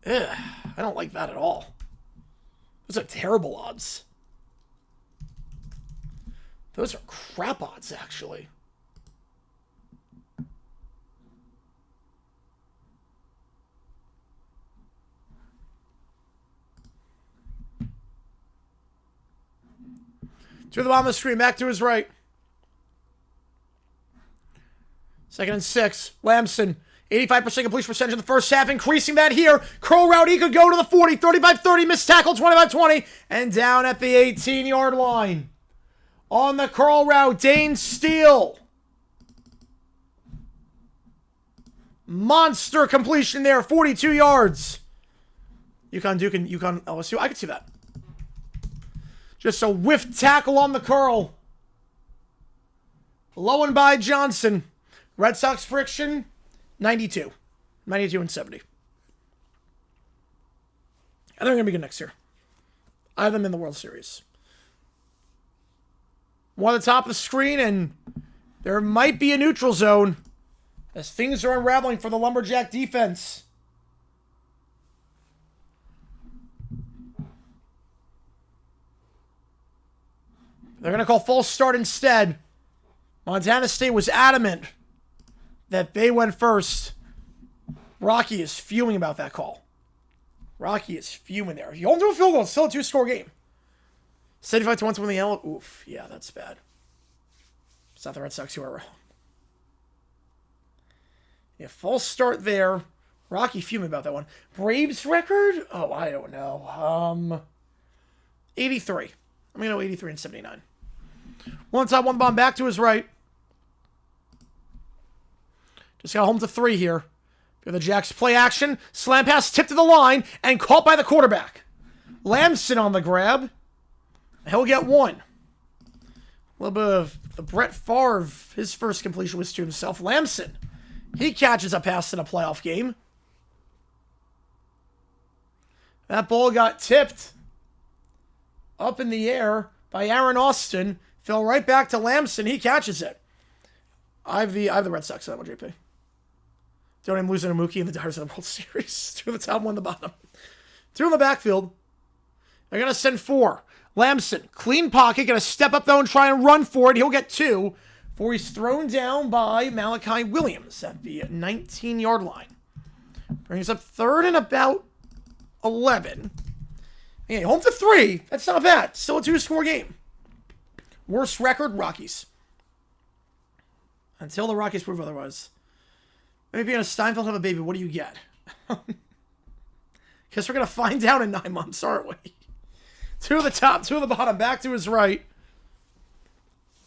I don't like that at all. Those are terrible odds. Those are crap odds, actually. To the bottom of the screen, back to his right. 2nd and 6. Lamson, 85% completion percentage in the first half, increasing that here. Curl route, he could go to the 40, 35-30, missed tackle, 25-20, and down at the 18-yard line. On the curl route, Dane Steele. Monster completion there, 42 yards. UConn Duke and UConn LSU, I could see that. Just a whiff tackle on the curl. Low and by Johnson. Red Sox friction, 92. 92 and 70. And they're going to be good next year. I have them in the World Series. One at the top of the screen, and there might be a neutral zone as things are unraveling for the Lumberjack defense. They're going to call false start instead. Montana State was adamant that they went first. Rocky is fuming about that call. Rocky is fuming there. If you hold to a field goal, it's still a 2-score game. 75-1 to win the yellow. Oof, yeah, that's bad. It's not the Red Sox who are wrong. Yeah, false start there. Rocky fuming about that one. Braves record? Oh, I don't know. 83. I'm going to go 83 and 79. One top, one bomb back to his right. Just got home to 3 here. For the Jacks play action. Slam pass tipped to the line and caught by the quarterback. Lamson on the grab. He'll get 1. A little bit of the Brett Favre, his first completion was to himself. Lamson, he catches a pass in a playoff game. That ball got tipped up in the air by Aaron Austin. Fell right back to Lamson. He catches it. I have the Red Sox on that one, JP. Don't even losing a Mookie in the Dodgers in the World Series. 2 at the top, 1 at the bottom. 2 in the backfield. They're going to send 4. Lamson, clean pocket, going to step up though and try and run for it. He'll get 2 before he's thrown down by Malachi Williams at the 19-yard line. Brings up 3rd and about 11. Yeah, home to 3. That's not bad. Still a 2-score game. Worst record, Rockies. Until the Rockies prove otherwise. Maybe in a Steinfeld have a baby, what do you get? Guess we're going to find out in 9 months, aren't we? To the top, to the bottom, back to his right.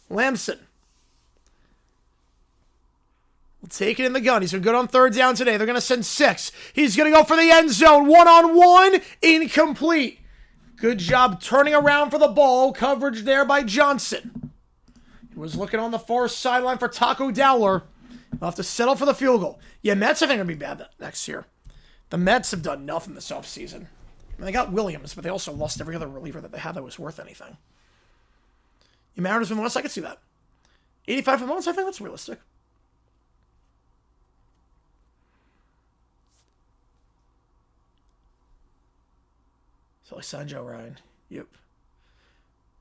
Lamson. Will take it in the gun. He's been good on third down today. They're going to send 6. He's going to go for the end zone. One-on-one. Incomplete. Good job turning around for the ball. Coverage there by Johnson. He was looking on the far sideline for Taco Dowler. He'll have to settle for the field goal. Yeah, Mets, I think, are going to be bad next year. The Mets have done nothing this offseason. They got Williams, but they also lost every other reliever that they had that was worth anything. The Mariners from the West, I could see that. 85 for the Mets, I think that's realistic. So I signed Joe Ryan. Yep.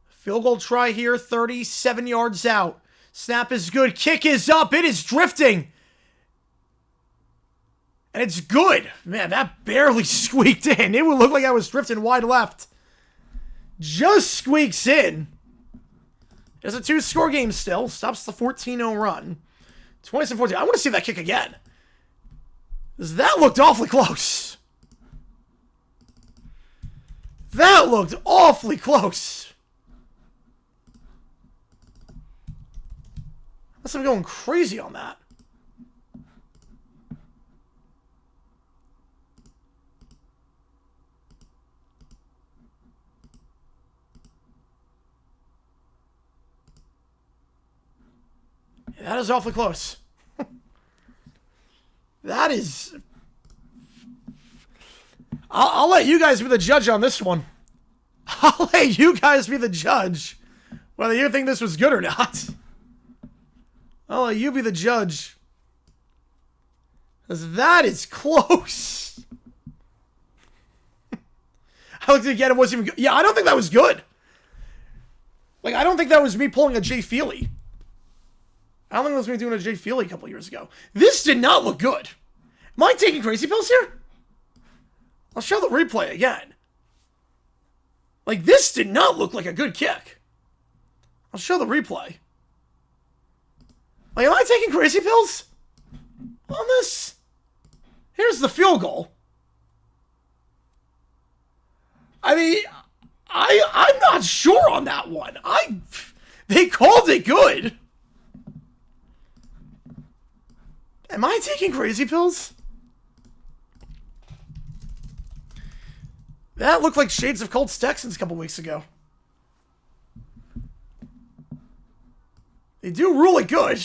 Field goal try here, 37 yards out. Snap is good. Kick is up. It is drifting. And it's good. Man, that barely squeaked in. It would look like I was drifting wide left. Just squeaks in. It's a 2-score game still. Stops the 14-0 run. 27-14. I want to see that kick again. Because that looked awfully close. That looked awfully close. Unless I'm going crazy on that. That is awfully close. That is... I'll let you guys be the judge on this one. I'll let you guys be the judge. Whether you think this was good or not. I'll let you be the judge. Because that is close. I looked again, it wasn't even good. Yeah, I don't think that was good. Like, I don't think that was me pulling a Jay Feely. I don't think that was me doing a Jay Feely a couple years ago. This did not look good. Am I taking crazy pills here? I'll show the replay again. Like, this did not look like a good kick. I'll show the replay. Like, am I taking crazy pills on this? Here's the field goal. I mean, I'm not sure on that one. They called it good. Am I taking crazy pills? That looked like shades of Colts Texans a couple weeks ago. They do rule it good.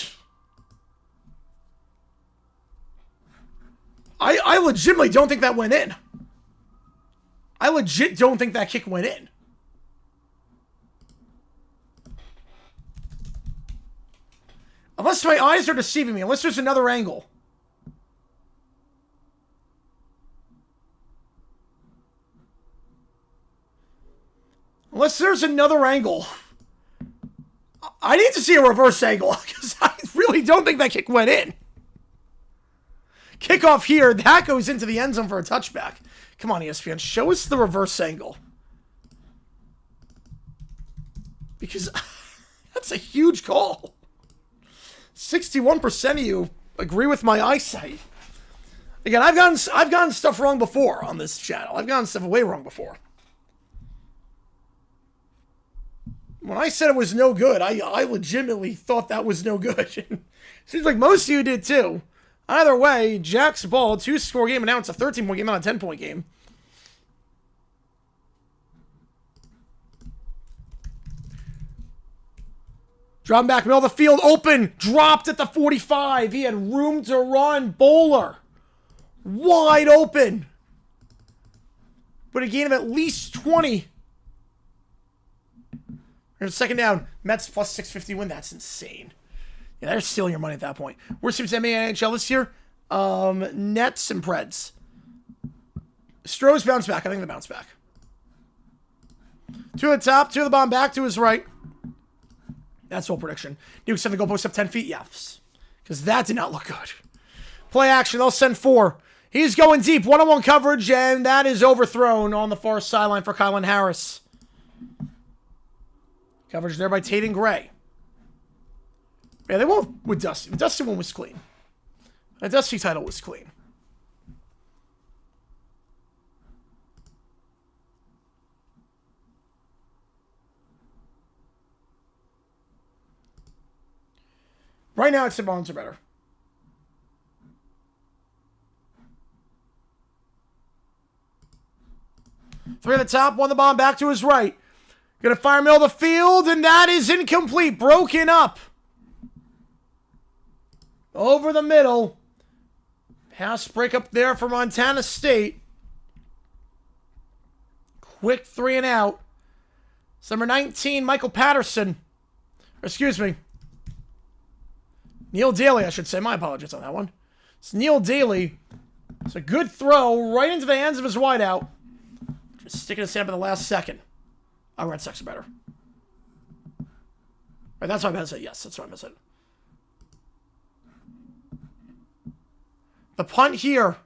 I legitimately don't think that went in. I legit don't think that kick went in. Unless my eyes are deceiving me. Unless there's another angle. Unless there's another angle. I need to see a reverse angle. Because I really don't think that kick went in. Kickoff here. That goes into the end zone for a touchback. Come on, ESPN. Show us the reverse angle. Because that's a huge call. 61% of you agree with my eyesight. Again, I've gotten stuff wrong before on this channel. I've gotten stuff way wrong before. When I said it was no good, I legitimately thought that was no good. Seems like most of you did too. Either way, Jack's ball, 2-score game, and now it's a 13-point game, not a 10-point game. Drop back, middle of the field, open, dropped at the 45. He had room to run. Bowler, wide open. But a gain of at least 20. Here's second down. Mets plus 650 win. That's insane. Yeah, they're stealing your money at that point. Worst teams in NBA and NHL this year? Nets and Preds. Stros bounce back. I think they bounce back. To the top, to the bottom, back to his right. That's full prediction. Duke send the goalpost up 10 feet? Yes. Because that did not look good. Play action. They'll send 4. He's going deep. One-on-one coverage, and that is overthrown on the far sideline for Kylan Harris. Coverage there by Tate and Gray. Yeah, they won't with Dusty. The Dusty one was clean. The Dusty title was clean. Right now, it's the Marlins are better. Three at the top, one the bottom, back to his right. Gonna fire middle of the field, and that is incomplete. Broken up. Over the middle. Pass break up there for Montana State. Quick 3 and out. It's number 19, Michael Patterson. Excuse me. Neil Daly, I should say. My apologies on that one. It's Neil Daly. It's a good throw right into the hands of his wideout. Just sticking his hand in the last second. Our Red Sox are better. Right, that's what I'm going to say. Yes, that's what I'm going to say. The punt here.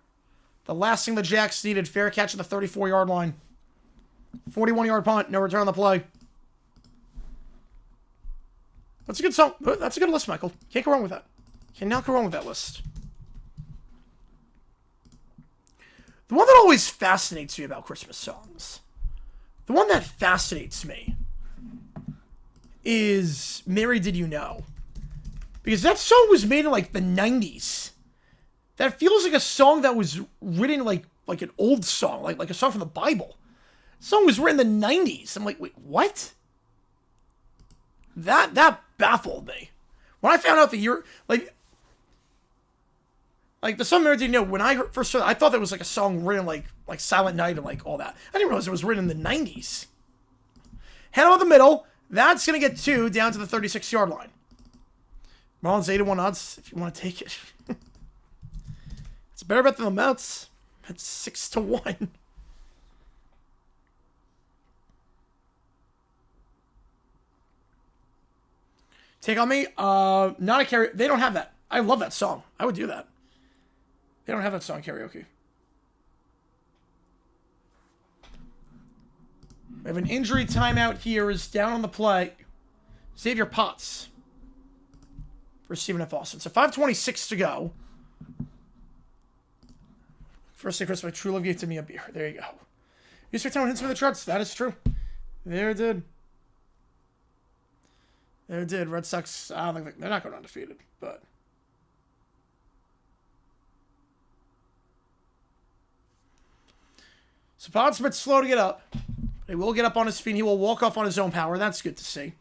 The last thing the Jacks needed. Fair catch at the 34-yard line. 41-yard punt. No return on the play. That's a good song. That's a good list, Michael. Can't go wrong with that. Cannot go wrong with that list. The one that always fascinates me about Christmas songs, the one that fascinates me is Mary Did You Know? Because that song was made in like the 90s. That feels like a song that was written like an old song, like a song from the Bible. The song was written in the 90s. I'm like, wait, what? That baffled me. When I found out the year, like the song Mary Did You Know, when I first heard it, I thought that was like a song written like Silent Night and like all that. I didn't realize it was written in the 90s. Head over the middle. That's going to get 2 down to the 36-yard line. Marlins 8-1 odds if you want to take it. It's a better bet than the Mets. It's 6-1. Take on Me. Not a karaoke. They don't have that. I love that song. I would do that. They don't have that song karaoke. We have an injury timeout here. Is down on the play. Xavier Potts. For Stephen F. Austin. So 5:26 to go. First day Christmas, true love gave to me a beer. There you go. You start telling hints from the charts. That is true. There it did. There it did. Red Sox, I don't think they're not going undefeated, but. So Potts a bit slow to get up. He will get up on his feet. He will walk off on his own power. That's good to see.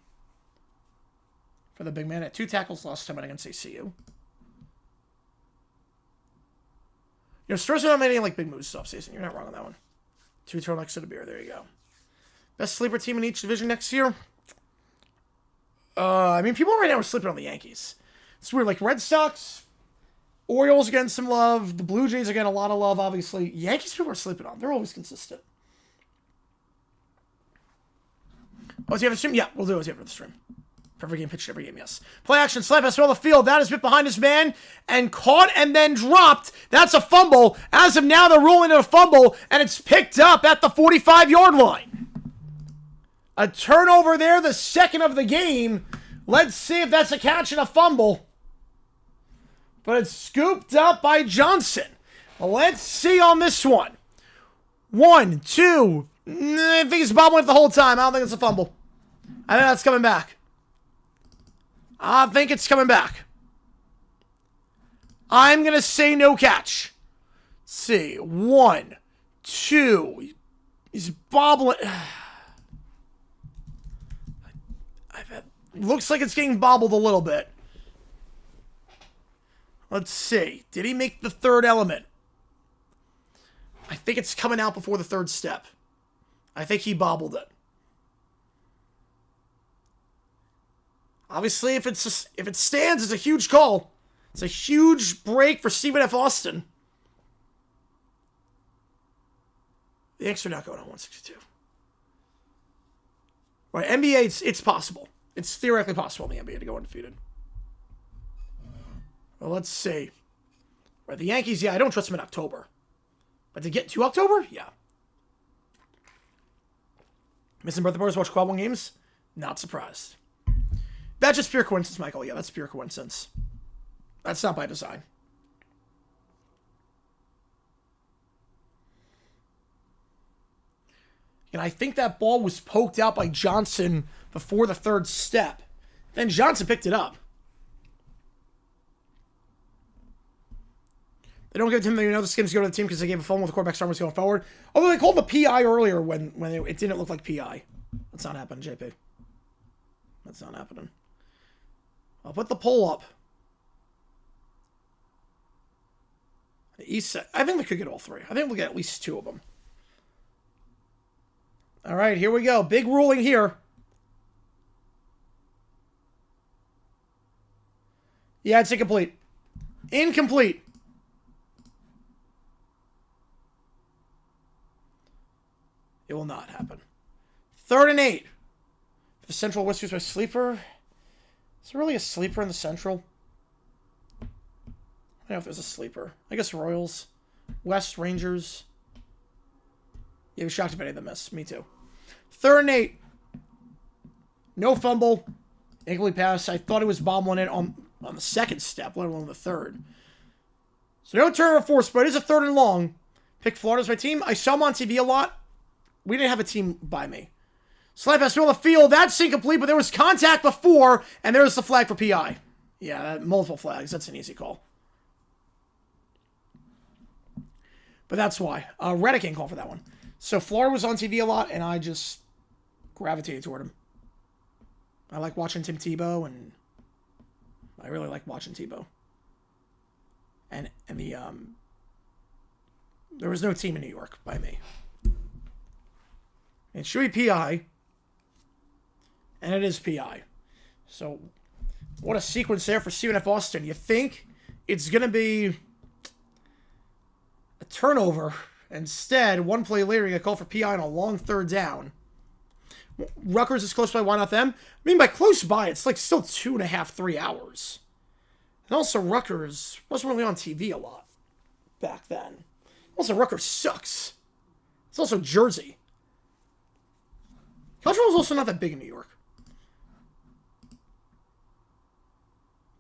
For the big man at 2 tackles last time against ACU. You know, Stars are not making like big moves this offseason. You're not wrong on that one. 2 turtlenecks to the beer. There you go. Best sleeper team in each division next year. I mean, people right now are sleeping on the Yankees. It's weird. Like Red Sox, Orioles getting some love. The Blue Jays are getting a lot of love, obviously. Yankees people are sleeping on. They're always consistent. Oh, does he have a stream? Yeah, we'll do it for the stream. Perfect game, pitched every game, yes. Play action, slap pass around the field. That is bit behind his man and caught and then dropped. That's a fumble. As of now, they're ruling it a fumble, and it's picked up at the 45-yard line. A turnover there, the second of the game. Let's see if that's a catch and a fumble. But it's scooped up by Johnson. Let's see on this one. 1, 2. I think it's bobbling the whole time. I don't think it's a fumble. I think that's coming back. I think it's coming back. I'm going to say no catch. Let's see. 1, 2. He's bobbling. Looks like it's getting bobbled a little bit. Let's see. Did he make the third element? I think it's coming out before the third step. I think he bobbled it. Obviously, if it stands, it's a huge call. It's a huge break for Stephen F. Austin. The Yankees are not going on 162. Right, NBA, it's possible. It's theoretically possible in the NBA to go undefeated. Well, let's see. Right, the Yankees, yeah, I don't trust them in October. But to get to October, yeah. Missing birthday parties, watch Quad 1 games? Not surprised. That's just pure coincidence, Michael. Yeah, that's pure coincidence. That's not by design. And I think that ball was poked out by Johnson before the third step. Then Johnson picked it up. They don't give it to him. They know the skims go to the team because they gave a phone with the quarterback starters going forward. Although they called the PI earlier when it didn't look like PI. That's not happening, JP. That's not happening. I'll put the poll up. The East side. I think we could get all three. I think we'll get at least 2 of them. All right, here we go. Big ruling here. Yeah, it's incomplete. Incomplete. It will not happen. 3rd and 8. The Central West was my sleeper. Is there really a sleeper in the Central? I don't know if there's a sleeper. I guess Royals. West, Rangers. Yeah, I was shocked if any of them missed. Me too. 3rd and 8. No fumble. Incomplete pass. I thought it was bobbling in on the second step, let alone the third. So no turnover force, but it is a 3rd and long. Pick Florida as my team. I saw them on TV a lot. We didn't have a team by me. Slap pass middle of the field. That's incomplete, but there was contact before, and there's the flag for PI. Yeah, multiple flags. That's an easy call. But that's why. Reddick ain't call for that one. So Florida was on TV a lot, and I just gravitated toward him. I like watching Tim Tebow, and I really like watching Tebow. And there was no team in New York by me. It should be PI. And it is PI. So, what a sequence there for Stephen F. Austin. You think it's going to be a turnover. Instead, one play later, you get called for PI on a long 3rd down. Rutgers is close by. Why not them? I mean, by close by, it's like still 2.5, 3 hours. And also, Rutgers wasn't really on TV a lot back then. Also, Rutgers sucks. It's also Jersey. College football is also not that big in New York.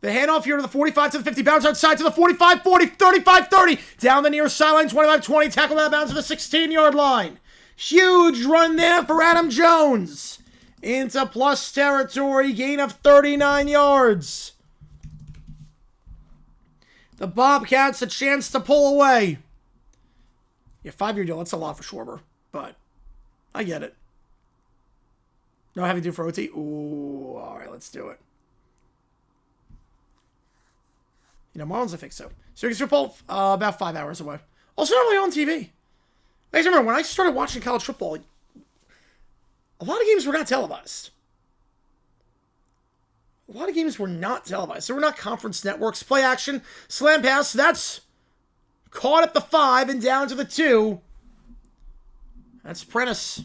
The handoff here to the 45 to the 50, bounce outside to the 45, 40, 35, 30. Down the near sideline, 25, 20. Tackle out of bounds to the 16-yard line. Huge run there for Adam Jones. Into plus territory, gain of 39 yards. The Bobcats a chance to pull away. Yeah, 5-year deal, that's a lot for Schwarber, but I get it. No heavy due for OT? Ooh, all right, let's do it. You know, Marlins, I think so. Syracuse football, about 5 hours away. Also not really on TV. I remember when I started watching college football, a lot of games were not televised. A lot of games were not televised. There were not conference networks. Play action, slam pass, that's caught at the 5 and down to the 2. That's Prentice.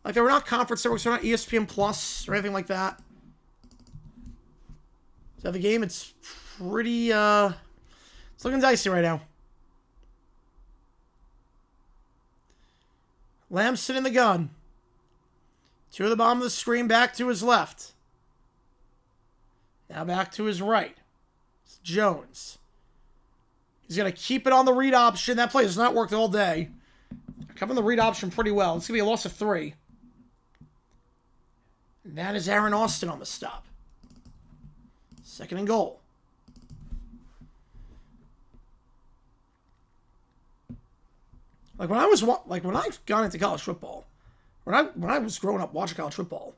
Like, there were not conference networks, they're not ESPN Plus or anything like that. So the game, it's pretty, it's looking dicey right now. Lamson in the gun. To the bottom of the screen, back to his left. Now back to his right. It's Jones. He's going to keep it on the read option. That play has not worked all day. Covering the read option pretty well. It's going to be a loss of 3. And that is Aaron Austin on the stop. 2nd and goal. Like when I got into college football, when I was growing up watching college football,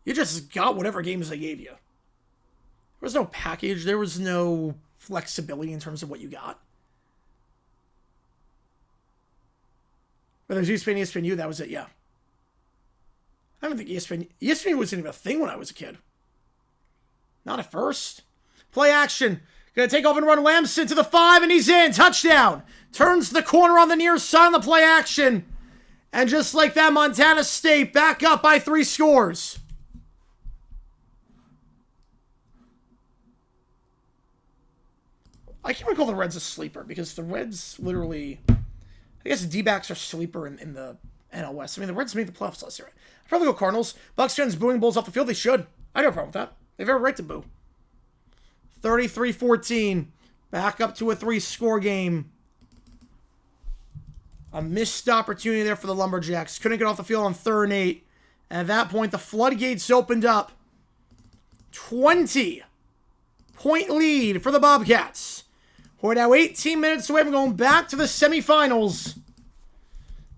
you just got whatever games they gave you. There was no package. There was no flexibility in terms of what you got. Whether it was ESPN, ESPNU, that was it, yeah. I don't think ESPN wasn't even a thing when I was a kid. Not at first. Play action. Gonna take off and run Lamson to the 5, and he's in. Touchdown. Turns the corner on the near side on the play action. And just like that, Montana State back up by 3 scores. I can't call the Reds a sleeper because the Reds literally, I guess the D-backs are sleeper in the NL West. I mean, the Reds made the playoffs last year. I'd probably go Cardinals. Bucks fans booing Bulls off the field. They should. I have no problem with that. They have every right to boo. 33-14. Back up to a 3-score game. A missed opportunity there for the Lumberjacks. Couldn't get off the field on 3rd and 8. And at that point, the floodgates opened up. 20 point lead for the Bobcats. We're now 18 minutes away from going back to the semifinals.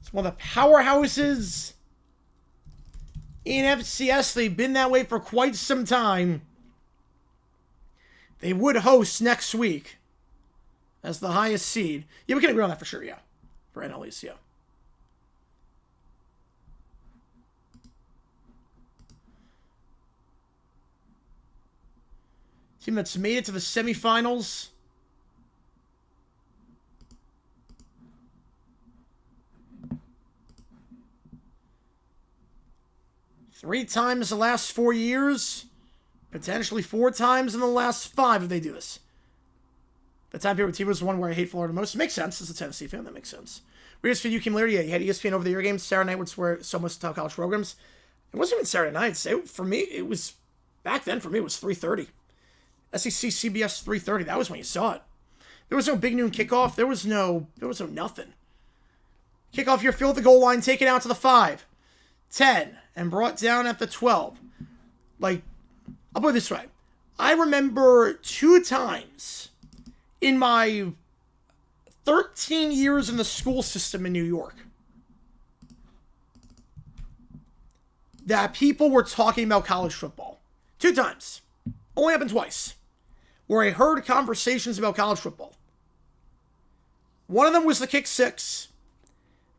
It's one of the powerhouses in FCS. They've been that way for quite some time. They would host next week as the highest seed. Yeah, we can agree on that for sure, yeah. For NLEs, yeah. Team that's made it to the semifinals. Three times the last 4 years. Potentially 4 times in the last 5 if they do this. The time period team was the one where I hate Florida most. Makes sense. As a Tennessee fan, that makes sense. Weirdest for you, Kim Leary. Yeah, you had ESPN over the year games. Saturday night was where so much top college programs. It wasn't even Saturday nights. For me, it was back then. For me, it was 3:30. SEC CBS 3:30. That was when you saw it. There was no big noon kickoff. There was no nothing. Kickoff here, field the goal line, take it out to the 5, 10, and brought down at the 12. Like, I'll put it this way. I remember 2 times in my 13 years in the school system in New York that people were talking about college football. 2 times. Only happened twice. Where I heard conversations about college football. One of them was the kick 6.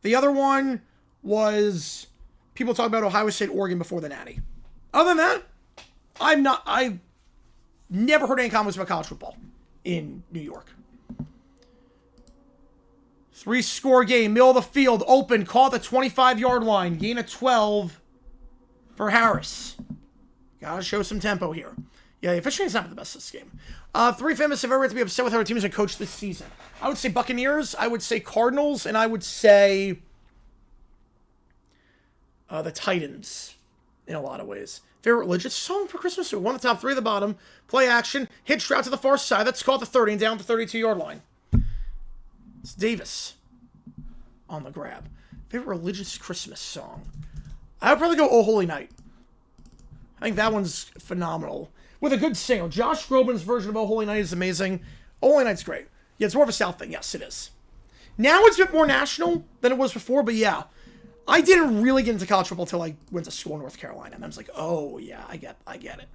The other one was people talking about Ohio State, Oregon before the Natty. Other than that, I've never heard any comments about college football in New York. 3-score game, middle of the field, open, caught the 25-yard line, gain of 12 for Harris. Gotta show some tempo here. Yeah, the officiating's not the best this game. 3 famous have ever had to be upset with how our teams are coached this season. I would say Buccaneers, I would say Cardinals, and I would say the Titans in a lot of ways. Favorite religious song for Christmas? We won the top 3 at the bottom. Play action, hitch route to the far side. That's caught the 30 and down the 32-yard line. It's Davis on the grab. Favorite religious Christmas song? I would probably go Oh Holy Night. I think that one's phenomenal. With a good singer. Josh Groban's version of Oh Holy Night is amazing. Oh Holy Night's great. Yeah, it's more of a South thing. Yes, it is. Now it's a bit more national than it was before, but yeah. I didn't really get into college football until I went to school in North Carolina. And I was like, oh, yeah, I get it.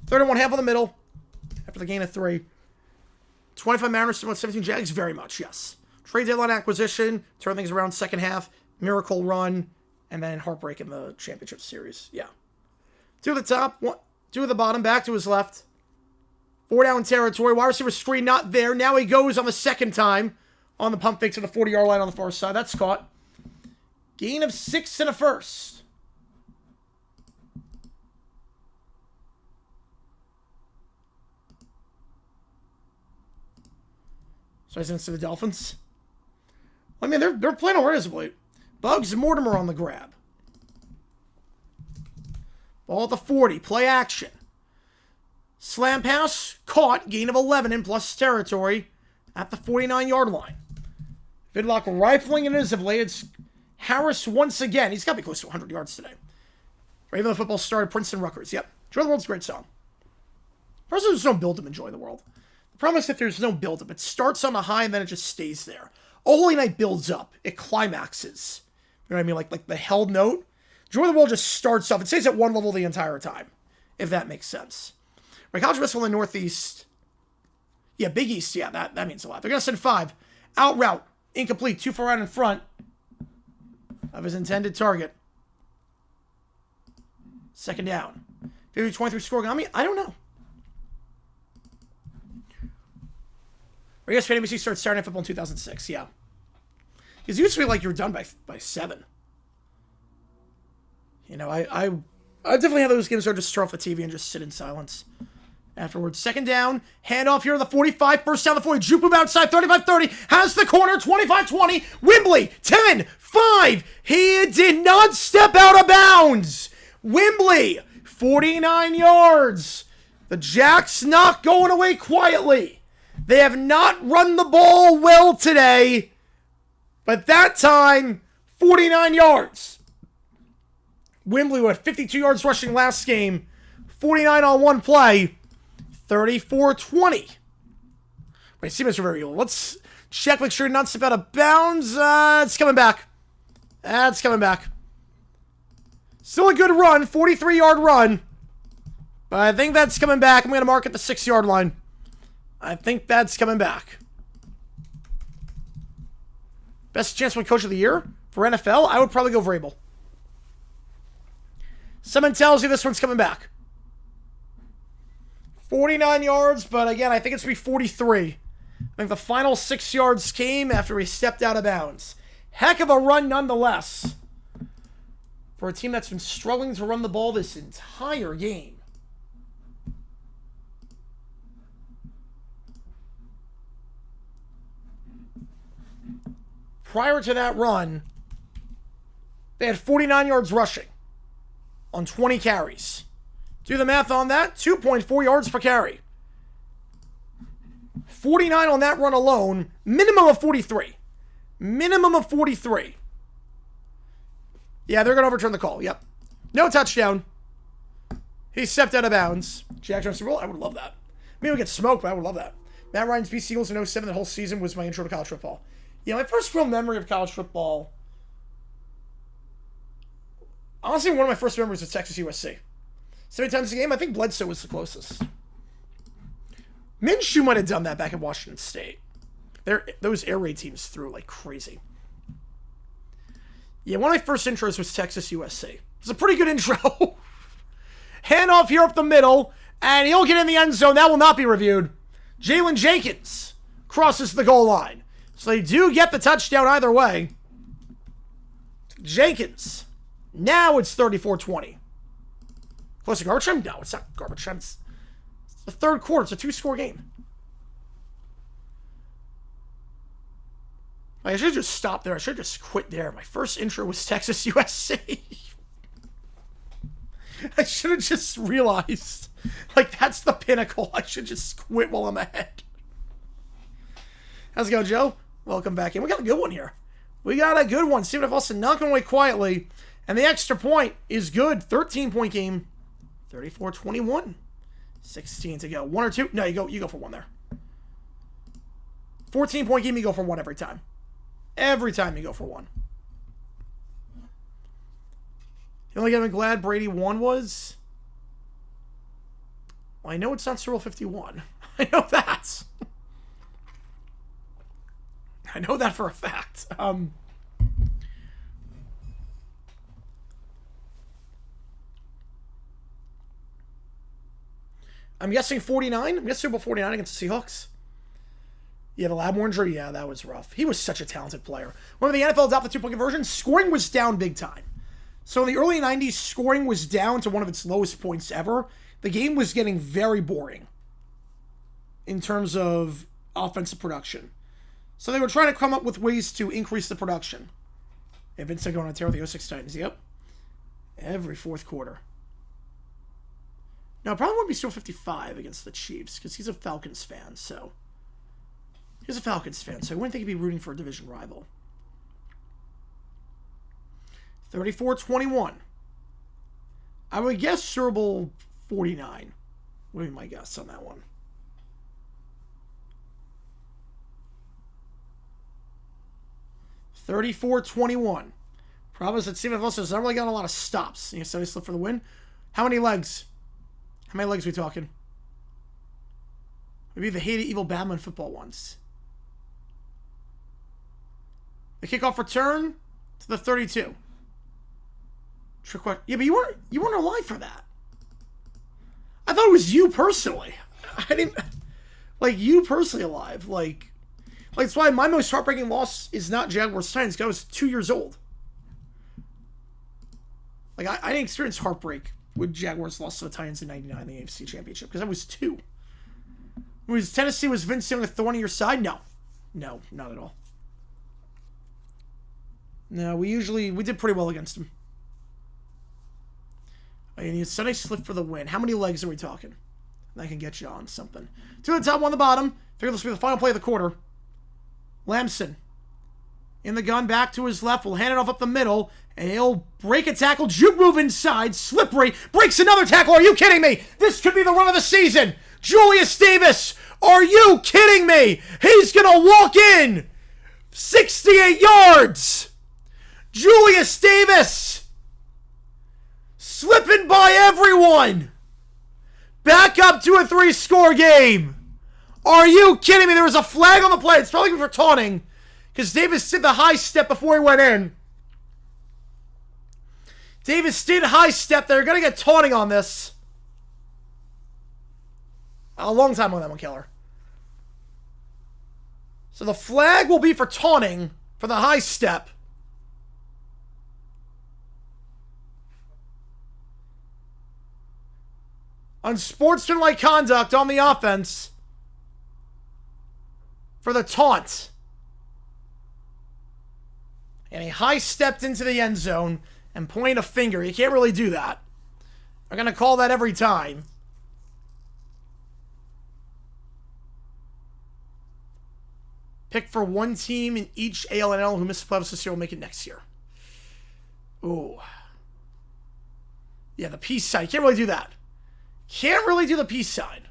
3rd and 1, half on the middle. After the gain of 3. 25 Mariners to 17 Jags? Very much, yes. Trade deadline acquisition. Turn things around second half. Miracle run. And then heartbreak in the championship series. Yeah. 2 at the top. 2 at the bottom. Back to his left. 4 down territory. Wide receiver screen not there. Now he goes on the second time. On the pump fake to the 40-yard line on the far side. That's caught. Gain of 6 and a first. So he's into the Dolphins. I mean, they're playing alright as of late. Bugs Mortimer on the grab. Ball at the 40. Play action. Slam pass. Caught. Gain of 11 in plus territory at the 49-yard line. Vidlock rifling it as of late. It's Harris once again. He's got to be close to 100 yards today. Raven the football started. Princeton Rutgers. Yep. Enjoy the World's a great song. First, there's no build to Enjoy the World. The problem is that there's no build up. It starts on a high and then it just stays there. Oh Holy Night builds up. It climaxes. You know what I mean? Like the held note. Enjoy the World just starts off. It stays at one level the entire time. If that makes sense. Right, College Westfield in the Northeast. Yeah, Big East. Yeah, that means a lot. They're going to send 5. Out route. Incomplete. 2 far out in front of his intended target. Second down. 50-23 score. I mean, I don't know. ESPN NBC started Saturday Night Football in 2006. Yeah. Because it used to be like you were done by 7. You know, I definitely have those games where I just turn off the TV and just sit in silence. Afterwards, second down, handoff here to the 45, first down the 40, juke move outside, 35-30, has the corner, 25-20, Wembley, 10-5, he did not step out of bounds, Wembley, 49 yards, the Jacks not going away quietly, they have not run the ball well today, but that time, 49 yards, Wembley with 52 yards rushing last game, 49 on one play, 34-20. Wait, see, Mr. Variable. Let's check, make sure not step out of bounds. It's coming back. That's coming back. Still a good run, 43-yard run. But I think that's coming back. I'm going to mark at the 6-yard line. I think that's coming back. Best chance to win Coach of the Year for NFL? I would probably go Vrabel. Someone tells you this one's coming back. 49 yards, but again, I think it's going to be 43. I think the final 6 yards came after he stepped out of bounds. Heck of a run nonetheless for a team that's been struggling to run the ball this entire game. Prior to that run, they had 49 yards rushing on 20 carries. Do the math on that, 2.4 yards per carry. 49 on that run alone, minimum of 43. Minimum of 43. Yeah, they're going to overturn the call. Yep. No touchdown. He stepped out of bounds. Jack Jones Super Bowl? I would love that. Maybe we get smoked, but I would love that. Matt Ryan's BC Eagles in 07, the whole season was my intro to college football. Yeah, my first real memory of college football. Honestly, one of my first memories was Texas USC. 7 times a game, I think Bledsoe was the closest. Minshew might have done that back at Washington State. Those air raid teams threw like crazy. Yeah, one of my first intros was Texas USC. It's a pretty good intro. Handoff here up the middle, and he'll get in the end zone. That will not be reviewed. Jalen Jenkins crosses the goal line. So they do get the touchdown either way. Jenkins. Now it's 34-20. Close to garbage time? No, it's not garbage time. It's the third quarter. It's a 2-score game. I should have just stopped there. I should have just quit there. My first intro was Texas USC. I should have just realized, like, that's the pinnacle. I should just quit while I'm ahead. How's it going, Joe? Welcome back in. We got a good one here. We got a good one. Stephen F. Austin knocking away quietly. And the extra point is good. 13-point game. 34-21. 16 to go. 1 or 2? No, you go for 1 there. 14-point game, you go for 1 every time. Every time you go for 1. The only game I'm glad Brady won was... Well, I know it's not Super Bowl 51. I know that. I know that for a fact. I'm guessing 49. I'm guessing Super Bowl 49 against the Seahawks. Yeah, the Lattimore injury. Yeah, that was rough. He was such a talented player. When the NFL adopted the 2-point conversion, scoring was down big time. So in the early 90s, scoring was down to one of its lowest points ever. The game was getting very boring in terms of offensive production. So they were trying to come up with ways to increase the production. Yeah, Vincent going on tear with the 06 Titans. Yep. Every fourth quarter. No, it probably wouldn't be still 55 against the Chiefs because he's a Falcons fan, so... He's a Falcons fan, so I wouldn't think he'd be rooting for a division rival. 34-21. I would guess Super Bowl 49. What would be my guess on that one? $34-21. Problem is that Stephen Wilson has not really got a lot of stops. You know, so he slipped for the win. How many legs? How many legs are we talking? Maybe the hated evil Batman football ones. The kickoff return to the 32. Trick question. Yeah, but you weren't alive for that. I thought it was you personally. I didn't like you personally alive. Like that's why my most heartbreaking loss is not Jaguars Titans because I was 2 years old. Like I didn't experience heartbreak when Jaguars lost to the Titans in '99 in the AFC Championship because I was 2. Was Tennessee, was Vince Young a thorn on your side? No, not at all. No, we did pretty well against him. And Sunday slip for the win. How many legs are we talking? That can get you on something. 2 on the top, 1 on the bottom. Figure this will be the final play of the quarter. Lamson in the gun, back to his left. We'll hand it off up the middle, and he'll break a tackle. Juke move inside, slippery, breaks another tackle. Are you kidding me? This could be the run of the season. Julius Davis, are you kidding me? He's going to walk in 68 yards. Julius Davis slipping by everyone. Back up to a 3-score game. Are you kidding me? There was a flag on the play. It's probably for taunting because Davis did the high step before he went in. Davis did high step. They're going to get taunting on this. A long time on that one, Keller. So the flag will be for taunting for the high step. Unsportsmanlike conduct on the offense for the taunt. And he high stepped into the end zone and pointed a finger. You can't really do that. They're going to call that every time. Pick for one team in each ALNL who missed the playoffs this year will make it next year. Ooh. Yeah, the peace sign. You can't really do that. Can't really do the peace sign.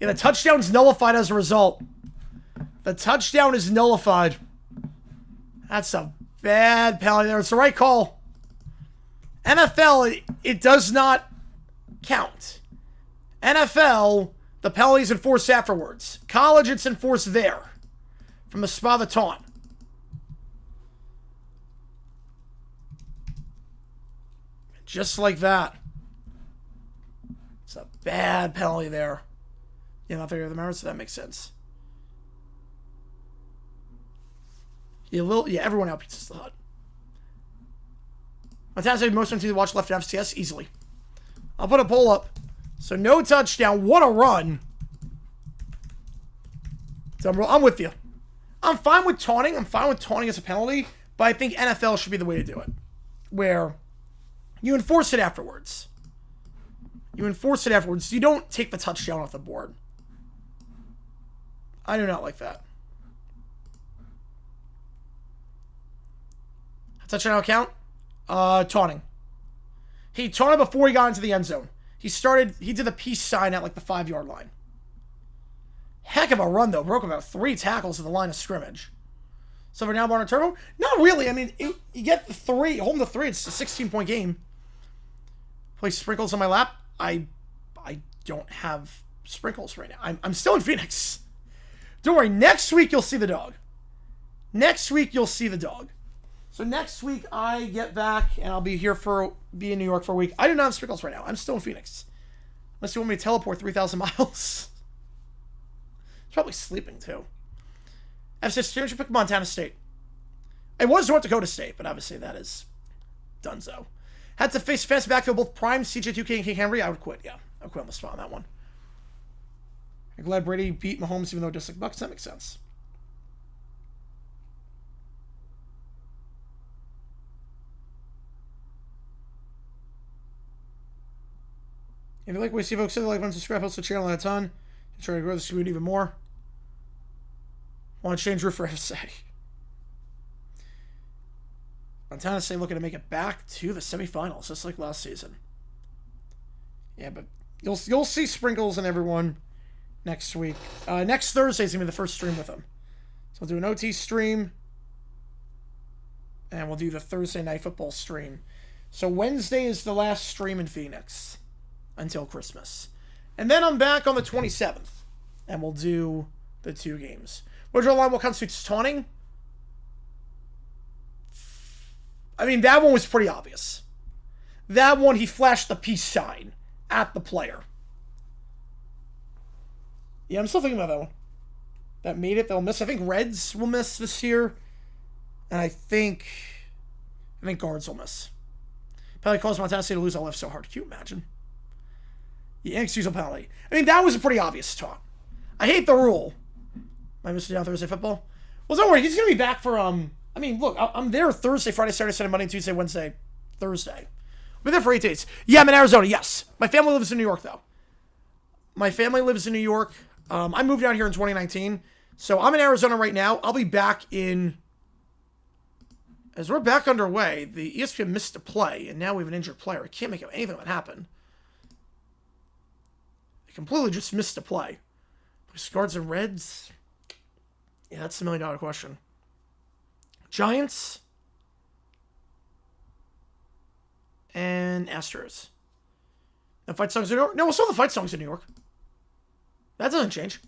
Yeah, the touchdown's nullified as a result. The touchdown is nullified. That's a bad penalty there. It's the right call. NFL, it does not count. NFL, the penalty is enforced afterwards. College, it's enforced there. From the spot of the taunt. Just like that. It's a bad penalty there. Yeah, not fair to the members, so that makes sense. Yeah, everyone outbeats the HUD. Montana State most to watch left at FCS easily. I'll put a poll up. So no touchdown. What a run. So I'm with you. I'm fine with taunting. I'm fine with taunting as a penalty, but I think NFL should be the way to do it. Where you enforce it afterwards. You enforce it afterwards. You don't take the touchdown off the board. I do not like that. Touchdown count? Taunting. He taunted before he got into the end zone. He did the peace sign at like the 5-yard line. Heck of a run though. Broke about 3 tackles at the line of scrimmage. So for now, Barner Turbo? Not really. I mean, you get the 3, hold the 3. It's a 16-point game. Play sprinkles on my lap. I don't have sprinkles right now. I'm still in Phoenix. Don't worry. Next week you'll see the dog. Next week you'll see the dog. So next week I get back and I'll be in New York for a week. I do not have sprinkles right now. I'm still in Phoenix. Unless you want me to teleport 3,000 miles. It's probably sleeping too. FCS championship pick Montana State. It was North Dakota State, but obviously that is donezo. Had to face fast backfield both Prime, CJ2K, and King Henry. I would quit. Yeah, I would quit on the spot on that one. I'm glad Brady beat Mahomes even though it just like Bucks. That makes sense. If you like what you see, folks, hit the like button, subscribe, post the channel a ton. And try to grow this community even more. Want to change roof for FSA. Montana State looking to make it back to the semifinals, just like last season. Yeah, but you'll see sprinkles and everyone next week. Next Thursday is going to be the first stream with them. So we'll do an OT stream. And we'll do the Thursday night football stream. So Wednesday is the last stream in Phoenix. Until Christmas. And then I'm back on the 27th. And we'll do the 2 games. What draw line? What constitutes taunting? I mean, that one was pretty obvious. That one, he flashed the peace sign at the player. Yeah, I'm still thinking about that one. That made it. They'll miss. I think Reds will miss this year. And I think guards will miss. Penalty caused Montana State to lose. I left so hard. Can you imagine? Yeah, excusable penalty. I mean, that was a pretty obvious taunt. I hate the rule. Am I missing out Thursday football? Well, don't worry. He's going to be back for, I mean, look, I'm there Thursday, Friday, Saturday, Sunday, Monday, Tuesday, Wednesday, Thursday. We're there for 8 days. Yeah, I'm in Arizona, yes. My family lives in New York, though. My family lives in New York. I moved down here in 2019. So I'm in Arizona right now. I'll be back in... As we're back underway, the ESPN missed a play, and now we have an injured player. I can't make out anything that happened. completely just missed a play. Scards and Reds. Yeah, that's the $1 million question. Giants. And Astros. The fight songs in New York? No, we'll still have the fight songs in New York. That doesn't change.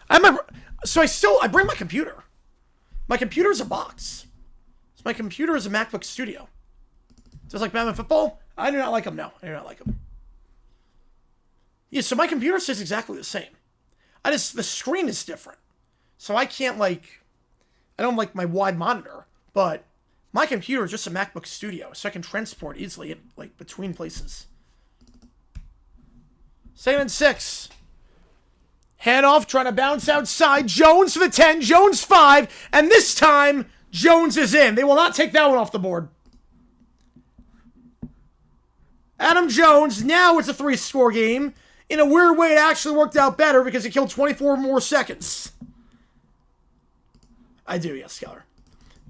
I bring my computer. My computer is a box. So my computer is a MacBook Studio. Just like Batman Football, I do not like them. No, I do not like them. Yeah, so my computer says exactly the same. The screen is different. So I can't I don't like my wide monitor, but my computer is just a MacBook Studio, so I can transport easily between places. 2nd and 6. Handoff, trying to bounce outside. Jones for the 10, Jones 5, and this time, Jones is in. They will not take that one off the board. Adam Jones, now it's a 3-score game. In a weird way, it actually worked out better because he killed 24 more seconds. I do, yes, Keller.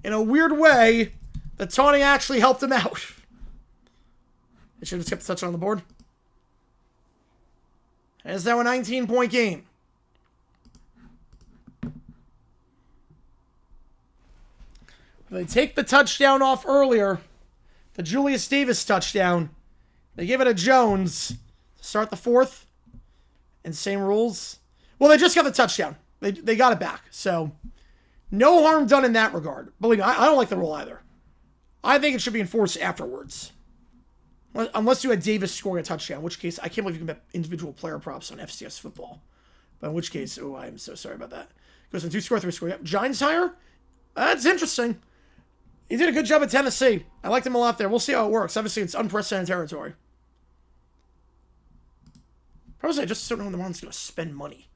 In a weird way, the taunting actually helped him out. They should have kept the touch on the board. And it's now a 19-point game. They take the touchdown off earlier. The Julius Davis touchdown. They give it to Jones to start the 4th. And same rules. Well, they just got the touchdown. They got it back. So, no harm done in that regard. Believe me, I don't like the rule either. I think it should be enforced afterwards. Unless you had Davis scoring a touchdown, in which case, I can't believe you can bet individual player props on FCS football. But in which case, oh, I'm so sorry about that. Goes from 2-score, 3-score. Yep. Giants higher? That's interesting. He did a good job at Tennessee. I liked him a lot there. We'll see how it works. Obviously, it's unprecedented territory. Probably I just don't know when the Marlins going to spend money.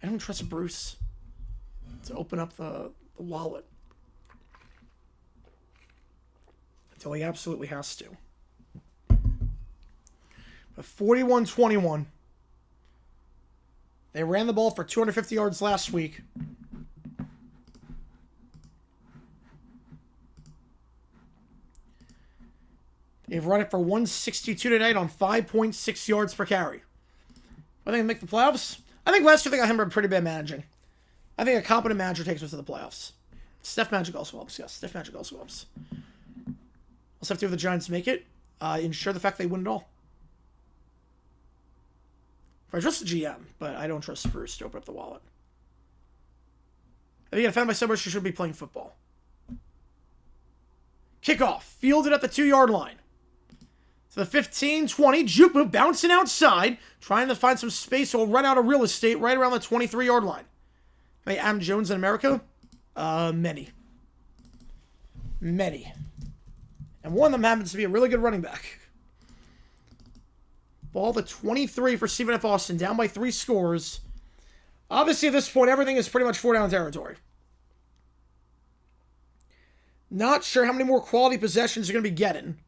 I don't trust Bruce to open up the wallet until he absolutely has to. But 41-21. They ran the ball for 250 yards last week. They've run it for 162 tonight on 5.6 yards per carry. I think they make the playoffs. I think last year they got him pretty bad managing. I think a competent manager takes us to the playoffs. Steph Magic also helps. Yes, Steph Magic also helps. Also have to have the Giants make it. Ensure the fact they win it all. I trust the GM, but I don't trust Bruce to open up the wallet. I think defended by somebody she should be playing football. Kickoff. Fielded at the 2-yard line. To the 15-20. Juke move bouncing outside. Trying to find some space. So we'll run out of real estate right around the 23-yard line. Hey, Adam Jones in America? Many. Many. And one of them happens to be a really good running back. Ball to 23 for Stephen F. Austin. Down by 3 scores. Obviously, at this point, everything is pretty much 4-down territory. Not sure how many more quality possessions you're going to be getting.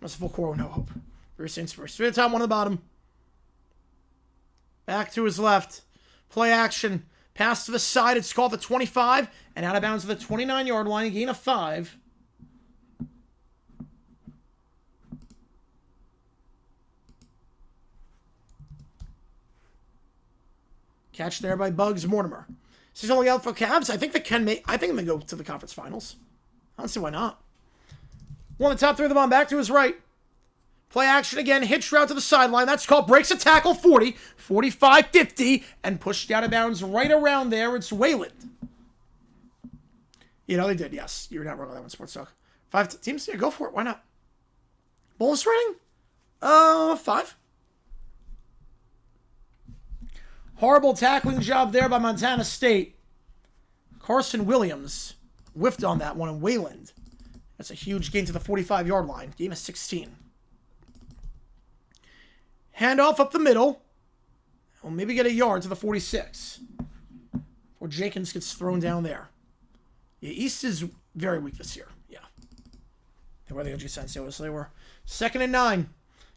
Merciful core, no hope. Very Spurs. 3 at the top, 1 at the bottom. Back to his left. Play action. Pass to the side. It's called the 25. And out of bounds at the 29-yard line. A gain of 5. Catch there by Bugs Mortimer. He's only out for Cavs. I think they go to the conference finals. I don't see why not. One of the top 3 of the bomb. Back to his right. Play action again. Hitch route to the sideline. That's called breaks a tackle. 40, 45, 50. And pushed out of bounds right around there. It's Wayland. You know they did, yes. You're not wrong on that one, Sports Talk. 5 teams? Yeah, go for it. Why not? Bonus rating? 5. Horrible tackling job there by Montana State. Carson Williams whiffed on that one, and Wayland. That's a huge gain to the 45-yard line. Game of 16. Handoff up the middle. We'll maybe get a yard to the 46. Before Jenkins gets thrown down there. Yeah, East is very weak this year. Yeah. They were the OG Sensei, so they were 2nd and 9.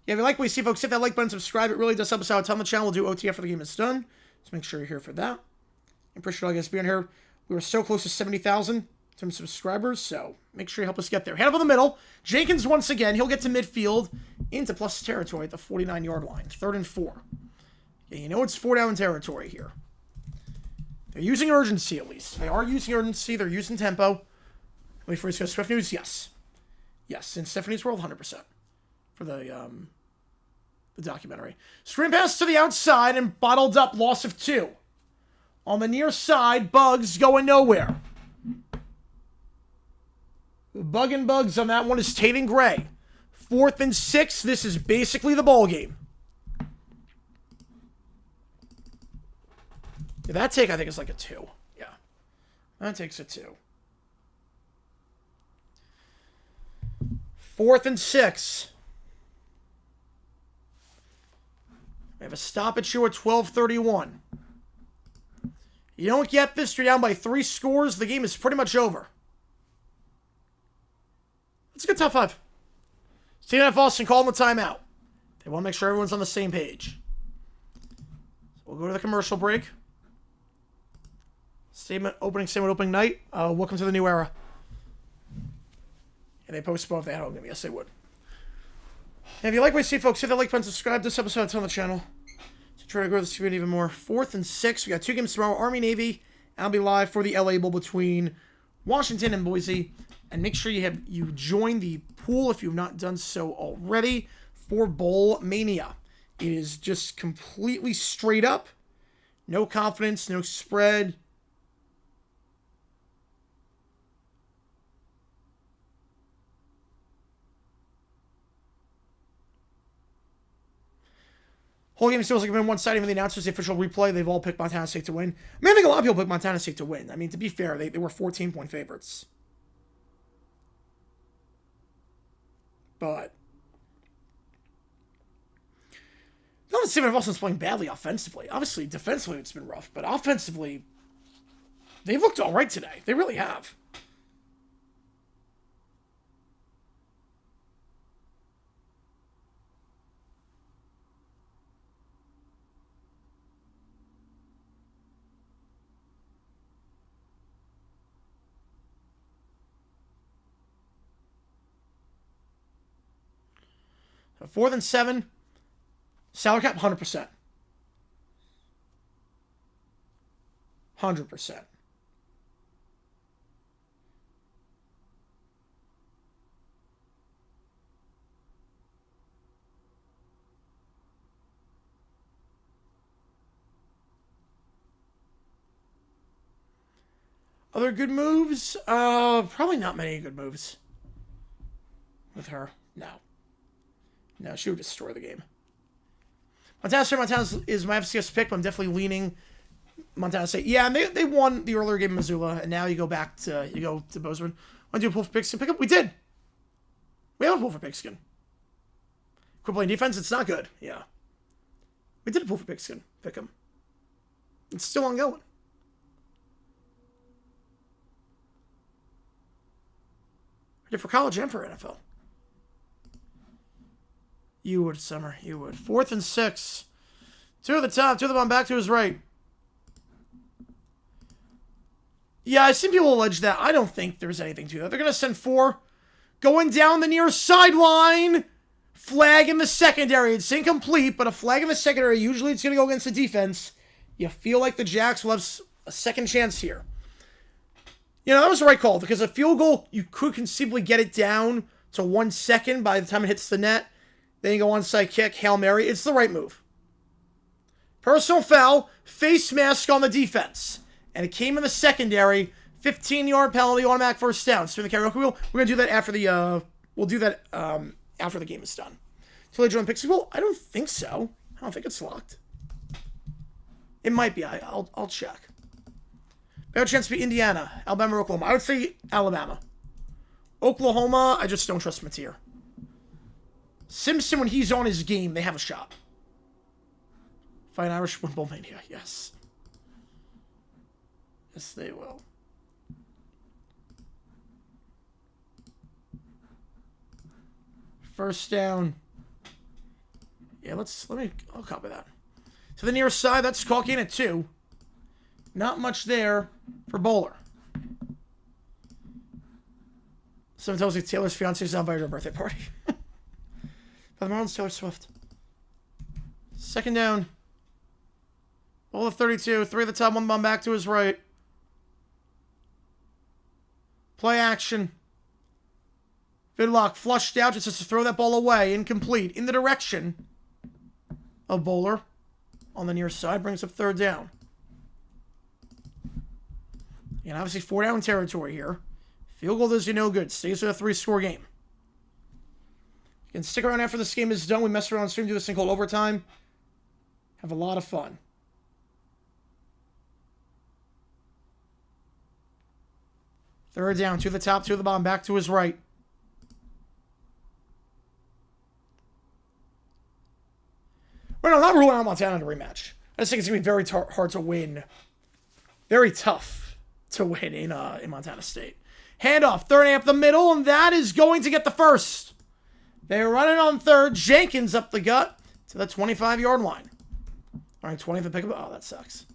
Yeah, if you like what you see, folks, hit that like button, subscribe. It really does help us out a ton on the channel. We'll do OT after the game is done. Just make sure you're here for that. I appreciate all you guys being here. We were so close to 70,000 in terms of subscribers, so make sure you help us get there. Head over the middle. Jenkins once again. He'll get to midfield into plus territory at the 49-yard line. 3rd and 4. Yeah, you know it's 4-down territory here. They're using urgency, at least. They are using urgency. They're using tempo. Wait for us. Swift News, yes. Yes, in Stephanie's World, 100%. For the documentary. Screen pass to the outside and bottled up. Loss of 2. On the near side, Bugs going nowhere. Bugs on that one is Tate and Gray. 4th and 6. This is basically the ball game. Yeah, that take, I think, is like a 2. Yeah. That takes a 2. 4th and 6. We have a stop at you at 12:31. You don't get this, you're down by 3 scores. The game is pretty much over. That's a good top 5. Stephen F. Austin calling the timeout. They want to make sure everyone's on the same page. So we'll go to the commercial break. Opening night. Welcome to the new era. And they postponed if they had home game. Yes, they would. And if you like what you see, folks, hit that like button, subscribe to this episode on the channel to try to grow this community even more. 4th and 6. We got 2 games tomorrow. Army, Navy. I'll be live for the LA Bowl between Washington and Boise. And make sure you join the pool if you've not done so already for Bowl Mania. It is just completely straight up. No confidence, no spread. Whole game still looks like it's been one-sided with the announcers, the official replay. They've all picked Montana State to win. I mean, I think a lot of people picked Montana State to win. I mean, to be fair, they were 14-point favorites. But not that Stephen F. Austin's playing badly offensively. Obviously, defensively, it's been rough. But offensively, they've looked all right today. They really have. So 4th and 7. Salary cap, 100%. 100%. Other good moves? Probably not many good moves. With her. No. No, she would destroy the game. Montana is my FCS pick, but I'm definitely leaning Montana State. Yeah, and they won the earlier game in Missoula, and now you go to Bozeman. Want to do a pull for Pigskin pickup? We did. We have a pull for Pigskin. Quit playing defense, it's not good. Yeah. We did a pull for Pigskin. Pick him. It's still ongoing. We did for college and for NFL. You would, Summer. You would. 4th and 6. 2 at the top. 2 at the bottom. Back to his right. Yeah, I've seen people allege that. I don't think there's anything to that. They're going to send 4. Going down the near sideline. Flag in the secondary. It's incomplete, but a flag in the secondary. Usually it's going to go against the defense. You feel like the Jacks will have a second chance here. You know, that was the right call, because a field goal, you could conceivably get it down to 1 second by the time it hits the net. Then you go onside kick, Hail Mary. It's the right move. Personal foul, face mask on the defense. And it came in the secondary. 15-yard penalty, automatic first down. Spin the karaoke wheel. We're going to do that after the, after the game is done. Till they join Pixie Bowl? I don't think so. I don't think it's locked. It might be. I'll check. Better chance to be Indiana, Alabama, or Oklahoma. I would say Alabama. Oklahoma, I just don't trust Mateer. Simpson, when he's on his game, they have a shot. Fight Irish win Bowl Mania, yes. Yes, they will. First down. Yeah, I'll copy that. To the near side, that's Calkin at 2. Not much there for Bowler. Someone tells me Taylor's fiance's invited to her birthday party. By the Marlins, Taylor Swift. Second down. Ball of 32. 3 at the top, 1 bomb back to his right. Play action. Vidlock flushed out just to throw that ball away. Incomplete. In the direction of Bowler. On the near side. Brings up 3rd down. And obviously 4 down territory here. Field goal does you no good. Stays with a 3-score game. You can stick around after this game is done. We mess around on stream, do this thing called overtime. Have a lot of fun. Third down, 2 to the top, 2 to the bottom, back to his right. Well, no, not ruling out Montana to rematch. I just think it's going to be very hard to win. Very tough to win in Montana State. Handoff, 3rd and up the middle, and that is going to get the first. They're running on 3rd. Jenkins up the gut to the 25-yard line. All right, 20th to pick up. Oh, that sucks.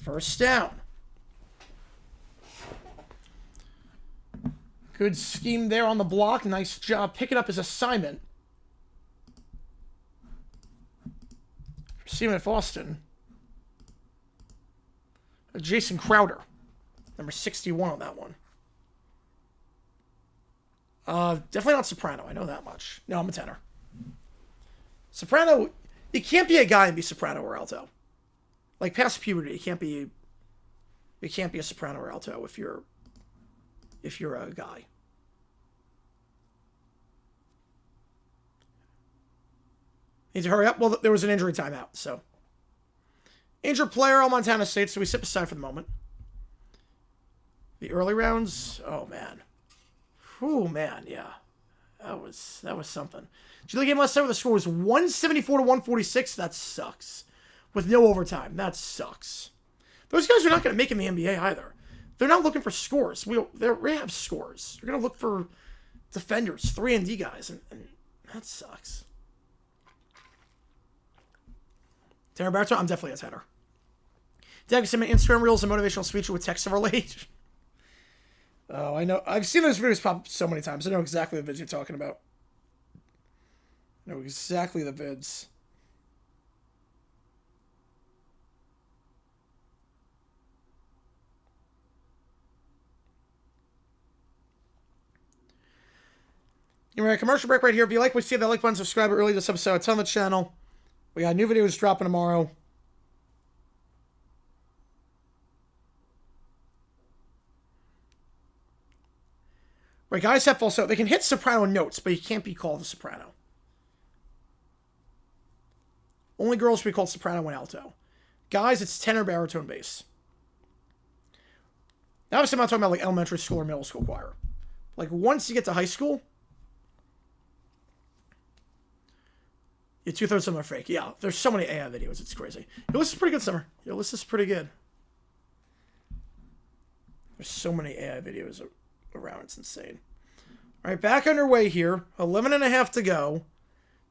First down. Good scheme there on the block. Nice job picking up his assignment. Receiving at Boston. Jason Crowder. Number 61 on that one. Definitely not Soprano. I know that much. No, I'm a tenor. Soprano, you can't be a guy and be Soprano or alto. Like past puberty, you can't be a Soprano or alto if you're a guy. Need to hurry up. Well, there was an injury timeout, so injured player on Montana State, so we sit beside for the moment. The early rounds, oh man. Oh man, yeah. That was something. G-League game last night where the score was 174 to 146. That sucks. With no overtime. That sucks. Those guys are not going to make it in the NBA either. They're not looking for scores. They have scores. They're going to look for defenders, 3-and-D guys, and that sucks. Tanner Barton, I'm definitely a tenor. Dad, send me Instagram reels and motivational speech with text overlaid. Oh, I know. I've seen those videos pop up so many times. I know exactly the vids you're talking about. I know exactly the vids. Anyway, commercial break right here. If you like what you see, that like button, subscribe early this episode. It's on the channel. We got new videos dropping tomorrow. Right, guys have falsetto. They can hit soprano notes, but you can't be called a soprano. Only girls can be called soprano and alto. Guys, it's tenor, baritone, bass. Now, obviously, I'm not talking about like elementary school or middle school choir. Like once you get to high school, yeah, 2/3 of them are fake. Yeah, there's so many AI videos. It's crazy. Yo, this is pretty good, Summer. Yo, this is pretty good. There's so many AI videos around. It's insane. All right, back underway here. 11.5 to go.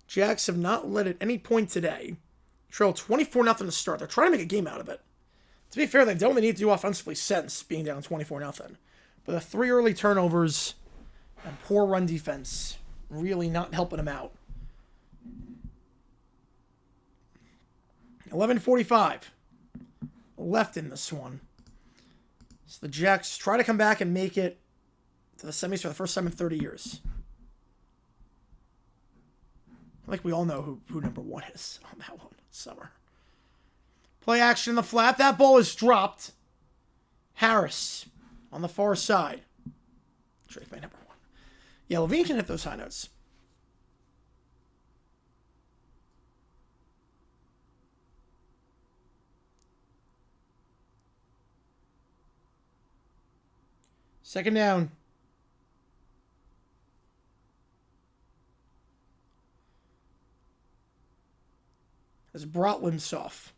Jacks have not led at any point today. Trail 24-0 to start. They're trying to make a game out of it. To be fair, they don't really need to do offensively since being down 24-0. But the 3 early turnovers and poor run defense really not helping them out. 11:45 left in this one. So the Jacks try to come back and make it to the semis for the first time in 30 years. I think we all know who number 1 is on that one. Summer. Play action in the flat. That ball is dropped. Harris on the far side. Drake by number 1. Yeah, Levine can hit those high notes. Second down. As Brotlinsoff.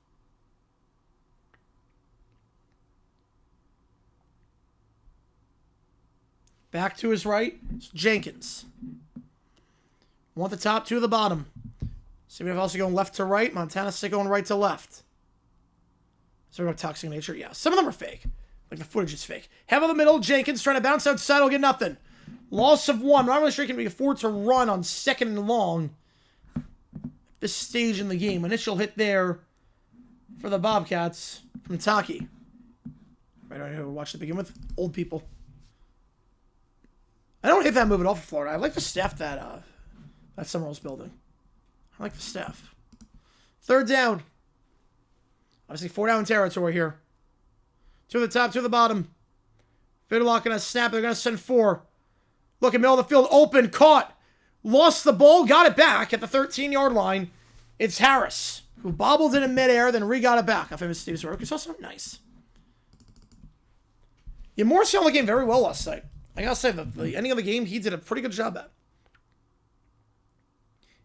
Back to his right. It's Jenkins. 1 at the top, 2 at the bottom. So we have also going left to right. Montana State going right to left. So we're going toxic nature. Yeah, some of them are fake. Like the footage is fake. Have in the middle. Jenkins trying to bounce outside. Will get nothing. Loss of 1. Not really sure he can be afford to run on 2nd and long. This stage in the game. Initial hit there for the Bobcats from Taki. Right on here. Watch to begin with. Old people. I don't hate that move at all for Florida. I like the staff that Summerall's building. I like the staff. 3rd down. Obviously 4 down territory here. 2 at the top, 2 at the bottom. Fiddlock gonna snap. They're gonna send 4. Look at middle of the field. Open. Caught. Lost the ball. Got it back at the 13-yard line. It's Harris, who bobbled it in midair, then re-got it back. I think it was Steve's work. It's also nice. Yeah, Morris held the game very well last night. I gotta say, the ending of the game, he did a pretty good job at.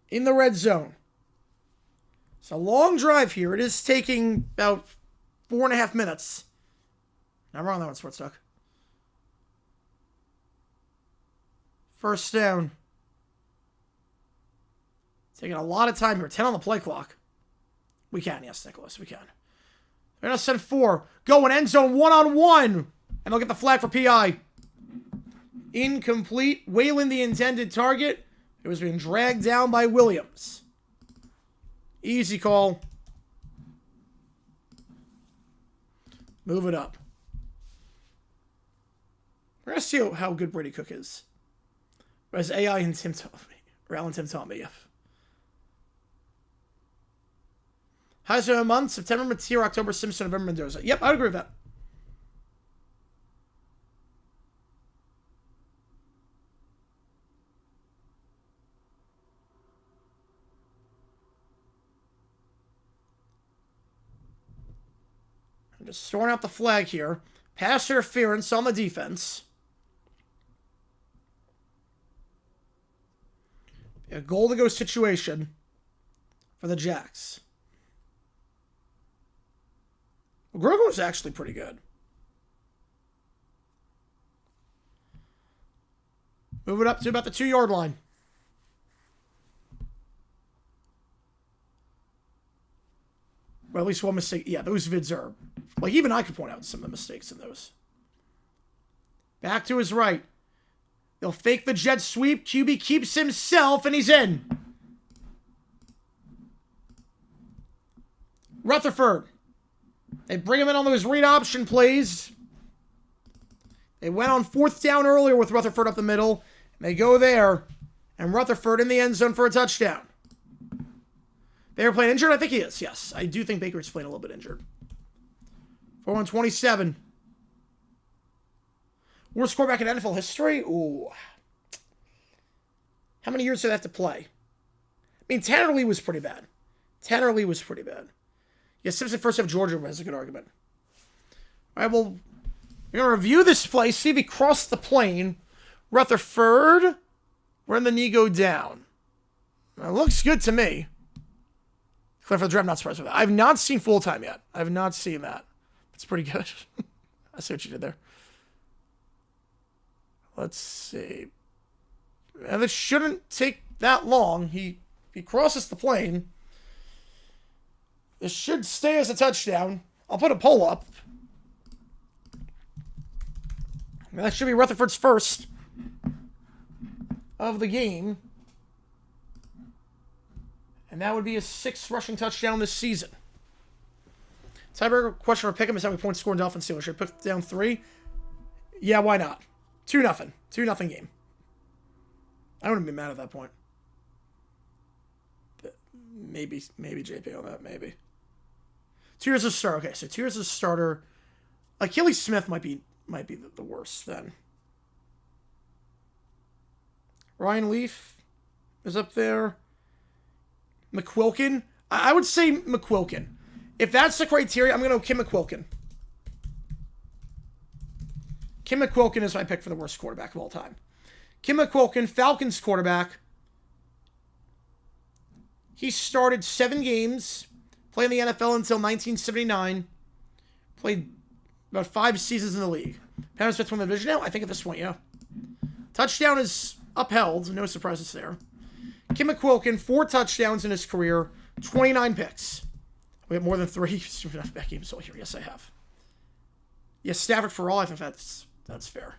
In the red zone. It's a long drive here. It is taking about 4.5 minutes. Not wrong on that one, Sports Talk. 1st down. Taking a lot of time here. 10 on the play clock. We can, yes, Nicholas, we can. They're going to send 4. Going end zone 1-on-1. And they'll get the flag for PI. Incomplete. Whalen, the intended target. It was being dragged down by Williams. Easy call. Move it up. We're going to see how good Brady Cook is. As AI and Tim taught me. Or Al and Tim taught me, yeah. Highest of a month, September Mateer, October Simpson, November Mendoza. Yep, I would agree with that. I'm just throwing out the flag here. Pass interference on the defense. A goal-to-go situation for the Jacks. Grogu was actually pretty good. Move it up to about the 2-yard line. Well, at least one mistake. Yeah, those vids are... Like, even I could point out some of the mistakes in those. Back to his right. They'll fake the jet sweep. QB keeps himself, and he's in. Rutherford. They bring him in on those read option plays. They went on 4th down earlier with Rutherford up the middle. And they go there. And Rutherford in the end zone for a touchdown. They were playing injured? I think he is, yes. I do think Baker's playing a little bit injured. 4-1-27. Worst quarterback in NFL history? Ooh. How many years did they have to play? I mean, Tanner Lee was pretty bad. Yeah, Simpson first half Georgia has a good argument. All right, well, we're going to review this play, see if he crossed the plane. Rutherford, where did the knee go down? It looks good to me. Clear for the draft, I'm not surprised with that. I've not seen full time yet. I have not seen that. That's pretty good. I see what you did there. Let's see. And this shouldn't take that long. He crosses the plane. This should stay as a touchdown. I'll put a poll up. And that should be Rutherford's first of the game. And that would be his 6th rushing touchdown this season. Tiebreaker question for Pick'em is how many points scored in Dolphins Steelers. Should I put down 3? Yeah, why not? 2-0. 2-0 game. I wouldn't be mad at that point. But maybe JP on that, maybe. 2 years as a starter. Okay, so 2 years as a starter. Achilles Smith might be the worst then. Ryan Leaf is up there. McQuilkin. I would say McQuilkin. If that's the criteria, I'm going to go Kim McQuilkin. Kim McQuilkin is my pick for the worst quarterback of all time. Kim McQuilkin, Falcons quarterback. He started 7 games, played in the NFL until 1979. Played about 5 seasons in the league. Penrith Smith won the division now? I think at this point, yeah. Touchdown is upheld. No surprises there. Kim McQuilkin, 4 touchdowns in his career, 29 picks. We have more than 3 back games all here. Yes, I have. Yes, Stafford for all. I think that's fair.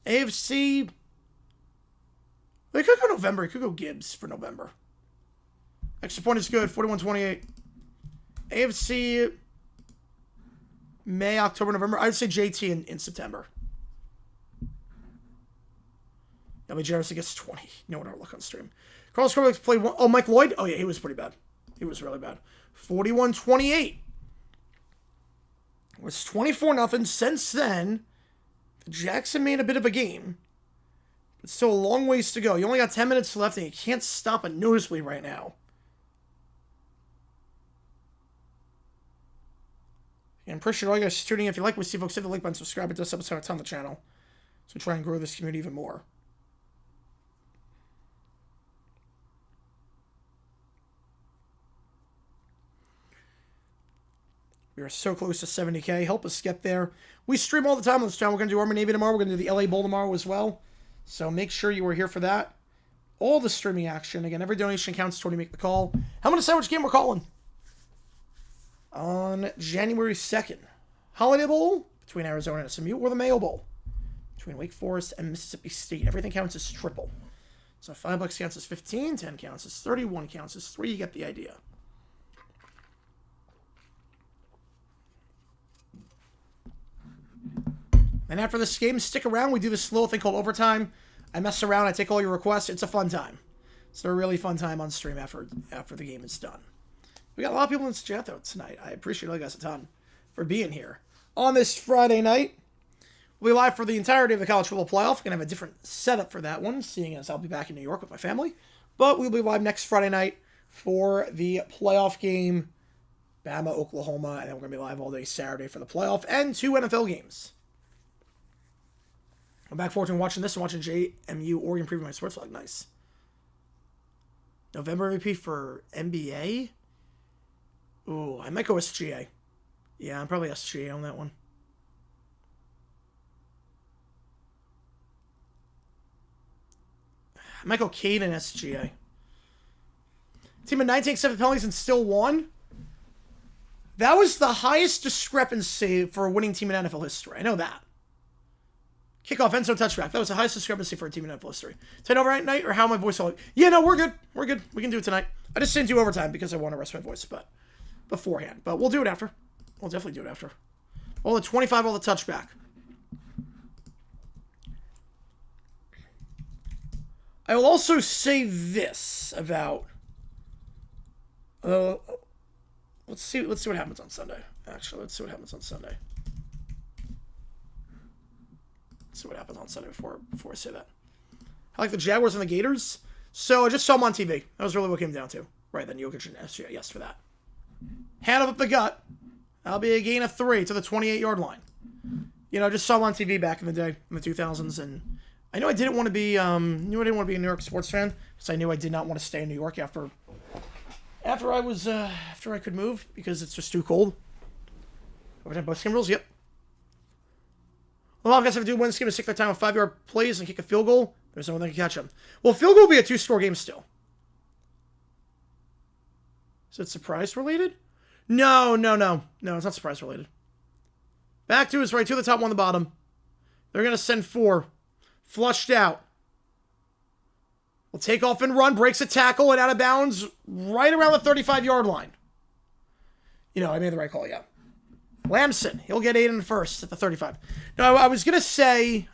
AFC. They could go November. It could go Gibbs for November. Extra point is good. 41-28. AFC. May, October, November. I would say JT in September. W. Jarrison gets 20. No one ever look on stream. Carlos Corbeck played one. Oh, Mike Lloyd? Oh, yeah, he was pretty bad. He was really bad. 41-28. It was 24-0. Since then, Jackson made a bit of a game. But still a long ways to go. You only got 10 minutes left, and you can't stop a nosebleed right now. And appreciate all you guys tuning in. If you like what we see, folks, hit the like button, subscribe. It does help us out a ton on the channel. So we try and grow this community even more. We are so close to 70K. Help us get there. We stream all the time on this channel. We're going to do Army Navy tomorrow. We're going to do the LA Bowl tomorrow as well. So make sure you are here for that. All the streaming action. Again, every donation counts toward you make the call. I'm going to decide which game we're calling. On January 2nd. Holiday Bowl between Arizona and SMU, or the Mayo Bowl between Wake Forest and Mississippi State. Everything counts as triple. So $5 counts as 15, 10 counts as 30, 1 counts as 3. You get the idea. And after this game, stick around. We do this little thing called overtime. I mess around. I take all your requests. It's a fun time. It's a really fun time on stream after the game is done. We got a lot of people in the chat, though, tonight. I appreciate you guys a ton for being here. On this Friday night, we'll be live for the entirety of the college football playoff. We're going to have a different setup for that one, seeing as I'll be back in New York with my family. But we'll be live next Friday night for the playoff game, Bama, Oklahoma. And then we're going to be live all day Saturday for the playoff and 2 NFL games. I'm back forward to watching this and watching JMU Oregon preview my sports vlog. Nice. November MVP for NBA? Ooh, I might go SGA. Yeah, I'm probably SGA on that one. I might go Cade and SGA. Team of 19 accepted penalties and still won? That was the highest discrepancy for a winning team in NFL history. I know that. Kickoff, end zone touchback. That was the highest discrepancy for a team in NFL history. 10 over at night, or how my voice all... Yeah, no, we're good. We're good. We can do it tonight. I just didn't do overtime because I want to rest my voice, but beforehand. But we'll do it after. We'll definitely do it after. All the 25, all the touchback. I will also say this about... let's see what happens on Sunday. Actually, let's see what happens on Sunday. See what happens on Sunday before I say that. I like the Jaguars and the Gators. So I just saw them on TV. That was really what it came down to. Right, then Jokic and SGA. Yes, for that. Hand up the gut. That'll be a gain of 3 to the 28-yard line. You know, I just saw them on TV back in the day, in the 2000s, and I knew I didn't want to be, a New York sports fan, because I knew I did not want to stay in New York after I could move, because it's just too cold. Overtime post game rules, yep. Well, Bobcats have to do one game to stick their time with 5-yard plays and kick a field goal. There's no one that can catch them. Well, field goal will be a 2-score game still. Is it surprise related? No, it's not surprise related. Back 2 is right, 2 at the top, 1 at the bottom. They're going to send 4. Flushed out. Will take off and run, breaks a tackle, and out of bounds right around the 35-yard line. You know, I made the right call, yeah. Lamson, he'll get 8 in the first at the 35. No, I was going to say,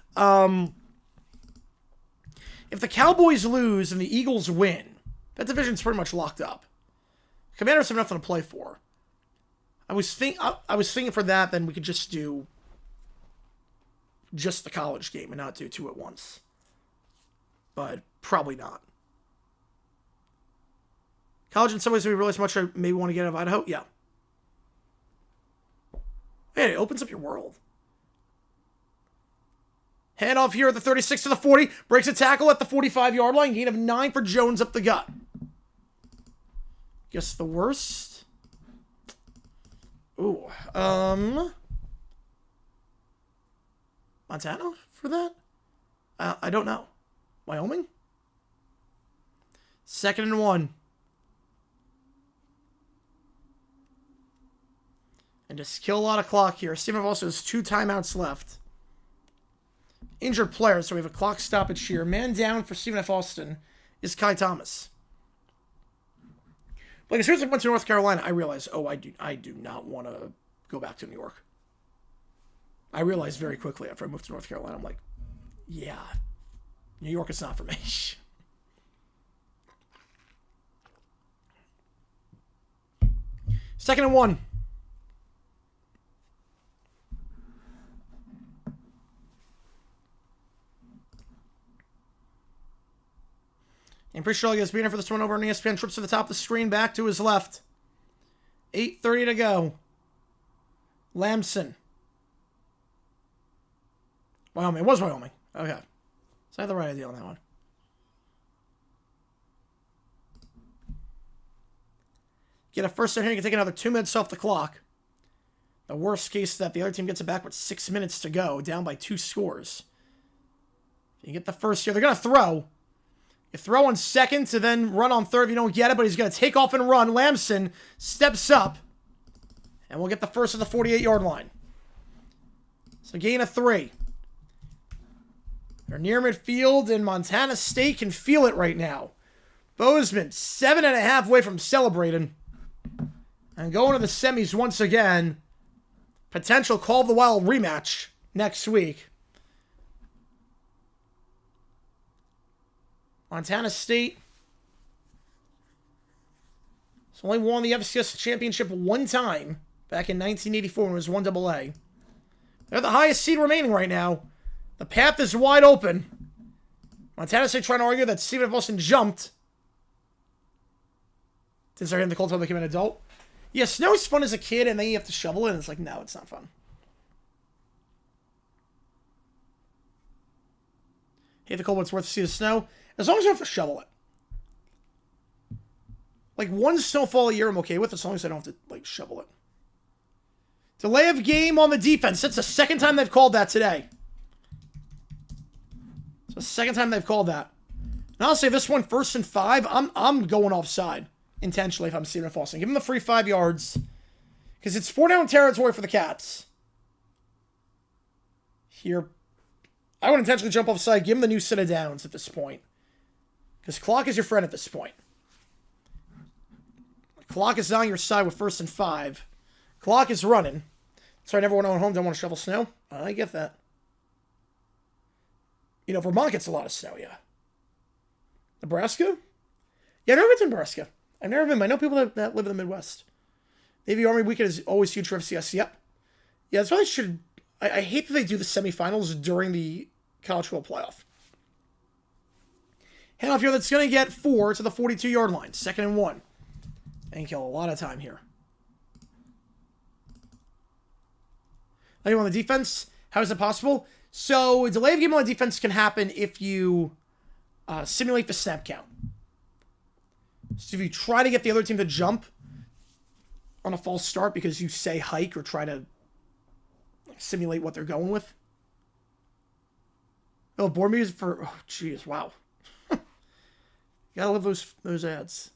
if the Cowboys lose and the Eagles win, that division's pretty much locked up. Commanders have nothing to play for. I was thinking for that, then we could just do just the college game and not do 2 at once. But probably not. College in some ways we realize how much I maybe want to get out of Idaho. Yeah. Man, it opens up your world. Hand off here at the 36 to the 40. Breaks a tackle at the 45-yard line. Gain of 9 for Jones up the gut. Guess the worst. Ooh. Montana for that? I don't know. Wyoming? 2nd and 1. And just kill a lot of clock here. Stephen also has 2 timeouts left. Injured players, so we have a clock stoppage here. Man down for Stephen F. Austin is Kai Thomas. Like, as soon as I went to North Carolina, I realized, oh, I do not want to go back to New York. I realized very quickly after I moved to North Carolina, I'm like, yeah, New York is not for me. 2nd and 1. And pretty sure I'll get his beater for this one over on ESPN. Trips to the top of the screen, back to his left. 8:30 to go. Lamson. Wyoming. It was Wyoming. Okay. So I had the right idea on that one. Get a first down here. You can take another 2 minutes off the clock. The worst case is that the other team gets it back with 6 minutes to go, down by 2 scores. You get the first here. They're going to throw. You throw on 2nd to then run on 3rd if you don't get it, but he's going to take off and run. Lamson steps up, and we'll get the first of the 48-yard line. So gain of 3. They're near midfield, and Montana State can feel it right now. Bozeman, 7.5 away from celebrating. And going to the semis once again. Potential Call of the Wild rematch next week. Montana State has only won the FCS championship one time, back in 1984 when it was 1AA. They're the highest seed remaining right now. The path is wide open. Montana State trying to argue that Stephen F. Austin jumped since they're hitting the cold until they became an adult. Yeah, snow is fun as a kid, and then you have to shovel it, and it's like, no, it's not fun. Hate the cold, but it's worth to see the snow. As long as you have to shovel it. Like, one snowfall a year I'm okay with, as long as I don't have to, like, shovel it. Delay of game on the defense. That's the 2nd time they've called that today. It's the 2nd time they've called that. And I'll say this one, 1st and 5, I'm going offside intentionally if I'm Stephen F. Austin. Give him the free 5 yards. Because it's 4-down territory for the Cats. Here. I would intentionally jump offside. Give him the new set of downs at this point. Because clock is your friend at this point. Clock is on your side with 1st and 5. Clock is running. So I never went on home, don't want to shovel snow. I get that. You know, Vermont gets a lot of snow, yeah. Nebraska? Yeah, I've never been to Nebraska. I've never been, but I know people that live in the Midwest. Navy Army weekend is always huge for FCS. Yep. Yeah, that's why they should... I hate that they do the semifinals during the College Football Playoff. Handoff here that's going to get 4 to the 42-yard line. 2nd and 1. And kill a lot of time here. Now on the defense, how is it possible? So, a delay of game on the defense can happen if you simulate the snap count. So, if you try to get the other team to jump on a false start because you say hike or try to simulate what they're going with. Oh, board music for... Oh, jeez, wow. You gotta love those ads.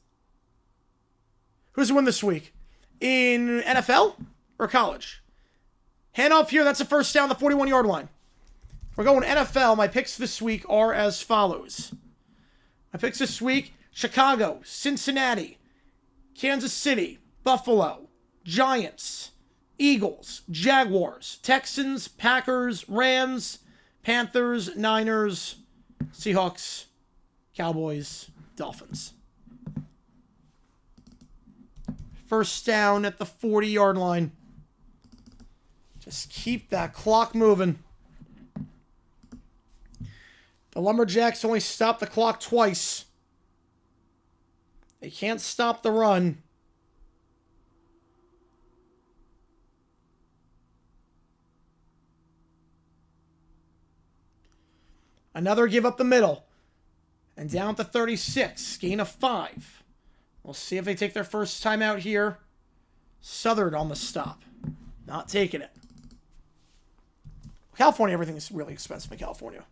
Who's the win this week? In NFL or college? Handoff here, that's a first down, the 41-yard line. We're going NFL. My picks this week are as follows. My picks this week, Chicago, Cincinnati, Kansas City, Buffalo, Giants, Eagles, Jaguars, Texans, Packers, Rams, Panthers, Niners, Seahawks, Cowboys, Dolphins. First down at the 40-yard line. Just keep that clock moving. The Lumberjacks only stop the clock twice. They can't stop the run. Another give up the middle. And down to 36. Gain of 5. We'll see if they take their first time out here. Southern on the stop. Not taking it. California, everything is really expensive in California.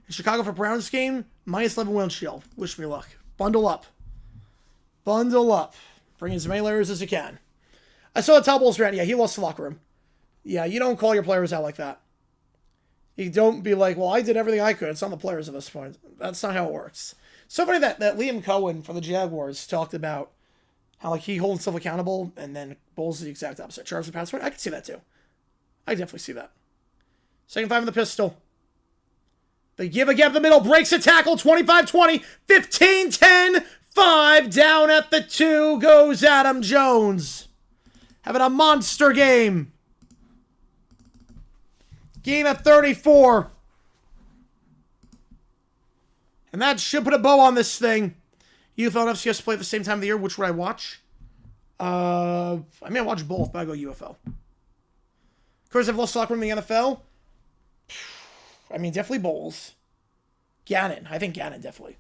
In Chicago for Browns game, -11 wind chill. Wish me luck. Bundle up. Bundle up. Bring as many layers as you can. I saw the top Bulls rant. Yeah, he lost the locker room. Yeah, you don't call your players out like that. You don't be like, well, I did everything I could. It's on the players at this point. That's not how it works. So funny that Liam Cohen from the Jaguars talked about how like he holds himself accountable, and then Bulls the exact opposite. Charge the pass. I can see that too. I definitely see that. Second 5 in the pistol. They give a gap in the middle. Breaks a tackle. 25-20. 15-10. 5 down at the 2 goes Adam Jones. Having a monster game. Game at 34. And that should put a bow on this thing. UFL and FCS play at the same time of the year. Which would I watch? I may watch both, but I go UFL. Of course, I've lost the locker room in the NFL. I mean, definitely Bowls. Gannon. I think Gannon, definitely.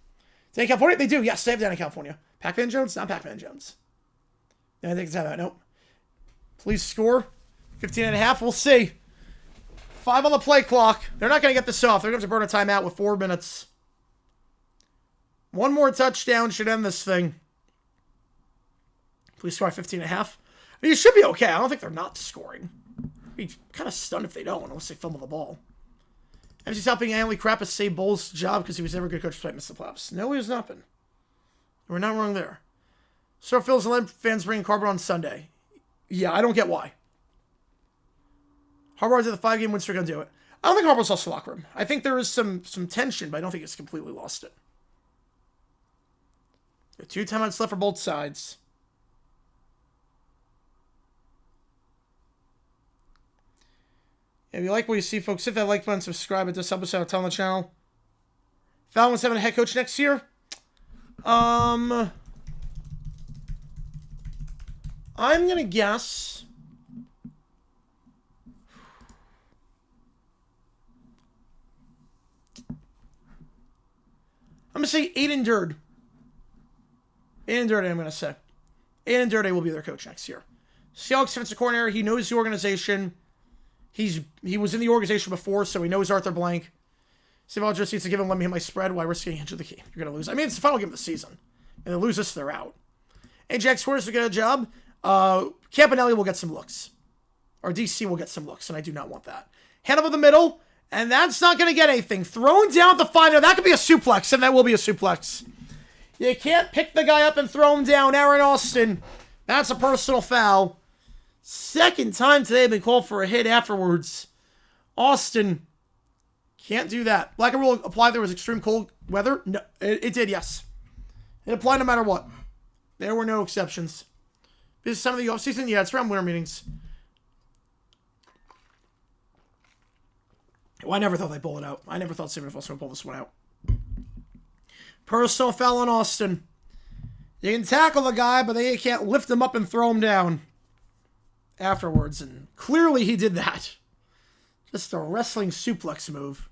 Down in California? They do. Yes, they have down in California. Pac-Man Jones? Not Pac-Man Jones. I think it's that. Nope. Please score. 15.5. We'll see. 5 on the play clock. They're not going to get this off. They're going to have to burn a timeout with 4 minutes. One more touchdown should end this thing. Please score 15.5. I mean, it should be okay. I don't think they're not scoring. I'd be kind of stunned if they don't, unless they fumble the ball. MC's helping Anley Crappa save Bull's job because he was never a good coach despite missing the playoffs. No, he has not been. We're not wrong there. So Phil's and Lamb fans bringing Carver on Sunday. Yeah, I don't get why. Harbaugh's at the 5-game win streak. Going to do it. I don't think Harbaugh's lost the locker room. I think there is some tension, but I don't think it's completely lost it. 2 timeouts left for both sides. If you like what you see, folks, hit that like button, subscribe. It does help us out a ton on the channel. Fallon's having a head coach next year. I'm going to guess. I'm going to say Aiden Durd. Aiden Durde, I'm going to say. Aiden Durde will be their coach next year. Seahawks defensive coordinator. He knows the organization. He was in the organization before, so he knows Arthur Blank. Steve Ball just needs to give him, let me hit my spread. Why risk getting into the game? You're going to lose. I mean, it's the final game of the season. And they lose this, they're out. And Jack Squares will get a job. Campanelli will get some looks. Or DC will get some looks, and I do not want that. Hand over the middle, and that's not going to get anything. Thrown down at the 5. Now, that could be a suplex, and that will be a suplex. You can't pick the guy up and throw him down. Aaron Austin. That's a personal foul. Second time today they've been called for a hit afterwards. Austin can't do that. Black and rule applied. There was extreme cold weather. No, it did, yes. It applied no matter what. There were no exceptions. This time of the offseason, yeah, it's around winter meetings. Well, I never thought they'd pull it out. I never thought Simon was going to pull this one out. Personal foul on Austin. You can tackle the guy, but then you can't lift him up and throw him down afterwards. And clearly he did that. Just a wrestling suplex move.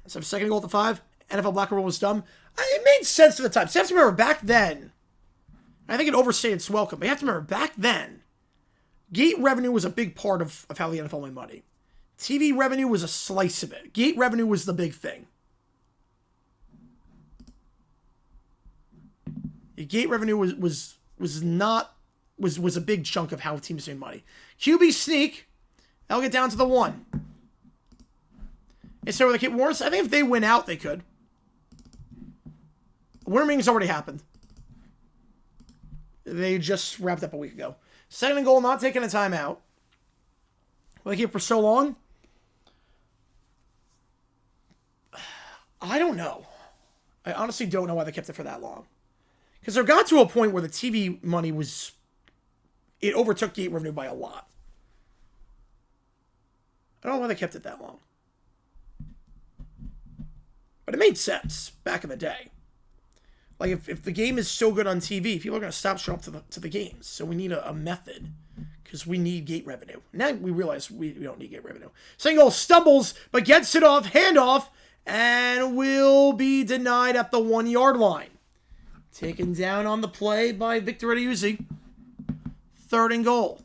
So second goal at the 5. NFL Black Rule was dumb. It made sense at the time. So you have to remember, back then, I think it overstayed its welcome, but you have to remember, back then, gate revenue was a big part of how the NFL made money. TV revenue was a slice of it. Gate revenue was the big thing. The gate revenue was a big chunk of how teams made money. QB sneak, that'll get down to the 1. And so with the Cape Wars, I think if they win out, they could. Winter meetings already happened. They just wrapped up a week ago. Second and goal, not taking a timeout. Will they keep it for so long? I don't know. I honestly don't know why they kept it for that long. Because there got to a point where the TV money was... It overtook gate revenue by a lot. I don't know why they kept it that long. But it made sense back in the day. Like, if the game is so good on TV, people are going to stop showing up to the games. So we need a method. Because we need gate revenue. Now we realize we don't need gate revenue. Second goal stumbles, but gets it off, handoff, and will be denied at the 1-yard line. Taken down on the play by Victor Ediuzi. Third and goal.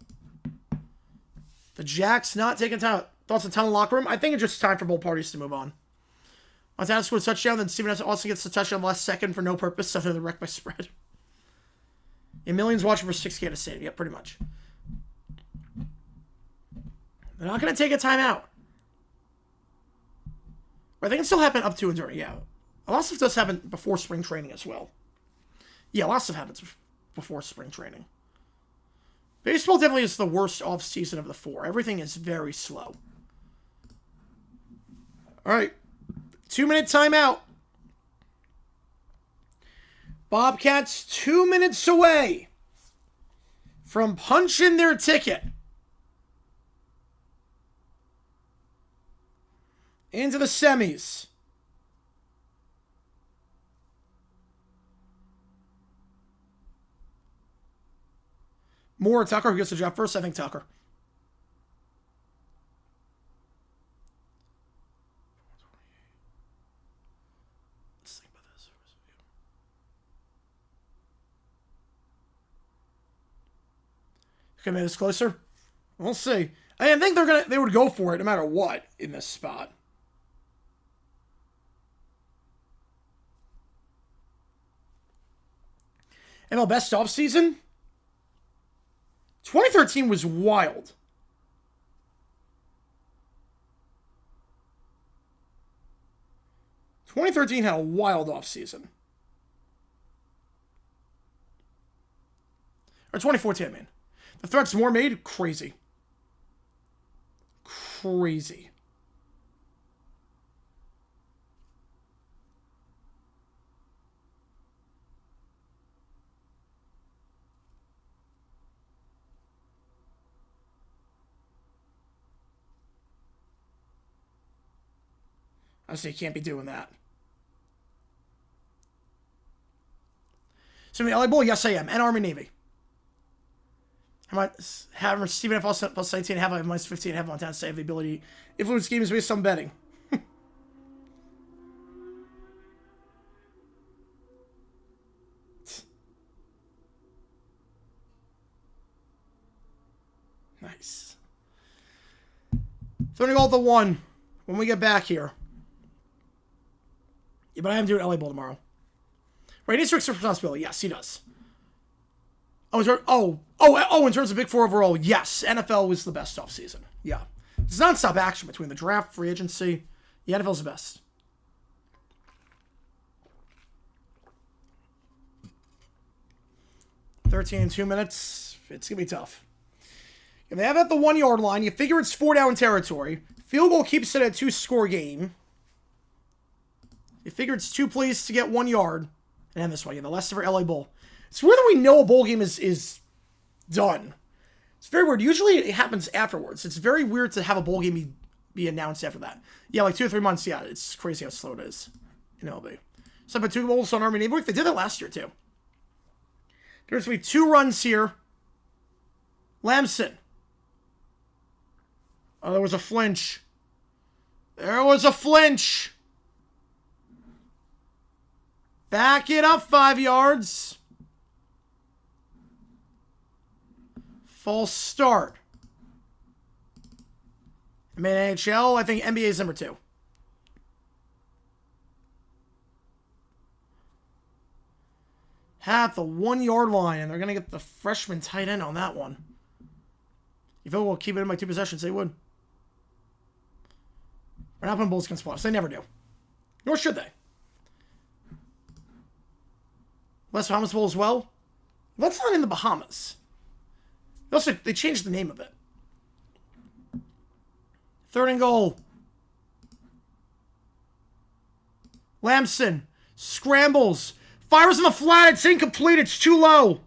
The Jacks not taking time. Thoughts on town locker room? I think it's just time for both parties to move on. Montana scored a touchdown, then Steven also gets the touchdown last second for no purpose, other than wreck by spread. And millions watching for 6K to save. Yeah, pretty much. They're not going to take a timeout. But they can still happen up to and during, yeah. A lot of stuff does happen before spring training as well. Yeah, a lot of stuff happens before spring training. Baseball definitely is the worst off-season of the four. Everything is very slow. All right. 2-minute timeout. Bobcats 2 minutes away from punching their ticket into the semis. Moore or Tucker? Who gets the job first? I think Tucker. Let's think about this. Okay, maybe it's closer. We'll see. I think they would go for it no matter what in this spot. ML best off season? 2013 was wild. '13 had a wild offseason. Or 2014, I mean. The threats Moore made, crazy. Crazy. I say you can't be doing that. So, LA Bowl, yes, I am. And Army Navy. How about have Steven F. plus 19, have minus 15, have Montana State have the ability influence games based on betting. Nice. Throwing a goal at the 1 when we get back here. Yeah, but I am doing LA Bowl tomorrow. Right, he needs to accept responsibility. Yes, he does. In terms of Big Four overall, yes, NFL was the best offseason. Yeah. It's non-stop action between the draft, free agency. The NFL's the best. $13 in 2 minutes. It's going to be tough. If they have it at the 1 yard line, you figure it's 4 down territory. Field goal keeps it at 2-score game. You figure it's 2 plays to get 1 yard. And end this way, the last ever LA Bowl. It's whether we know a bowl game is done. It's very weird. Usually it happens afterwards. It's very weird to have a bowl game be announced after that. Yeah, like 2 or 3 months. Yeah, it's crazy how slow it is in LB. So I put 2 bowls on Army Navy. They did that last year too. There's going to be 2 runs here. Lamson. Oh, there was a flinch. There was a flinch. Back it up 5 yards. False start. I mean, NHL, I think NBA is number 2. At the 1 yard line, and they're going to get the freshman tight end on that one. You feel we'll keep it in my 2 possessions? They would. We're not putting Bulls against playoffs. They never do. Nor should they. West Bahamas Bowl as well. That's not in the Bahamas. They changed the name of it. 3rd and goal. Lamson scrambles. Fires in the flat. It's incomplete. It's too low.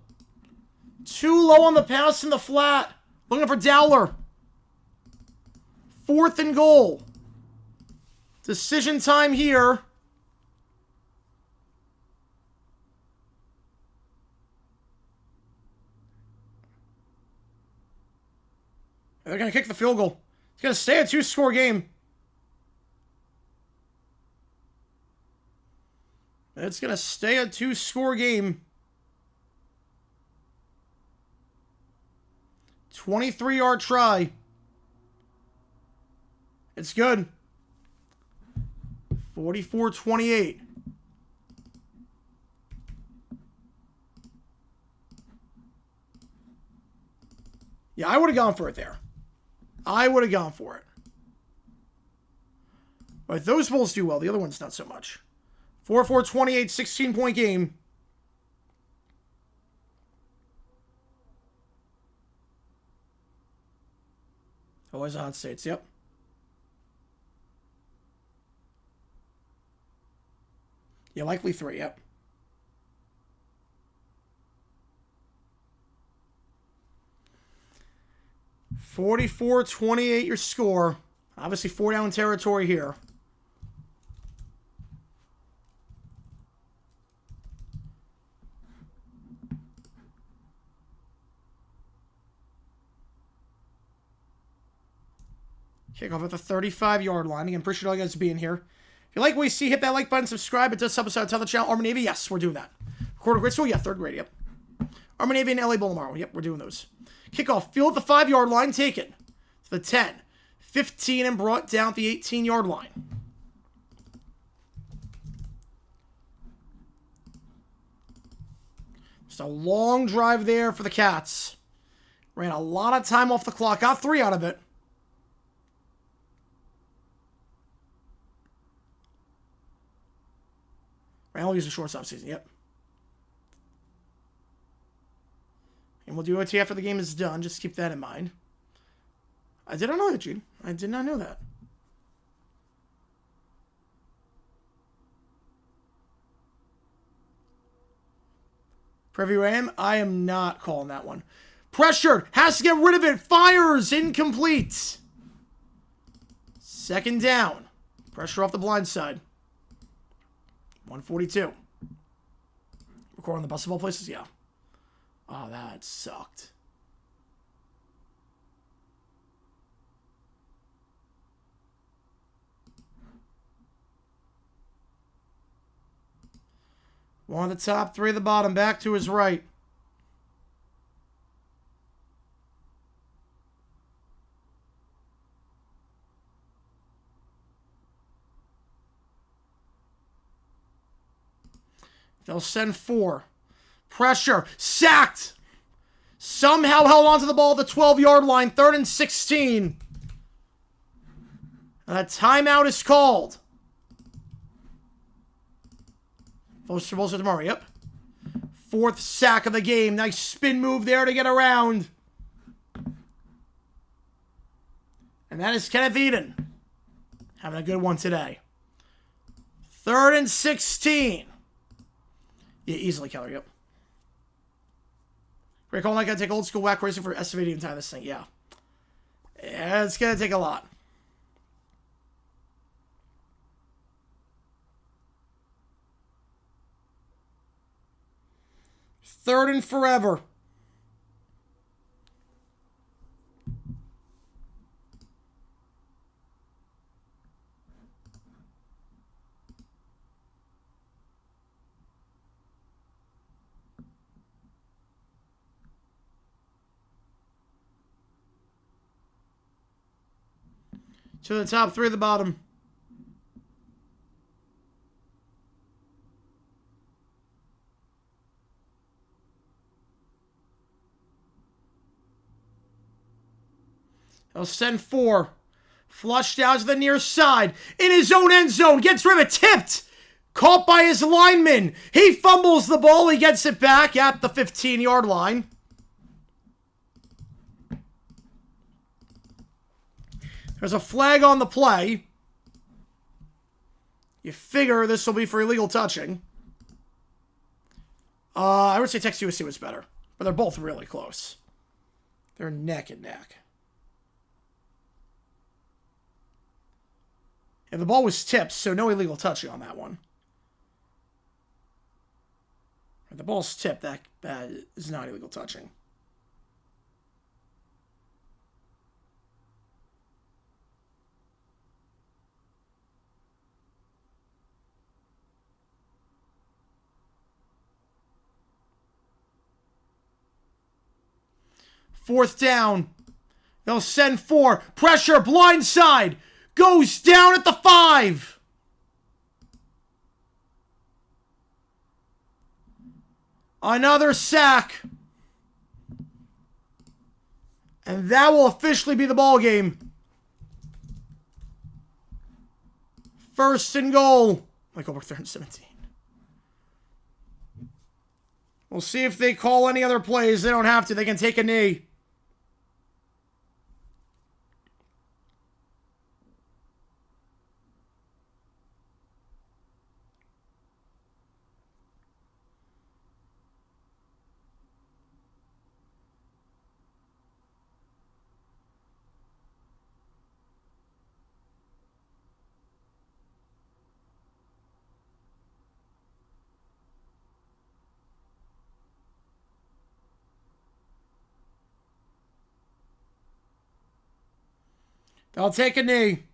Too low on the pass in the flat. Looking for Dowler. 4th and goal. Decision time here. They're going to kick the field goal. It's going to stay a 2-score game. It's going to stay a 2-score game. 23-yard try. It's good. 44-28. Yeah, I would have gone for it there. I would have gone for it. But those Bulls do well. The other ones not so much. 44-28, 16-point game. Always on states, yep. Yeah, likely 3, yep. $44-28 your score. Obviously 4 down territory here. Kickoff at the 35-yard line. Again, appreciate all you guys being here. If you like what you see, hit that like button, subscribe. It does help us out. Tell the channel. Army Navy, yes, we're doing that. Quarter grade school, yeah, 3rd grade, yep. Army Navy and LA Bowl tomorrow. Yep, we're doing those. Kickoff, field at the 5-yard line, taken. To the 10, 15, and brought down at the 18-yard line. Just a long drive there for the Cats. Ran a lot of time off the clock. Got 3 out of it. I'll use the shortstop season, yep. And we'll do OT after the game is done. Just keep that in mind. I did not know that, Gene. I did not know that. Preview AM, I am not calling that one. Pressured, has to get rid of it. Fires, incomplete. 2nd down. Pressure off the blind side. 142. Recording the best of all places? Yeah. Oh, that sucked. One at the top, 3 at the bottom. Back to his right. They'll send 4. Pressure. Sacked. Somehow held onto the ball at the 12-yard line. 3rd and 16. And a timeout is called. Foster Bulls tomorrow. Yep. 4th sack of the game. Nice spin move there to get around. And that is Kenneth Eden. Having a good one today. 3rd and 16. Yeah, easily Keller, yep. Great call, I gotta take old school whack racing for estimating the entire this thing, yeah. Yeah, it's gonna take a lot. Third and forever. To the top, 3 at the bottom. He'll send 4. Flushed out to the near side. In his own end zone. Gets rid of it. Tipped. Caught by his lineman. He fumbles the ball. He gets it back at the 15-yard line. There's a flag on the play. You figure this will be for illegal touching. I would say Texas USC was better. But they're both really close. They're neck and neck. And the ball was tipped, so no illegal touching on that one. If the ball's tipped, that is not illegal touching. Fourth down. They'll send 4. Pressure, blindside. Goes down at the 5. Another sack. And that will officially be the ball game. First and goal. Michael Brook, 317. We'll see if they call any other plays. They don't have to. They can take a knee. They'll take a knee.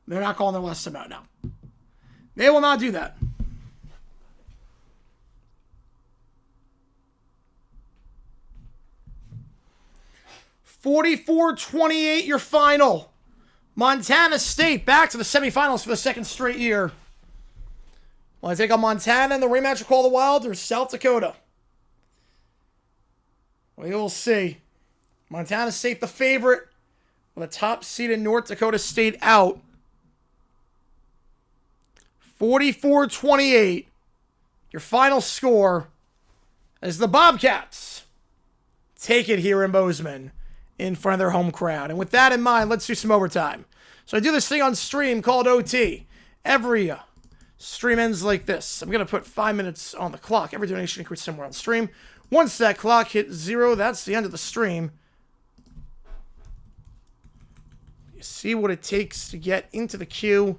They're not calling their last time out now. They will not do that. (44-28) your final. Montana State back to the semifinals for the second straight year. Will I take on Montana in the rematch of Call the Wild or South Dakota? We will see. Montana State the favorite, with a top seed in North Dakota State out. 44-28. Your final score as the Bobcats take it here in Bozeman in front of their home crowd. And with that in mind, let's do some overtime. So I do this thing on stream called OT. Every stream ends like this. I'm going to put 5 minutes on the clock. Every donation increases somewhere on stream. Once that clock hits 0, that's the end of the stream. You see what it takes to get into the queue.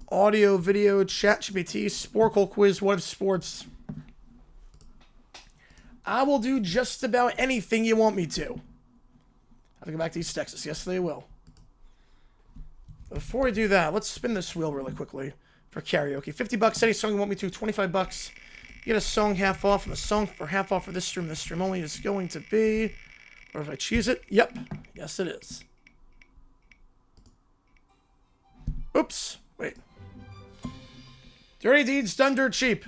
Audio, video, chat, GPT, Sporkle quiz, what if sports. I will do just about anything you want me to. I have to go back to East Texas. Yes, they will. Before we do that, let's spin this wheel really quickly for karaoke. $50, any song you want me to. $25. Get a song half off, and the song for half off for this stream only is going to be, or if I choose it, yep, yes it is. Oops, wait. Dirty Deeds Done Dirt Cheap.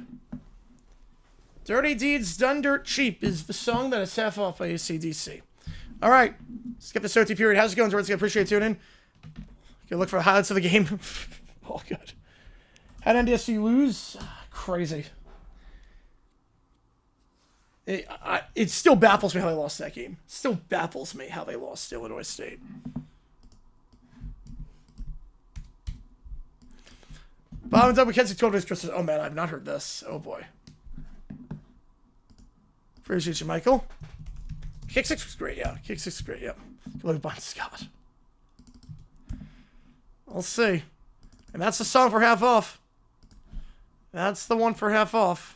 Dirty Deeds Done Dirt Cheap is the song that is half off by AC/DC. All right, skip this OT period. How's it going, Jordan? Appreciate tuning in. Go look for the highlights of the game. All good. How did NDSU lose? Crazy. It still baffles me how they lost that game. Still baffles me how they lost to Illinois State. Bob and Double Kenzie 12 days Christmas. Oh man, I've not heard this. Oh boy. Appreciate you, Michael. Kick 6 was great, yeah. Kick 6 was great, yeah. Look at Bon Scott. We'll see. And that's the song for half off. That's the one for half off.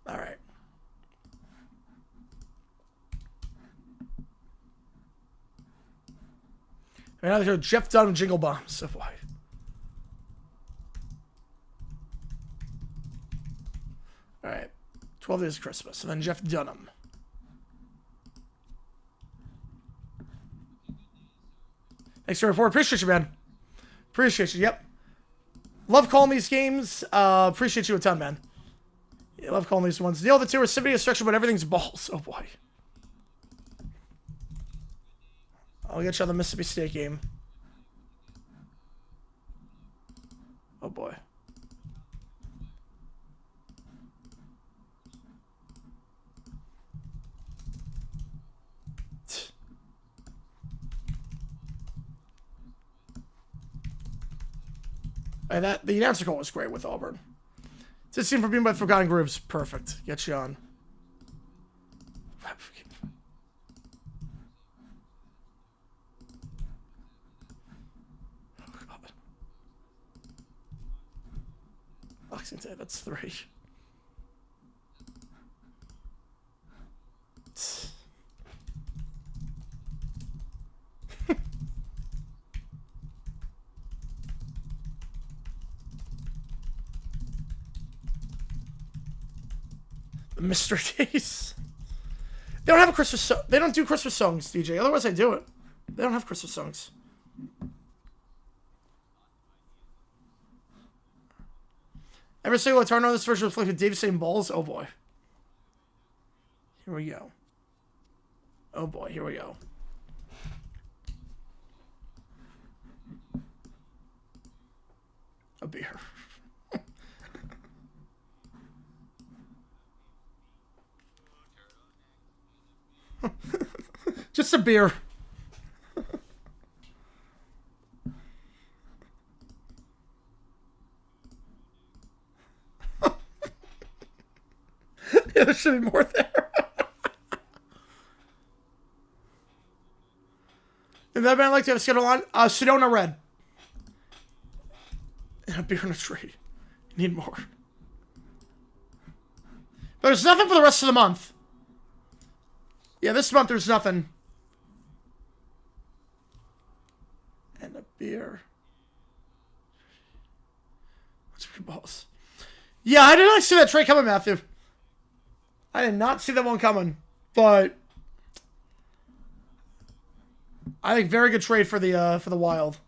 All right. I mean, I heard Jeff Dunham Jingle Bombs. So why? All right. 12 Days of Christmas. And then Jeff Dunham. Thanks for the report. Appreciate you, man. Appreciate you. Yep. Love calling these games. Appreciate you a ton, man. I love calling these ones. Neil, the two are symphony of structure, but everything's balls. Oh boy. I'll get you on the Mississippi State game. Oh boy. And that the announcer call was great with Auburn. This scene from being by Forgotten Grooves. Perfect. Get you on. Oh, God. Boxing Day, that's 3. Mr. Days. They don't have a Christmas song. They don't do Christmas songs, DJ. Otherwise, I do it. They don't have Christmas songs. Every single Eternal in this version reflected Dave's same balls. Oh boy. Here we go. Oh boy, here we go. A beer. Just a beer. Yeah, there should be more there. If that band like to have a schedule on, Sedona Red. And a beer and a tree. Need more. But there's nothing for the rest of the month. Yeah, this month there's nothing. And a beer. What's your balls? Yeah, I did not see that trade coming, Matthew. I did not see that one coming. But I think very good trade for the Wild.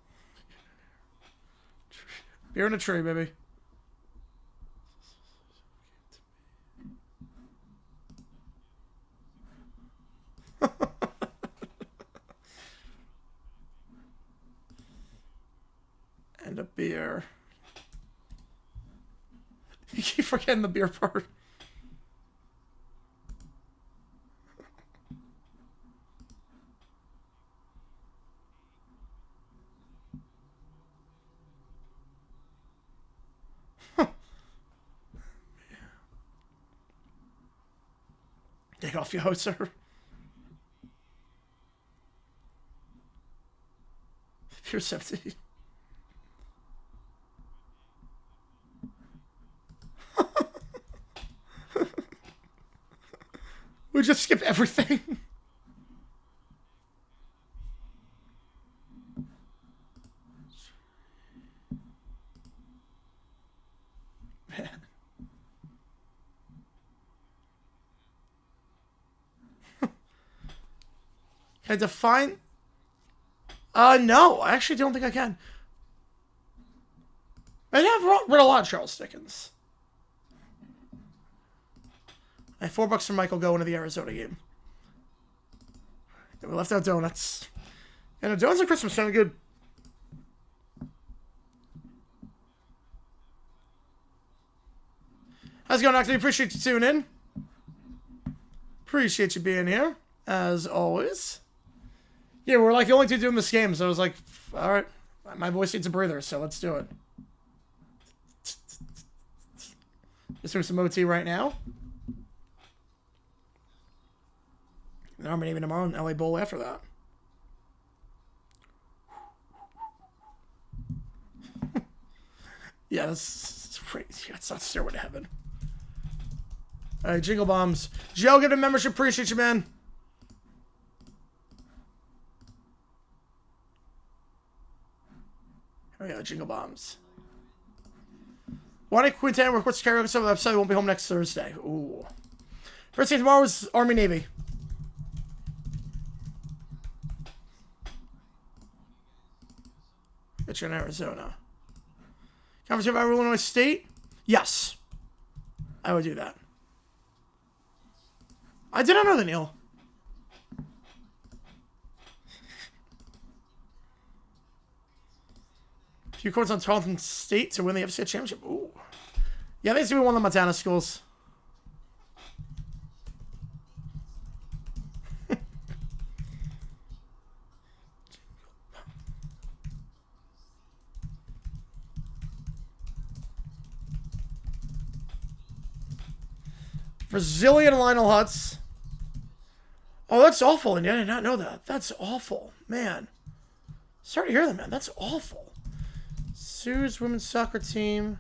Beer in a tree, baby. And a beer. You keep forgetting the beer part. Take off your hose, sir. Pure safety. We just skip everything. Man. Can I define? No, I actually don't think I can. I have read a lot of Charles Dickens. I have $4 from Michael going to the Arizona game. And we left out donuts. And the donuts at Christmas sounded good. How's it going, Doctor? Appreciate you tuning in. Appreciate you being here, as always. Yeah, we're like the only two doing this game, so I was like, alright, my voice needs a breather, so let's do it. Just doing some OT right now. And I'm even tomorrow in LA Bowl after that. Yeah, that's crazy. That's not Stairway to Heaven. Alright, Jingle Bombs. Joe, get a membership. Appreciate you, man. Here we go, Jingle Bombs. Why did Quintan request karaoke some of the website? Won't be home next Thursday. Ooh. First thing tomorrow is Army Navy. Get you in Arizona. Conversation about Illinois State? Yes. I would do that. I did not know that, Neil. Few courts on Tarleton State to win the FCS championship. Ooh. Yeah, I think it's going to be one of the Montana schools. Brazilian Lionel Hutz. Oh, that's awful. And I did not know that. That's awful. Man. Sorry to hear that, man. That's awful. Sue's women's soccer team.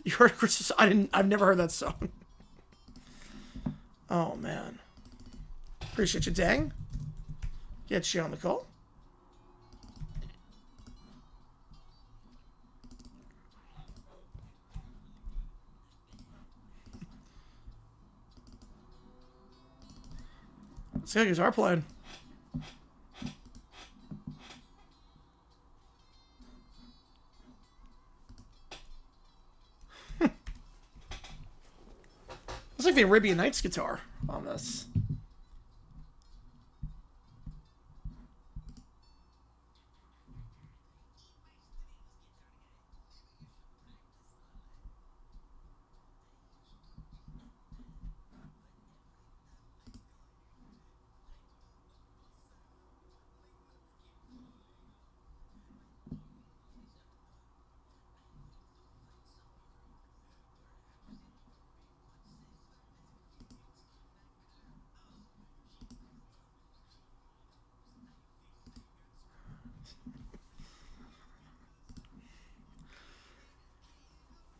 You heard Christmas? I've never heard that song. Oh, man. Appreciate you, dang. Get you on the call. Let's get guitar playing. Looks like the Arabian Nights guitar on this.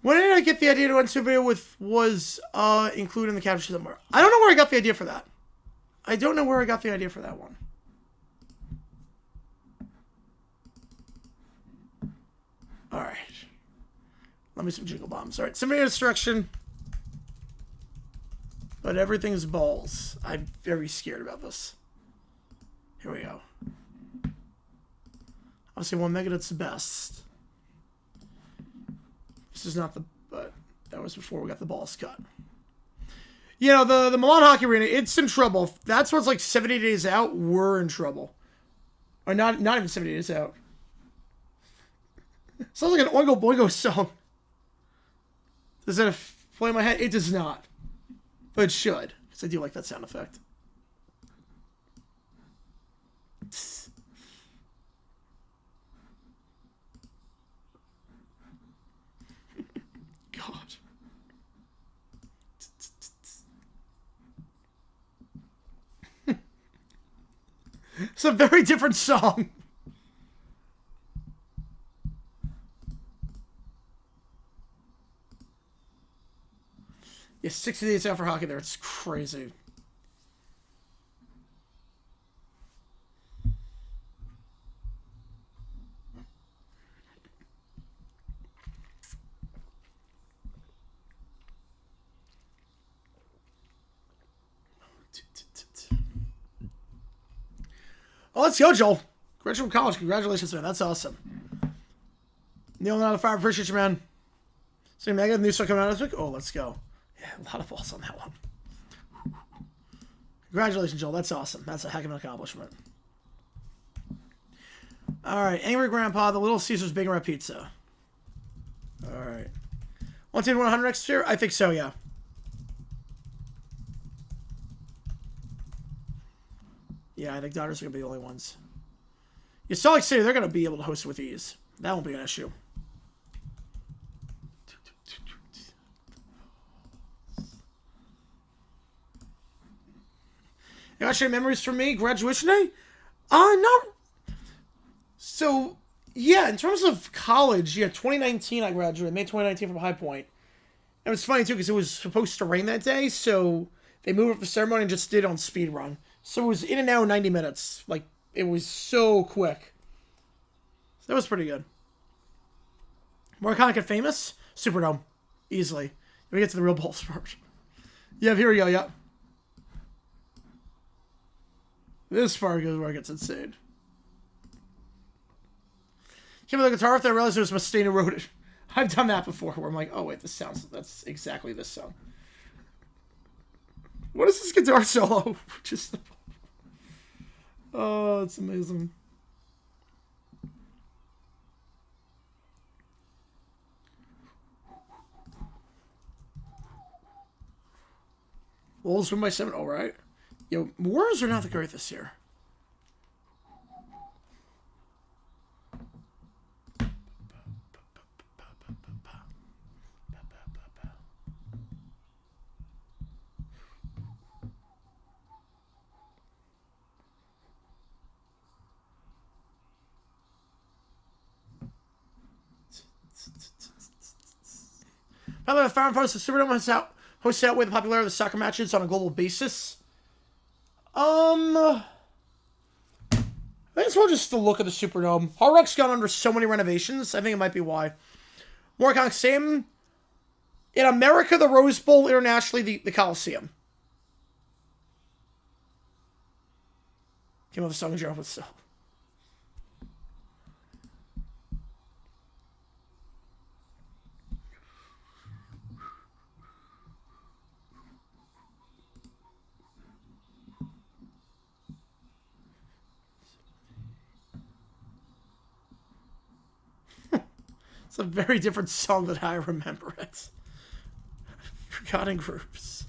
When did I get the idea to run video with was included in the caption somewhere? I don't know where I got the idea for that. I don't know where I got the idea for that one. Alright. Let me some jingle bombs. Alright, some instruction. But everything's balls. I'm very scared about this. Here we go. Obviously, 1 Megadeth's the best. This is not the, but that was before we got the balls cut. You know, the Milan Hockey Arena, it's in trouble. If that's what's like 70 days out, we're in trouble. Or not even 70 days out. Sounds like an Oingo Boingo song. Does that play in my head? It does not. But it should, because I do like that sound effect. God. It's a very different song. Yeah, 60 days out for hockey there. It's crazy. Oh, let's go, Joel. Graduate from college. Congratulations, man. That's awesome. Neil, not a fire. Appreciate you, man. So, Mega, new stuff coming out this week. Oh, let's go. Yeah, a lot of balls on that one. Congratulations, Joel. That's awesome. That's a heck of an accomplishment. All right. Angry Grandpa, the Little Caesars Big Red Pizza. All right. 110-100 next year? I think so, yeah. Yeah, I think Dodgers are going to be the only ones. Yeah, Salt Lake City, they're going to be able to host it with ease. That won't be an issue. You got any memories from me? Graduation day? No. So, yeah, in terms of college, yeah, 2019 I graduated. May 2019 from High Point. And it was funny, too, because it was supposed to rain that day, so they moved up the ceremony and just did it on speed run. So it was in and out in 90 minutes. Like, it was so quick. So that was pretty good. More iconic and famous? Superdome. Easily. Let me get to the real balls first. Yeah, here we go, yeah. This far goes where it gets insane. Came with the guitar after I realized it was Mustaine wrote it. I've done that before where I'm like, oh wait, that's exactly this song. What is this guitar solo? Just oh, it's amazing. Wolves win by 7. All right. Yo, Warriors are not the great this year. By the way, the Fire and Forest Superdome hosts out with the popularity of the soccer matches on a global basis. I think it's more just the look of the Superdome. Hard Rock's gone under so many renovations. I think it might be why. More iconic, same. In America, the Rose Bowl. Internationally, the Coliseum. Came up with a song drop with so. It's a very different song than I remember it. Forgotten groups.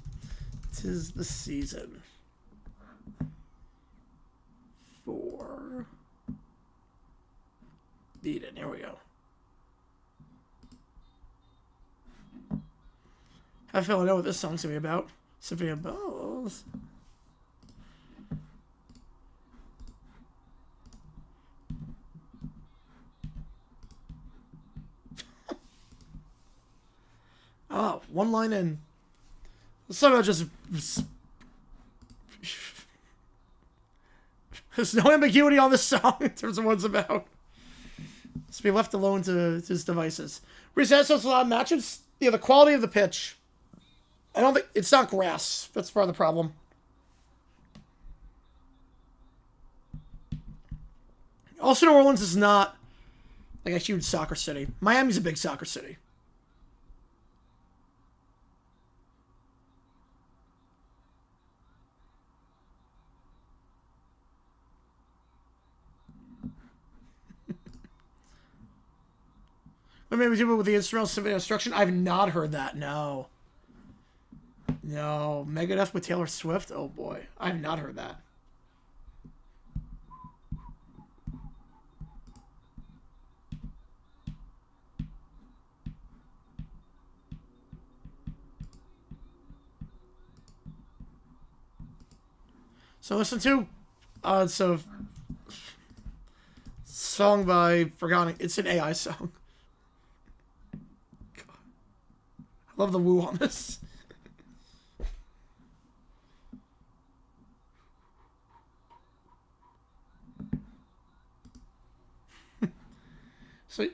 'Tis the season. 4. Beat it. Here we go. I feel I know what this song's gonna be about. Symphony of Bells. Oh, one line in. Somehow just... There's no ambiguity on this song in terms of what it's about. Just be left alone to his devices. Reset so a lot of matchups. Yeah, the quality of the pitch. I don't think... It's not grass. That's part of the problem. Also, New Orleans is not like a huge soccer city. Miami's a big soccer city. What made me do it with the instrumental symphony instruction? I've not heard that. No. No. Megadeth with Taylor Swift? Oh boy. I have not heard that. So listen to it's a song by Forgotten. It's an AI song. God. I love the woo on this.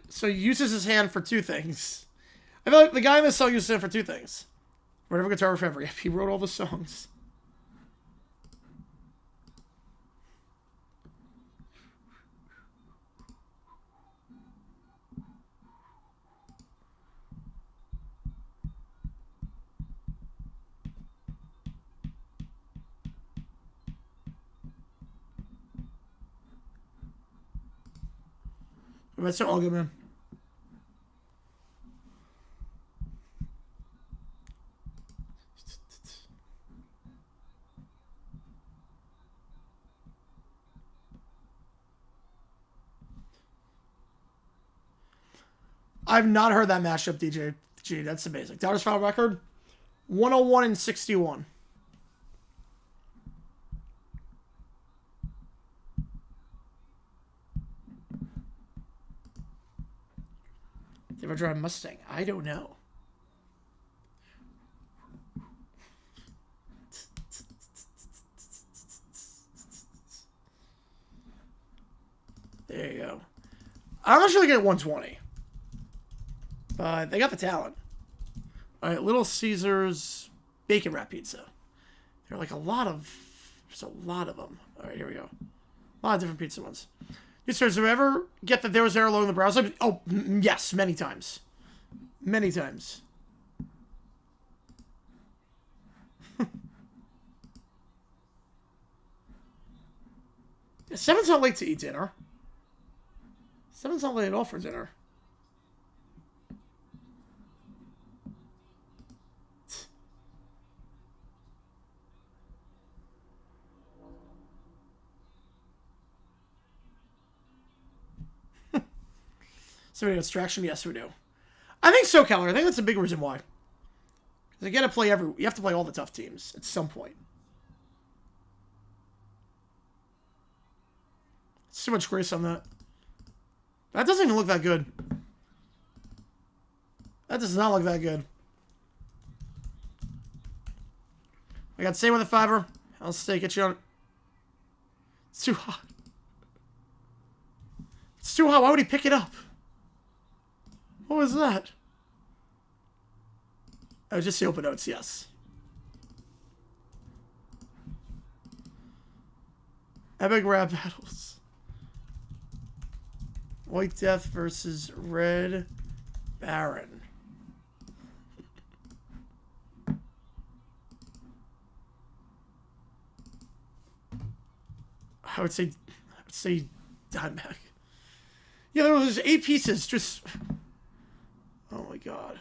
So he uses his hand for two things. I feel like the guy in this song uses his hand for two things. Whatever guitar forever. He wrote all the songs. That's all good, man. I've not heard that mashup, DJ. Gee, that's amazing. Doubters final record 101 and 61. Did I drive a Mustang? I don't know. There you go. I'm not sure they get 120. But they got the talent. Alright, Little Caesars bacon wrap pizza. There are like a lot of... There's a lot of them. Alright, here we go. A lot of different pizza ones. Users, do you ever get that there was error along the browser? Oh, yes, many times. Many times. Yeah, 7's not late to eat dinner. 7's not late at all for dinner. So we do extraction? Yes, we do. I think so, Keller. I think that's a big reason why. Because you gotta play you have to play all the tough teams at some point. It's too much grace on that. That doesn't even look that good. That does not look that good. I got same with a fiver. I'll stay, get you on. It's too hot. It's too hot. Why would he pick it up? What was that? Oh, just the open notes, yes. Epic rap battles. White Death versus Red Baron. I would say Dimebag. Yeah, there was 8 pieces. Just, oh my god.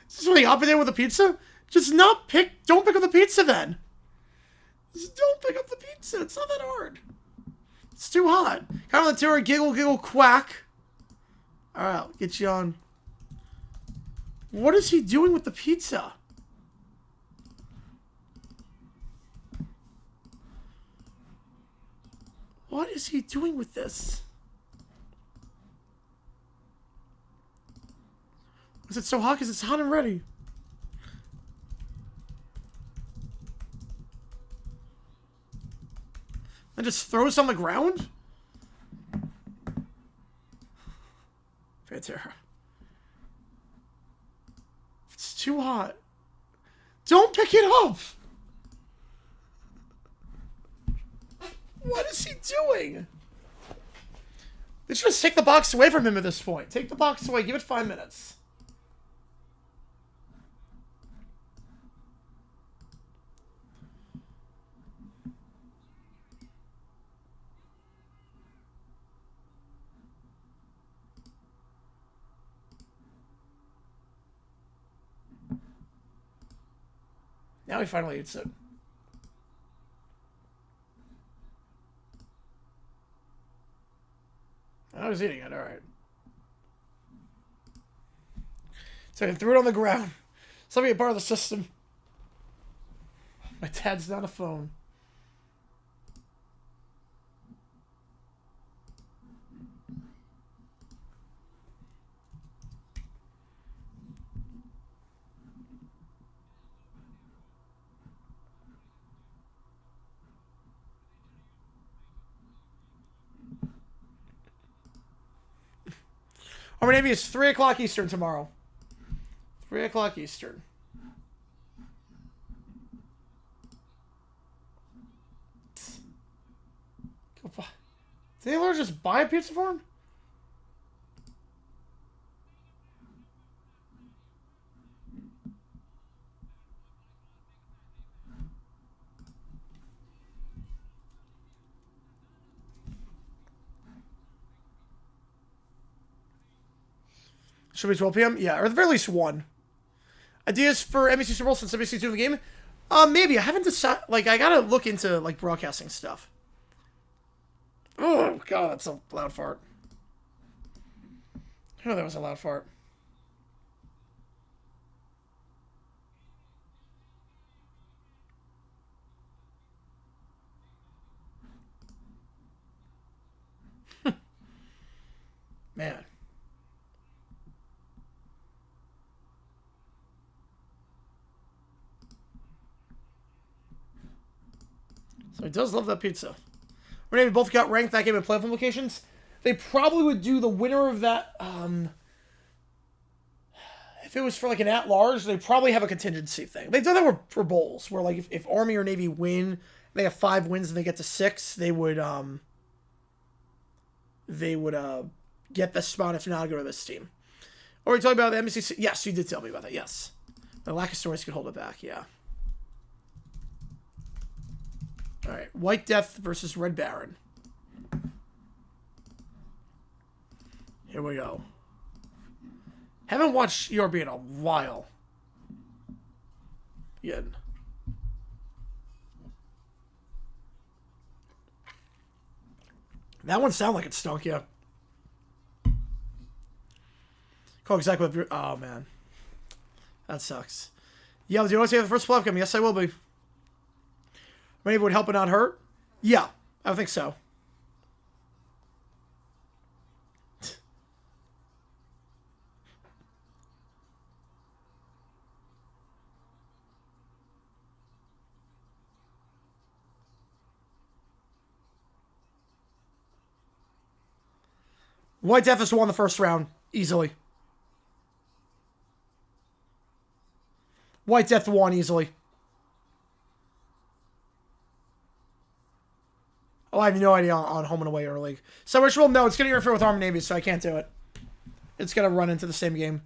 Just really up and in with the pizza? Just don't pick up the pizza then. Just don't pick up the pizza. It's not that hard. It's too hot. Kind of the tour, giggle, quack. Alright, I'll get you on. What is he doing with the pizza? What is he doing with this? Is it so hot? Because it's hot and ready. And just throws on the ground? Pantera. It's too hot. Don't pick it up! What is he doing? They should just take the box away from him at this point. Take the box away. Give it 5 minutes. Now he finally eats it. I was eating it, alright. So I threw it on the ground. Somebody a part of the system. My dad's not a phone. Or maybe it's 3 o'clock Eastern tomorrow. 3 o'clock Eastern. Did they literally just buy a pizza for him? Should be 12 p.m.? Yeah, or at the very least 1. Ideas for NBC Super Bowl since NBC's doing the game? Maybe. I haven't decided. Like, I gotta look into, like, broadcasting stuff. Oh, God, that's a loud fart. Oh, that was a loud fart. Man. So he does love that pizza. Renee, we both got ranked that game in playoff implications. They probably would do the winner of that. If it was for like an at-large, they probably have a contingency thing. They've done that for bowls, where like if Army or Navy win, they have 5 wins and they get to 6, they would get the spot if not go to this team. Or are you talking about the NBC? Yes, you did tell me about that. Yes, the lack of stories could hold it back. Yeah. All right, White Death versus Red Baron. Here we go. Haven't watched ERB in a while. Yet. That one sounded like it stunk, yeah. Call exactly what you're... Oh, man. That sucks. Yeah, do you want to say the first playoff game? Yes, I will be. Maybe it would help and not hurt? Yeah, I think so. White Death has won the first round. Easily. White Death won easily. Oh, I have no idea on home and away or league. So Ritual, no, it's going to interfere with Army Navy, so I can't do it. It's going to run into the same game.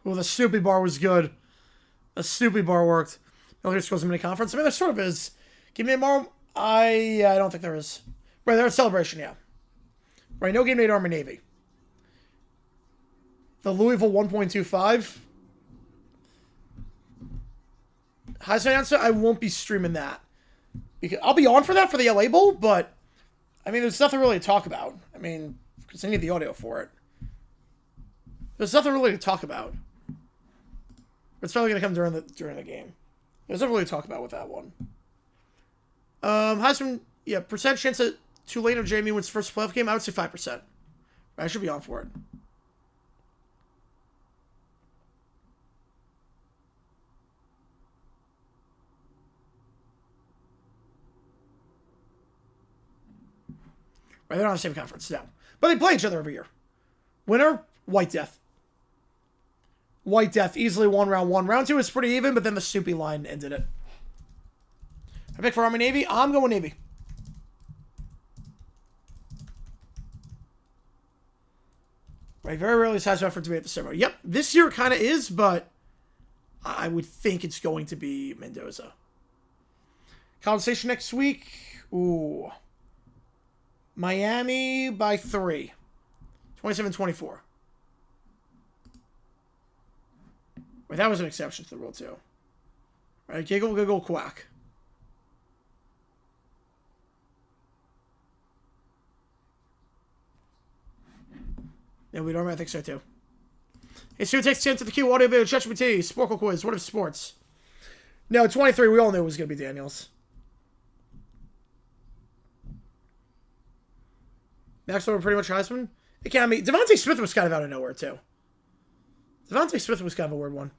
Well, the Snoopy bar was good. The Snoopy bar worked. Military Schools Mini Conference. I mean, there sort of is. Give me a more. I don't think there is. Right, there's Celebration, yeah. Right, no game made Army Navy. The Louisville 1.25. Heisman answer, I won't be streaming that. Because I'll be on for that for the LA Bowl, but I mean, there's nothing really to talk about. I mean, because I need the audio for it. There's nothing really to talk about. It's probably going to come during the game. There's nothing really to talk about with that one. Heisman, yeah, percent chance that Tulane or Jamie wins first playoff game? I would say 5%. I should be on for it. Right, they're not on the same conference, no. But they play each other every year. Winner, White Death. White Death easily won round one. Round two is pretty even, but then the Snoopy line ended it. I pick for Army Navy. I'm going Navy. Right, very rarely is Heisman effort to be at the ceremony. Yep, this year kind of is, but I would think it's going to be Mendoza. Conversation next week. Ooh. Miami by 3. 27-24. Wait, that was an exception to the rule, too. Right, giggle, giggle, quack. Yeah, we don't. I think so, too. Hey, Stu takes 10 to the Q. Audio video, ChatGPT, Sporkle quiz. What if sports? No, 23. We all knew it was going to be Daniels. Next one, pretty much Heisman. Academy. Devontae Smith was kind of out of nowhere, too. Devontae Smith was kind of a weird one.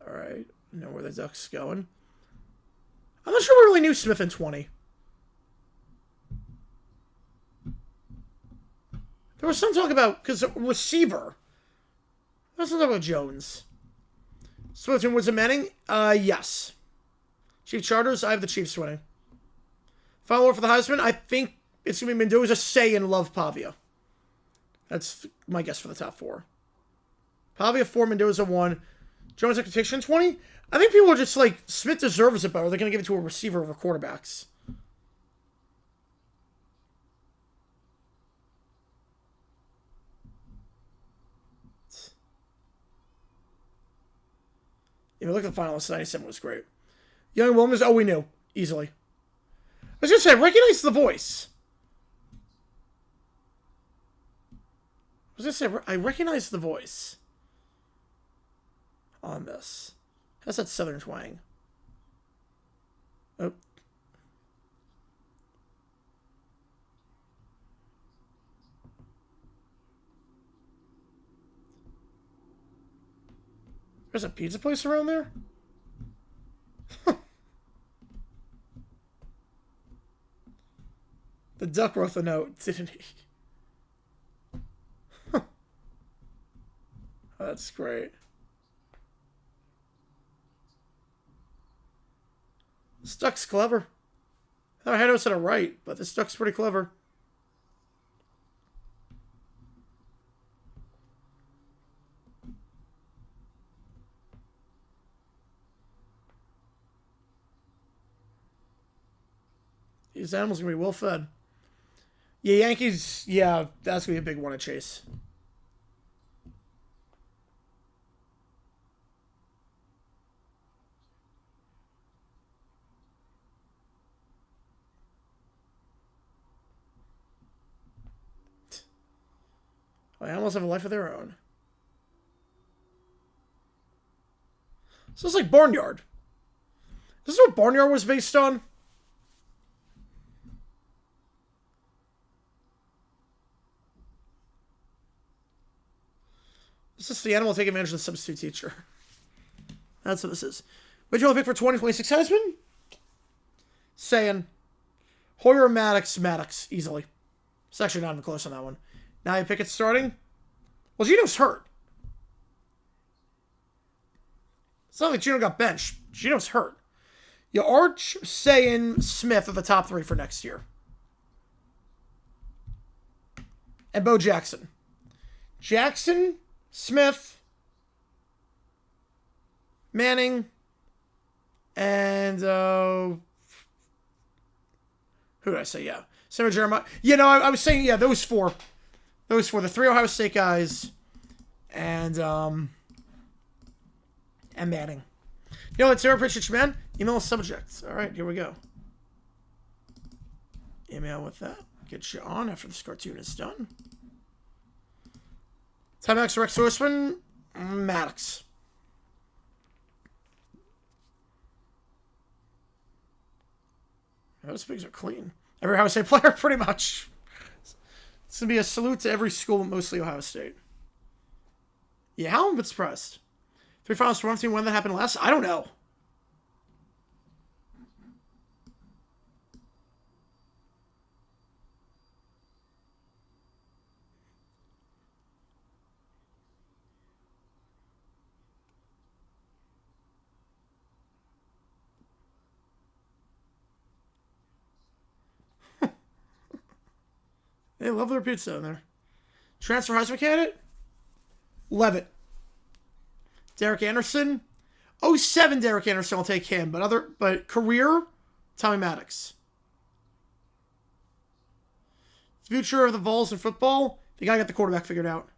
All right. I know where the Ducks going. I'm not sure we really knew Smith in 20. There was some talk about, because receiver. There was some talk about Jones. Smith and Woods and Manning? Yes. Chief Charters, I have the Chiefs winning. Final word for the Heisman, I think it's going to be Mendoza, Say, and Love Pavia. That's my guess for the top 4. Pavia 4, Mendoza 1. Jones expectation 20? I think people are just like, Smith deserves it better. They're going to give it to a receiver over quarterbacks. Yeah, look at the finalists. 97 was great. Young Williams, oh, we knew. Easily. I was going to say, I recognize the voice. I was going to say, I recognize the voice on this. How's that southern twang? Oh. There's a pizza place around there? The duck wrote the note, didn't he? Oh, that's great. This duck's clever. I had notes that are right, but this duck's pretty clever. These animals are going to be well fed. Yeah, Yankees, yeah, that's going to be a big one to chase. Animals have a life of their own. So it's like Barnyard. This is what Barnyard was based on? This is the animal taking advantage of the substitute teacher. That's what this is. Original pick for 2026 Heisman? Saying Hoyer, Maddox, easily. It's actually not even close on that one. Now you pick it starting. Well, Gino's hurt. It's not like Gino got benched. Gino's hurt. You Arch, Sayin, Smith are the top 3 for next year. And Bo Jackson. Jackson, Smith, Manning, and who did I say? Yeah. Sarah Jeremiah. Yeah, no, I was saying, yeah, those 4. Those 4. The 3 Ohio State guys. And Manning. You know what, Sarah Pritchett, man? Email subject. All right, here we go. Email with that. Get you on after this cartoon is done. Timex Rex Horseman. Maddox. Those pigs are clean. Every Ohio State player, pretty much. It's going to be a salute to every school, mostly Ohio State. Yeah, how am I a bit surprised? 3 finals for one team, when that happened last? I don't know. They love their pizza in there. Transfer Heisman candidate? Levitt. Derek Anderson? 07 Derek Anderson, I'll take him. But career? Tommy Maddox. Future of the Vols in football? The guy got the quarterback figured out.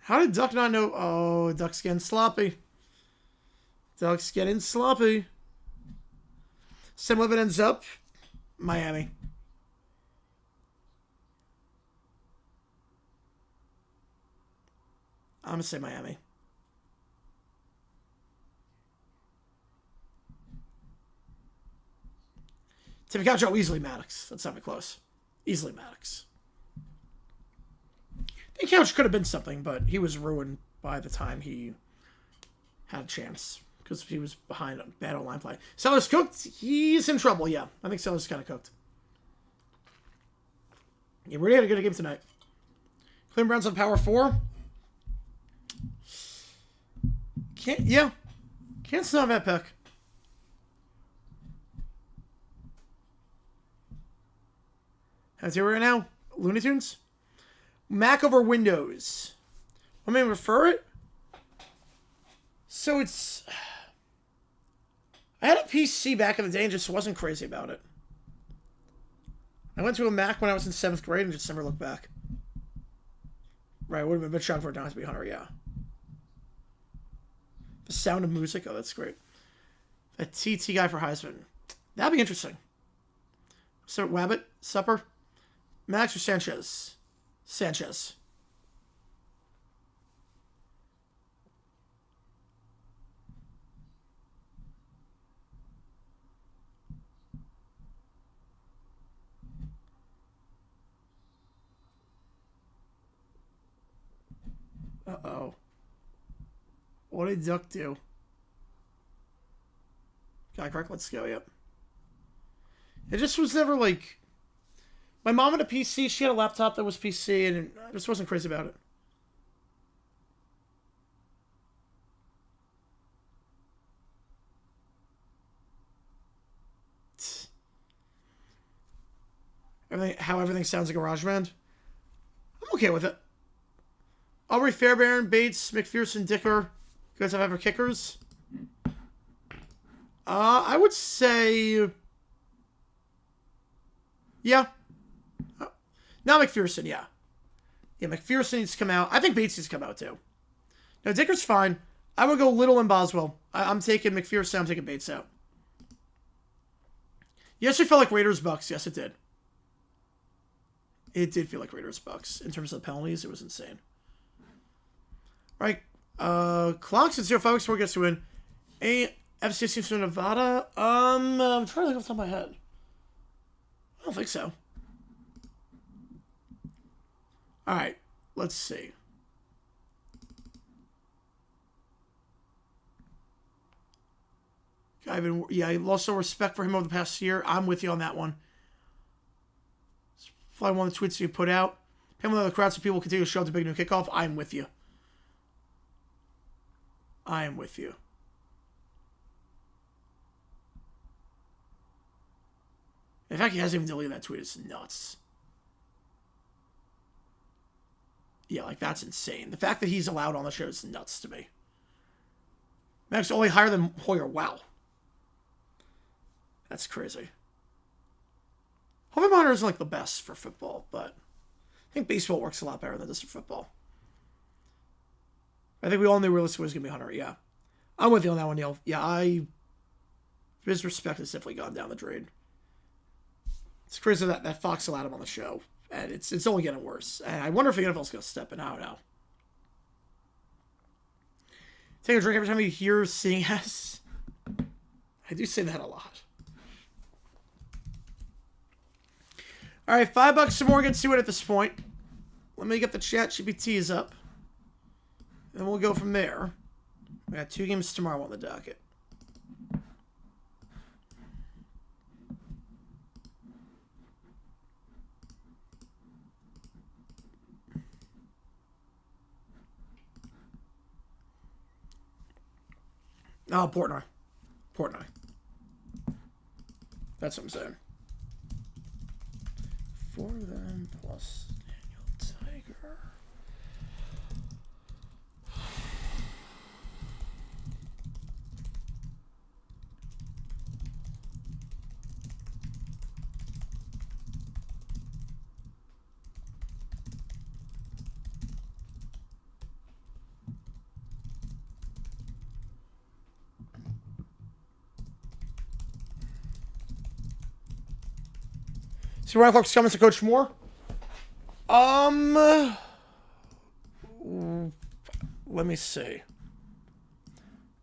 How did Duck not know? Oh, Duck's getting sloppy. Duck's getting sloppy. Sam Levitt ends up Miami. I'm going to say Miami. Timmy Couch, easily Maddox. That's not even close. Easily Maddox. The couch could have been something, but he was ruined by the time he had a chance because he was behind on bad online play. Sellers cooked. He's in trouble, yeah. I think Sellers kind of cooked. Yeah, we really had a good game tonight. Cleveland Browns on power 4. Can't snub that pick. How's it right now? Looney Tunes? Mac over Windows. Want me to refer it? So it's... I had a PC back in the day and just wasn't crazy about it. I went to a Mac when I was in 7th grade and just never looked back. Right, it would have been a bit shocked for it not to be Hunter, yeah. The Sound of Music, oh, that's great. A TT guy for Heisman. That'd be interesting. So, Wabbit, Supper, Max or Sanchez? Sanchez. Uh-oh. What did Duck do? Guy crack, let's go, yep. It just was never like... My mom had a PC, she had a laptop that was PC, and I just wasn't crazy about it. How everything sounds like a garage band. I'm okay with it. Aubrey, Fairbairn, Bates, McPherson, Dicker. You guys have ever kickers? I would say... Yeah. Not McPherson, yeah. Yeah, McPherson needs to come out. I think Bates needs to come out, too. No, Dicker's fine. I would go Little and Boswell. I'm taking McPherson. I'm taking Bates out. Yes, it felt like Raiders-Bucks. Yes, it did. It did feel like Raiders-Bucks. In terms of the penalties, it was insane. All right. Clocks at 0-5 weeks before it gets to win. FCS teams from Nevada. I'm trying to look off the top of my head. I don't think so. All right. Let's see. I lost some respect for him over the past year. I'm with you on that one. It's probably one of the tweets you put out. Him with the crowds of people continue to show up to big new kickoff. I'm with you. I am with you. In fact, he hasn't even deleted that tweet. It's nuts. Yeah, like, that's insane. The fact that he's allowed on the show is nuts to me. Max only higher than Hoyer. Wow. That's crazy. Hoyer Monitor isn't, like, the best for football, but I think baseball works a lot better than this for football. I think we all knew realistically it was going to be Hunter, yeah. I'm with you on that one, Neil. Yeah, his respect has definitely gone down the drain. It's crazy that Fox allowed him on the show, and it's only getting worse. And I wonder if the NFL's going to step in. I don't know. Take a drink every time you hear seeing us. I do say that a lot. All right, $5 some more against Stewart at this point. Let me get the chat GPTs up. And we'll go from there. We got 2 games tomorrow on the docket. Oh, Portnoy. That's what I'm saying. For them plus Daniel Tiger. So Ryan Clark's coming to Coach Moore. Let me see.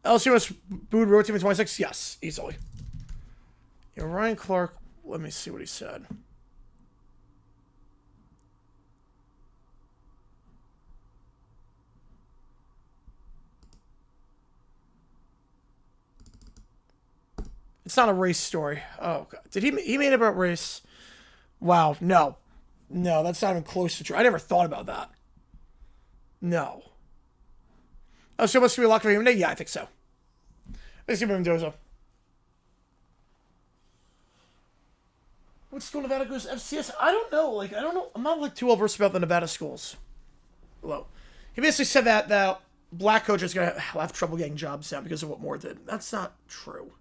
LSU was booed road team in 26? Yes, easily. Yeah, Ryan Clark, let me see what he said. It's not a race story. Oh, God. He made it about race? Wow, no. No, that's not even close to true. I never thought about that. No. Oh, so it must be a lock for him today? Yeah, I think so. Let's give him Mendoza. What school Nevada goes FCS? I don't know. Like, I don't know. I'm not, like, too well versed about the Nevada schools. Hello. He basically said that black coaches are going to have trouble getting jobs now because of what Moore did. That's not true.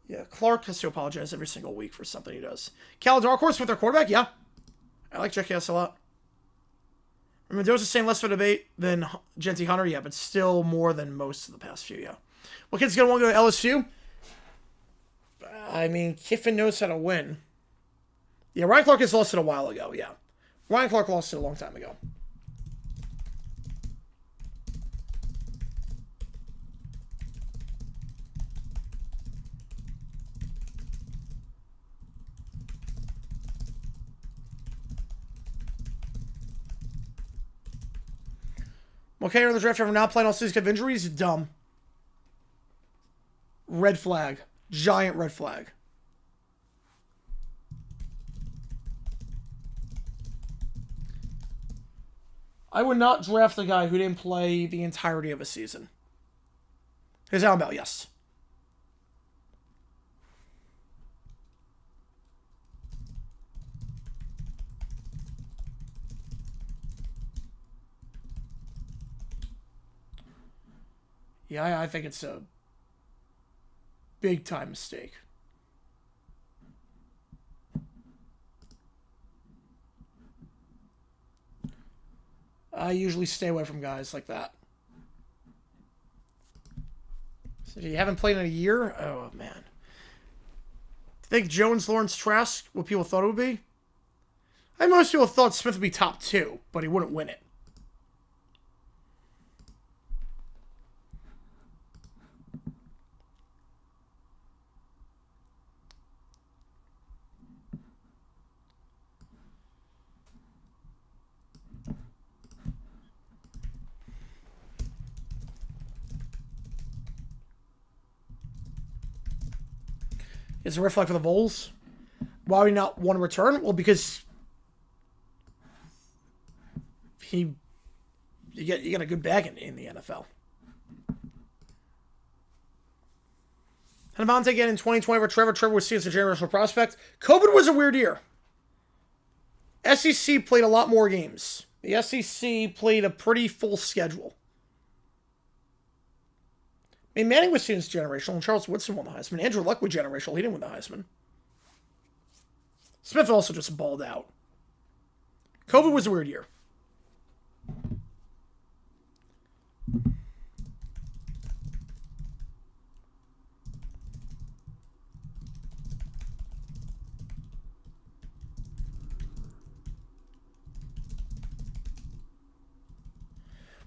Yeah, Clark has to apologize every single week for something he does. Cal Dark Horse with their quarterback? Yeah. I like JKS a lot. Mendoza's saying less of a debate than Genty Hunter? Yeah, but still more than most of the past few, yeah. What kid's going to want to go to LSU? I mean, Kiffin knows how to win. Yeah, Ryan Clark has lost it a while ago, yeah. Ryan Clark lost it a long time ago. Okay, or the draft ever not playing all season because of injuries? Dumb. Red flag. Giant red flag. I would not draft a guy who didn't play the entirety of a season. Here's Alan Bell, yes. Yeah, I think it's a big-time mistake. I usually stay away from guys like that. So you haven't played in a year? Oh, man. Think Jones, Lawrence, Trask, what people thought it would be? I think most people thought Smith would be top 2, but he wouldn't win it. Is a red flag for the Vols? Why would he not want to return? Well, because you get a good bag in the NFL. Havante again in 2020 for Trevor. Trevor was seen as a generational prospect. COVID was a weird year. SEC played a lot more games. The SEC played a pretty full schedule. I mean, Manning was seen as generational, and Charles Woodson won the Heisman. Andrew Luck was generational. He didn't win the Heisman. Smith also just balled out. COVID was a weird year.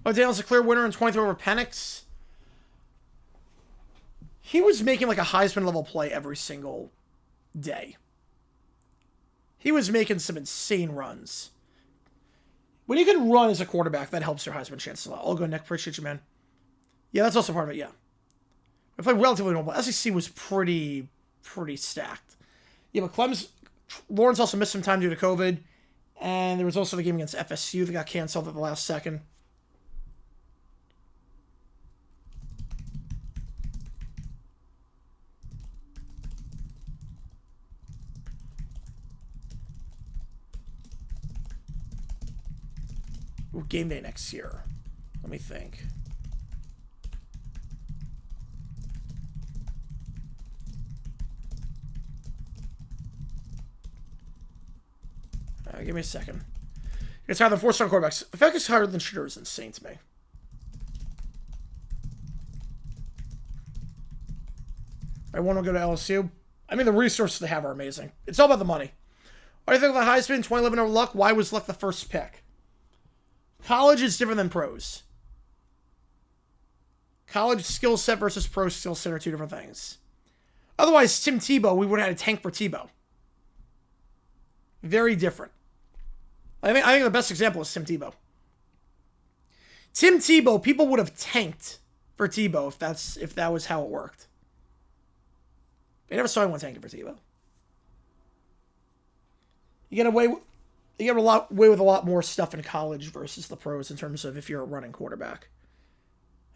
Well, Daniel's a clear winner in 23 over Penix. He was making like a Heisman level play every single day. He was making some insane runs. When you can run as a quarterback, that helps your Heisman chances a lot. I'll go, Nick. Appreciate you, man. Yeah, that's also part of it, yeah. I played relatively normal. SEC was pretty stacked. Yeah, but Lawrence also missed some time due to COVID. And there was also the game against FSU that got canceled at the last second. Ooh, game day next year. Let me think. Give me a second. It's higher than 4-star quarterbacks. The fact it's higher than shooter is insane to me. I want to go to LSU. I mean, the resources they have are amazing. It's all about the money. What do you think of the Heisman 2011 over Luck? Why was Luck the first pick? College is different than pros. College skill set versus pro skill set are two different things. Otherwise, Tim Tebow, we would have had a tank for Tebow. Very different. I think the best example is Tim Tebow. Tim Tebow, people would have tanked for Tebow if that was how it worked. I never saw anyone tanking for Tebow. You get away with a lot more stuff in college versus the pros in terms of if you're a running quarterback.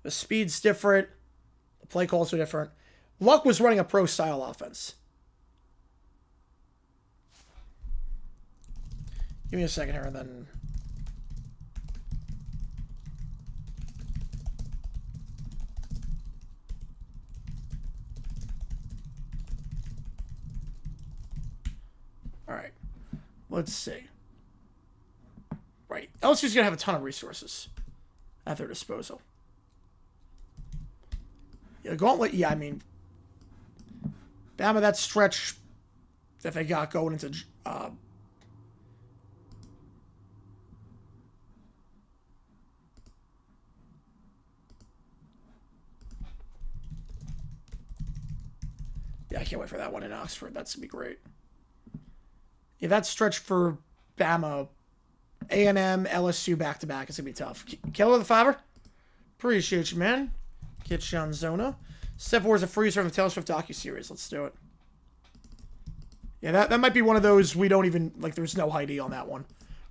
The speed's different. The play calls are different. Luck was running a pro-style offense. Give me a second here and then... Alright. Let's see. Right. LSU's going to have a ton of resources at their disposal. Yeah, the gauntlet, yeah, I mean... Bama, that stretch that they got going into... Yeah, I can't wait for that one in Oxford. That's going to be great. Yeah, that stretch for Bama, A&M, LSU back-to-back is going to be tough. Keller the Fiber, appreciate you, man. Get you on Zona. Step 4 is a freezer from the Taylor Swift docuseries. Let's do it. Yeah, that might be one of those we don't even, like, there's no Heidi on that one.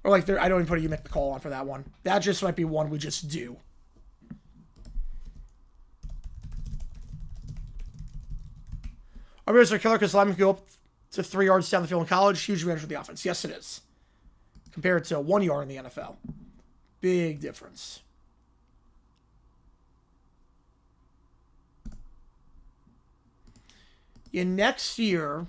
Or, like, I don't even put a You Make the Call on for that one. That just might be one we just do. Our Bears are killer because linemen go up to 3 yards down the field in college. Huge advantage for the offense. Yes, it is. Compared to 1 yard in the NFL. Big difference. In next year...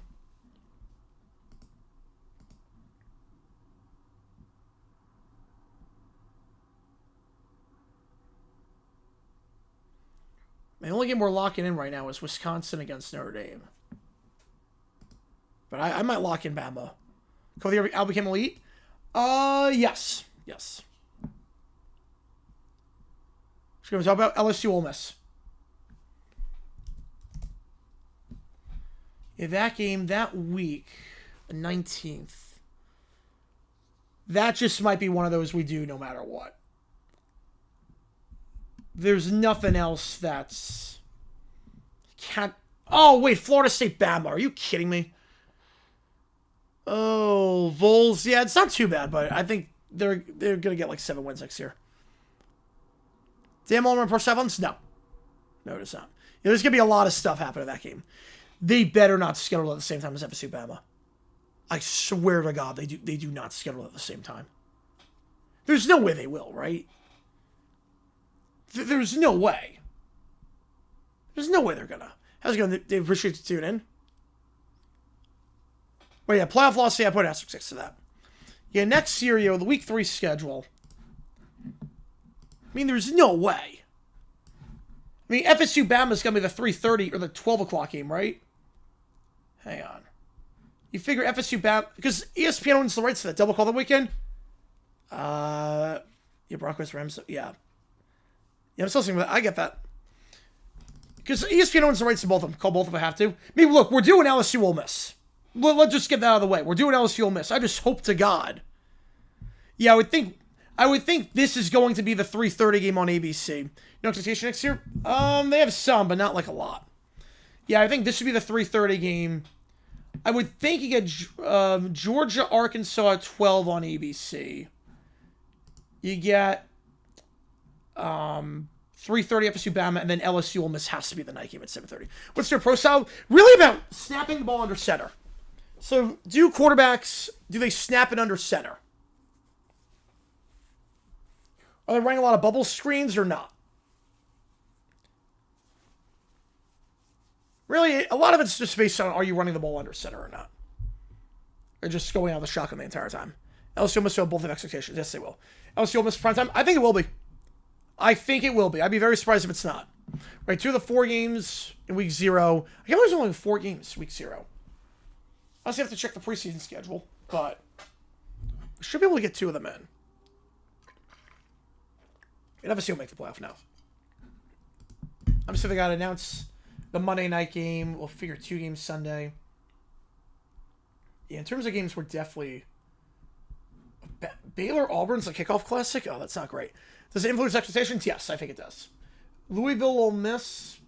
The only game we're locking in right now is Wisconsin against Notre Dame. But I might lock in Bama. Cody, Al became elite? Yes. Yes. Just going to talk about LSU Ole Miss. Yeah, that game that week, the 19th. That just might be one of those we do no matter what. There's nothing else that's... Can't... Oh, wait, Florida State Bama. Are you kidding me? Oh, Vols. Yeah, it's not too bad, but I think they're going to get like 7 wins next year. Damn Allman Pro Sevens? No. No, it's not. Yeah, there's going to be a lot of stuff happening in that game. They better not schedule at the same time as FSU Bama. I swear to God, they do not schedule at the same time. There's no way they will, right? There's no way. There's no way they're gonna. How's it going? They appreciate you tuning in. Well, yeah, playoff loss. Yeah, I put asterisk 6 to that. Yeah, next year, the week 3 schedule. I mean, there's no way. I mean, FSU Bama is gonna be the 3:30 or the 12 o'clock game, right? Hang on. You figure FSU Bama because ESPN owns the rights to that double call the weekend. Yeah, Broncos Rams. Yeah. Yeah, I'm still saying that. I get that. Because ESPN owns the rights to both of them. Call both if I have to. I mean, look, we're doing LSU Ole Miss. Let's just get that out of the way. We're doing LSU Ole Miss. I just hope to God. Yeah, I would think this is going to be the 3:30 game on ABC. No expectation next year? They have some, but not like a lot. Yeah, I think this should be the 3:30 game. I would think you get Georgia, Arkansas at 12 on ABC. You get 3:30 FSU Bama, and then LSU Ole Miss has to be the night game at 7:30. What's their pro style? Really about snapping the ball under center. So, do quarterbacks, do they snap it under center? Are they running a lot of bubble screens or not? Really, a lot of it's just based on are you running the ball under center or not? Or just going out of the shotgun the entire time. LSU must have both have expectations. Yes, they will. LSU must prime time. I think it will be. I think it will be. I'd be very surprised if it's not. Right, 2 of the 4 games in week 0. I can't believe there's only 4 games week 0. I also have to check the preseason schedule, but we should be able to get 2 of them in. And obviously will make the playoff now. Obviously they got to announce the Monday night game. We'll figure 2 games Sunday. Yeah, in terms of games, we're definitely... Baylor Auburn's a kickoff classic? Oh, that's not great. Does it influence expectations? Yes, I think it does. Louisville Ole Miss.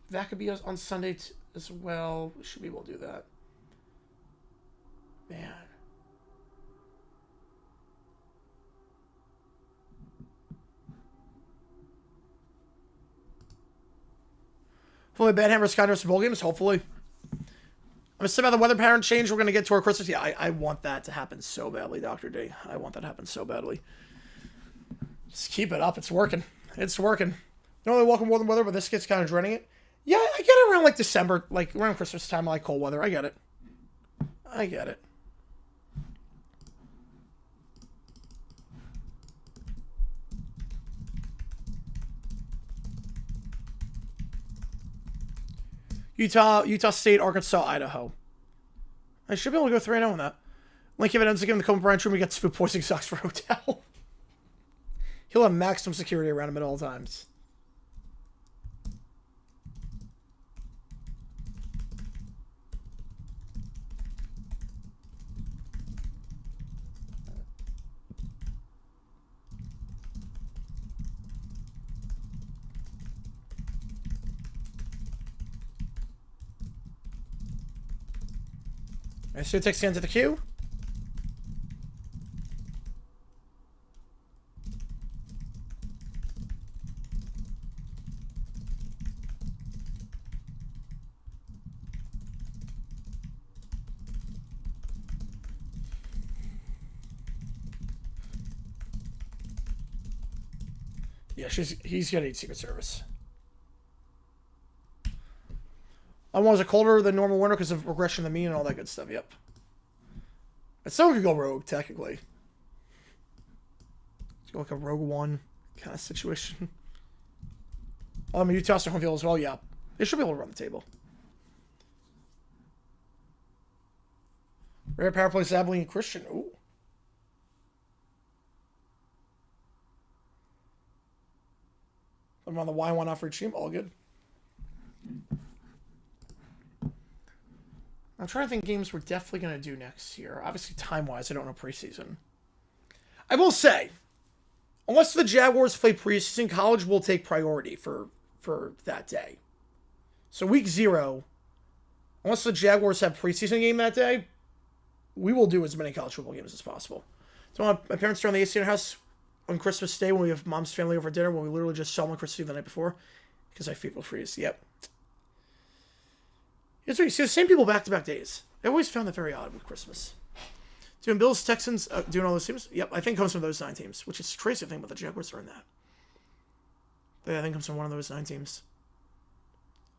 That could be on Sunday as well. We should be able to do that. Man. Hopefully, Bad Hammer's Skylanders for bowl games. Hopefully. I'm excited about the weather pattern change. We're going to get to our Christmas. Yeah, I want that to happen so badly, Dr. D. I want that to happen so badly. Just keep it up. It's working. It's working. Normally welcome warm weather, but this kid's kind of dreading it. Yeah, I get it around like December, like around Christmas time. I like cold weather. I get it. I get it. Utah State, Arkansas, Idaho. I should be able to go 3-0 on that. Link if it ends up giving the Coleman Bryant room, he gets food poisoning socks for hotel. He'll have maximum security around him at all times. Alright, so it takes hands at the queue. Yeah, he's gonna need Secret Service. Was it colder than normal winter because of regression of the mean and all that good stuff? Yep. But someone could go rogue, technically. It's like a Rogue One kind of situation. Oh, I mean, Utah's home field as well, yeah. They should be able to run the table. Rare power play, Abilene and Christian. Ooh. I'm on the Y1 off for each team. All good. I'm trying to think games we're definitely going to do next year. Obviously, time-wise, I don't know preseason. I will say, unless the Jaguars play preseason, college will take priority for that day. So week 0, unless the Jaguars have preseason game that day, we will do as many college football games as possible. So my parents are on the ACN house on Christmas Day when we have mom's family over dinner, when we literally just saw them on Christmas Eve the night before, because I feet will freeze. Yep. It's weird. You see the same people back-to-back days. I always found that very odd with Christmas. Doing Bills, Texans, doing all those teams? Yep, I think it comes from those 9 teams, which is crazy to think about the Jaguars are in that. But I think it comes from one of those 9 teams.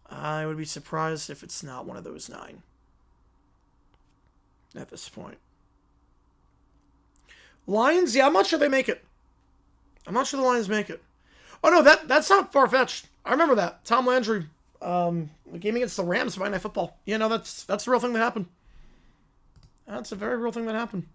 I would be surprised if it's not one of those 9 at this point. Lions, yeah, I'm not sure they make it. I'm not sure the Lions make it. Oh, no, that's not far-fetched. I remember that. Tom Landry, the game against the Rams Monday Night Football. You know, that's a real thing that happened. That's a very real thing that happened.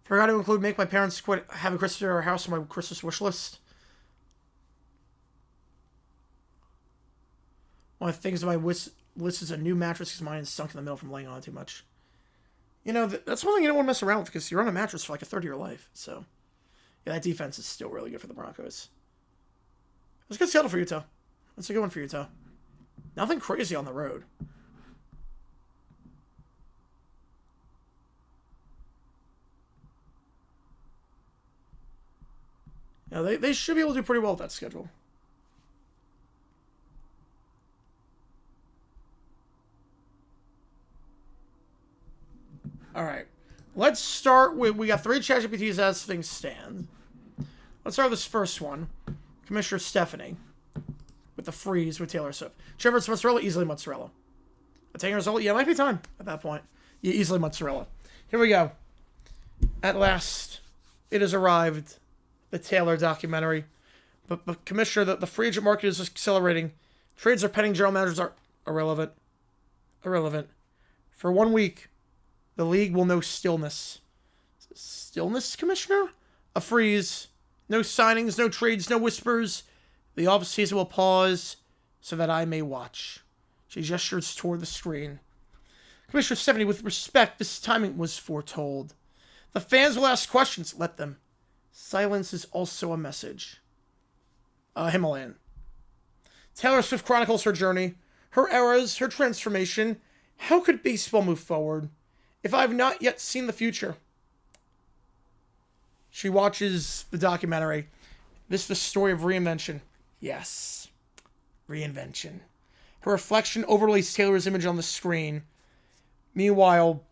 Forgot to include make my parents quit having Christmas at our house on my Christmas wish list. One of the things on my wish list is a new mattress because mine is sunk in the middle from laying on it too much. You know, that's one thing you don't want to mess around with because you're on a mattress for like a third of your life. So, yeah, that defense is still really good for the Broncos. That's a good schedule for Utah. That's a good one for Utah. Nothing crazy on the road. Yeah, they should be able to do pretty well with that schedule. All right. Let's start with, we got 3 ChatGPTs as things stand. Let's start with this first one. Commissioner Stephanie with the freeze with Taylor Swift. Trevor's mozzarella, easily mozzarella. A taking result? Yeah, it might be time at that point. Yeah, easily mozzarella. Here we go. At last, it has arrived. The Taylor documentary. But Commissioner, the free agent market is accelerating. Trades are pending. General managers are irrelevant. Irrelevant. For 1 week, the league will know stillness. Stillness, Commissioner? A freeze. No signings, no trades, no whispers. The offseason will pause so that I may watch. She gestures toward the screen. Commissioner Stephanie, with respect, this timing was foretold. The fans will ask questions. Let them. Silence is also a message. Himalayan. Taylor Swift chronicles her journey, her eras, her transformation. How could baseball move forward if I have not yet seen the future? She watches the documentary. This is the story of reinvention. Yes. Reinvention. Her reflection overlays Taylor's image on the screen. Meanwhile,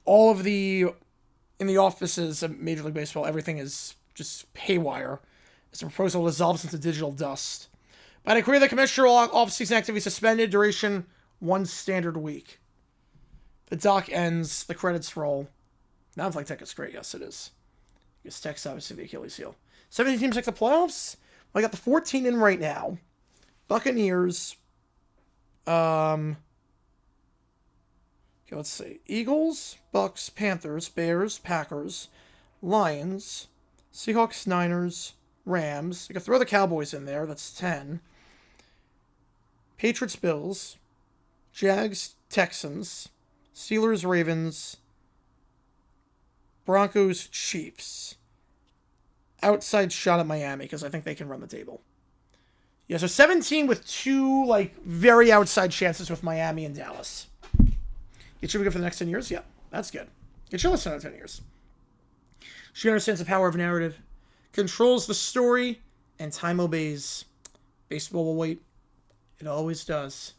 all of in the offices of Major League Baseball, everything is just haywire as the proposal dissolves into digital dust. By decree of the commissioner, all off-season activity suspended, duration 1 standard week. The doc ends, the credits roll. Now Flight Tech is great, yes it is. Because Tech's obviously the Achilles heel. 17 teams make the playoffs. I got the 14 in right now. Buccaneers. Okay, let's see. Eagles, Bucks, Panthers, Bears, Packers, Lions, Seahawks, Niners, Rams. I could throw the Cowboys in there. That's 10. Patriots, Bills, Jags, Texans, Steelers, Ravens, Broncos, Chiefs. Outside shot at Miami because I think they can run the table. Yeah, so 17 with 2 very outside chances with Miami and Dallas. It should be good for the next 10 years? Yeah, that's good. It should last another 10 years. She understands the power of narrative, controls the story, and time obeys. Baseball will wait. It always does.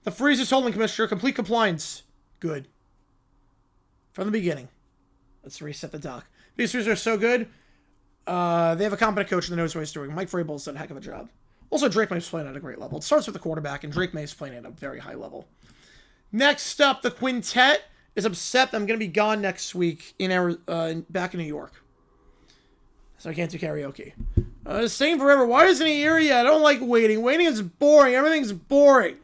The freeze is holding, Commissioner. Complete compliance. Good. From the beginning. Let's reset the dock. These freezers are so good. They have a competent coach that knows what he's doing. Mike Vrabel's done a heck of a job. Also, Drake May's playing at a great level. It starts with the quarterback, and Drake May's playing at a very high level. Next up, the quintet is upset that I'm going to be gone next week back in New York. So I can't do karaoke. Singing forever. Why isn't he here yet? I don't like waiting. Waiting is boring. Everything's boring.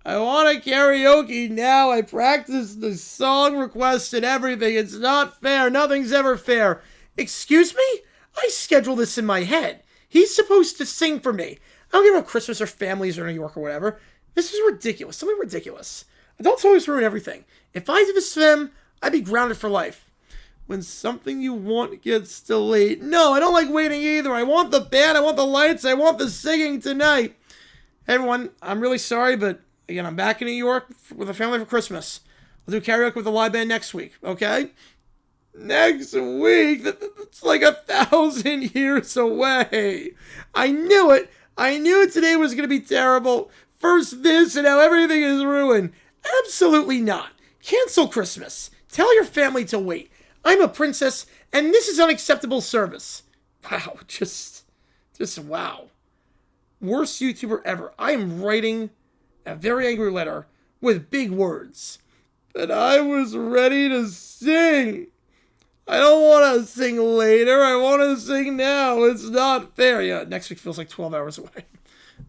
I want a karaoke now. I practiced the song request and everything. It's not fair. Nothing's ever fair. Excuse me? I schedule this in my head. He's supposed to sing for me. I don't care about Christmas or families or New York or whatever. This is ridiculous. Something ridiculous. Adults always ruin everything. If I did this to them, I'd be grounded for life. When something you want gets delayed. No, I don't like waiting either. I want the band. I want the lights. I want the singing tonight. Hey, everyone, I'm really sorry, but again, I'm back in New York with a family for Christmas. We'll do karaoke with the live band next week, okay? Next week? That's like 1,000 years away. I knew it. I knew today was going to be terrible. First this, and now everything is ruined. Absolutely not. Cancel Christmas. Tell your family to wait. I'm a princess, and this is unacceptable service. Wow, just wow. Worst YouTuber ever. I am writing a very angry letter with big words. But I was ready to sing. I don't want to sing later. I want to sing now. It's not fair. Yeah, next week feels like 12 hours away.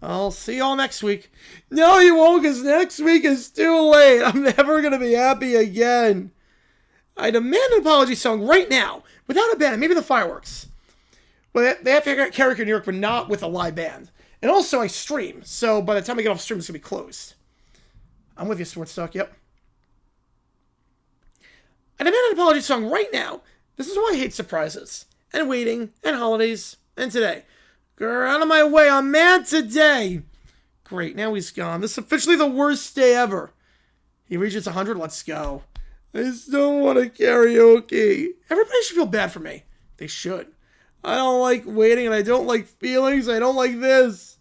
I'll see y'all next week. No, you won't, because next week is too late. I'm never going to be happy again. I demand an apology song right now, without a band, maybe the fireworks. Well, they have to karaoke in New York, but not with a live band. And also, I stream, so by the time I get off stream, it's going to be closed. I'm with you, Sports Talk, yep. I demand an apology song right now. This is why I hate surprises, and waiting, and holidays, and today. Girl, out of my way, I'm mad today. Great, now he's gone. This is officially the worst day ever. He reaches 100, let's go. I still want a karaoke. Everybody should feel bad for me. They should. I don't like waiting, and I don't like feelings. I don't like this.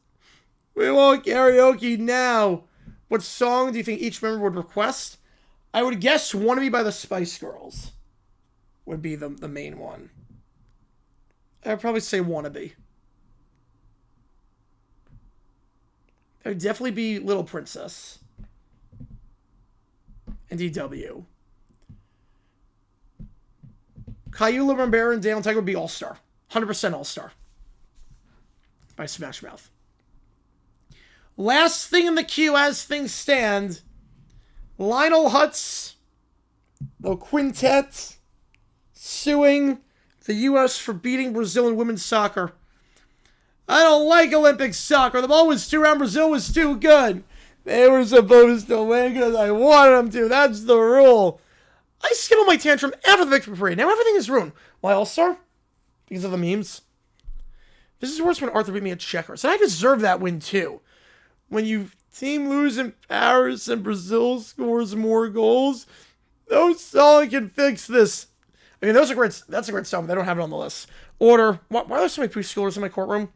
We want karaoke now. What song do you think each member would request? I would guess Wanna Be by the Spice Girls would be the main one. I'd probably say Wanna Be. It would definitely be Little Princess. And DW. Caillou, Lumberjacks, and Dale Tiger would be All-Star. 100% All-Star. By Smash Mouth. Last thing in the queue as things stand. Lionel Hutz, the quintet, suing the U.S. for beating Brazil in women's soccer. I don't like Olympic soccer. The ball was too round. Brazil was too good. They were supposed to win because I wanted them to. That's the rule. I skittled my tantrum after the victory parade. Now everything is ruined. Why All-Star? Because of the memes. This is worse when Arthur beat me at checkers. And I deserve that win too. When you team lose in Paris and Brazil scores more goals, no song can fix this. I mean, that's a great song, but they don't have it on the list. Order. Why are there so many preschoolers in my courtroom?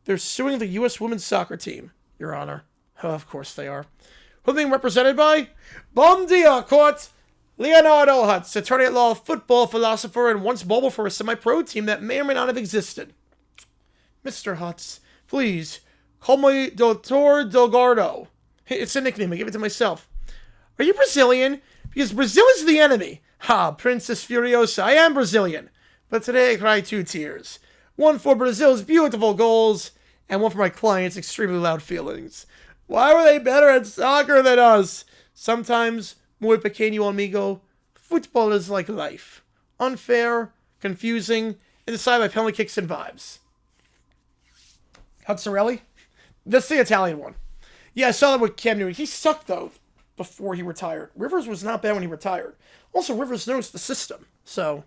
They're suing the U.S. women's soccer team, Your Honor. Oh, of course they are. Who are being represented by? Bon dia, court. Leonardo Hutz, attorney at law, football philosopher, and once bubble for a semi-pro team that may or may not have existed. Mr. Hutz, please, call me Dr. Delgado. It's a nickname. I give it to myself. Are you Brazilian? Because Brazil is the enemy. Ha, Princess Furiosa, I am Brazilian. But today I cry 2 tears. One for Brazil's beautiful goals, and one for my client's extremely loud feelings. Why were they better at soccer than us? Sometimes, muy pequeño amigo, football is like life. Unfair, confusing, and decided by penalty kicks and vibes. Hutzarelli? That's the Italian one. Yeah, I saw that with Cam Newton. He sucked, though, before he retired. Rivers was not bad when he retired. Also, Rivers knows the system, so...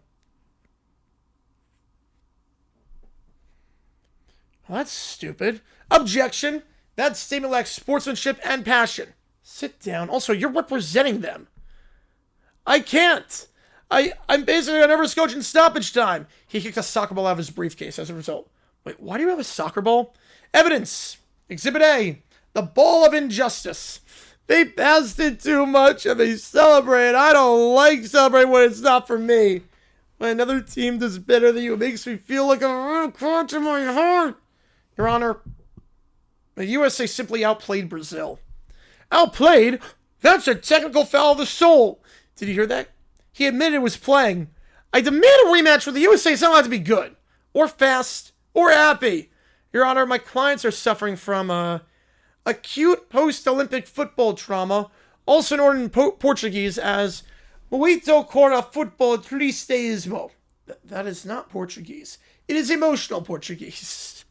Well, that's stupid. Objection! That statement lacks sportsmanship and passion. Sit down. Also, you're representing them. I can't. I'm basically on every coach in stoppage time. He kicked a soccer ball out of his briefcase as a result. Wait, why do you have a soccer ball? Evidence. Exhibit A. The ball of injustice. They passed it too much and they celebrate. I don't like celebrating when it's not for me. When another team does better than you, it makes me feel like a real crunch in my heart. Your Honor, the USA simply outplayed Brazil. Outplayed? That's a technical foul of the soul. Did you hear that? He admitted it was playing. I demand a rematch where the USA is not allowed to be good, or fast, or happy. Your Honor, my clients are suffering from acute post-Olympic football trauma, also known in Portuguese as muito cora futebol tristeismo. That is not Portuguese. It is emotional Portuguese.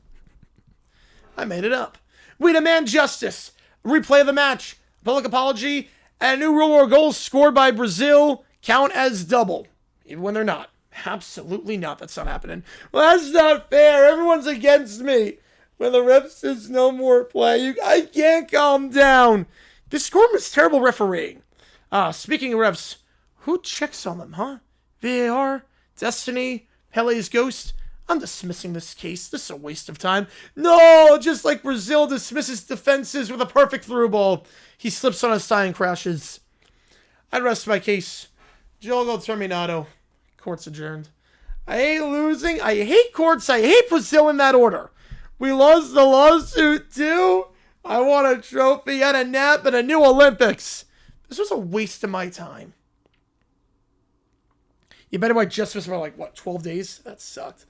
I made it up. We demand justice. Replay of the match. Public apology. And a new rule where goals scored by Brazil count as double. Even when they're not. Absolutely not. That's not happening. Well, that's not fair. Everyone's against me. When the ref says no more play, I can't calm down. This score was terrible refereeing. Speaking of refs, who checks on them, huh? VAR? Destiny? Pele's ghost? I'm dismissing this case. This is a waste of time. No, just like Brazil dismisses defenses with a perfect through ball. He slips on his tie and crashes. I rest my case. Jogo terminado. Court's adjourned. I hate losing. I hate courts. I hate Brazil in that order. We lost the lawsuit too. I want a trophy and a nap and a new Olympics. This was a waste of my time. You better buy justice for like, what, 12 days? That sucked.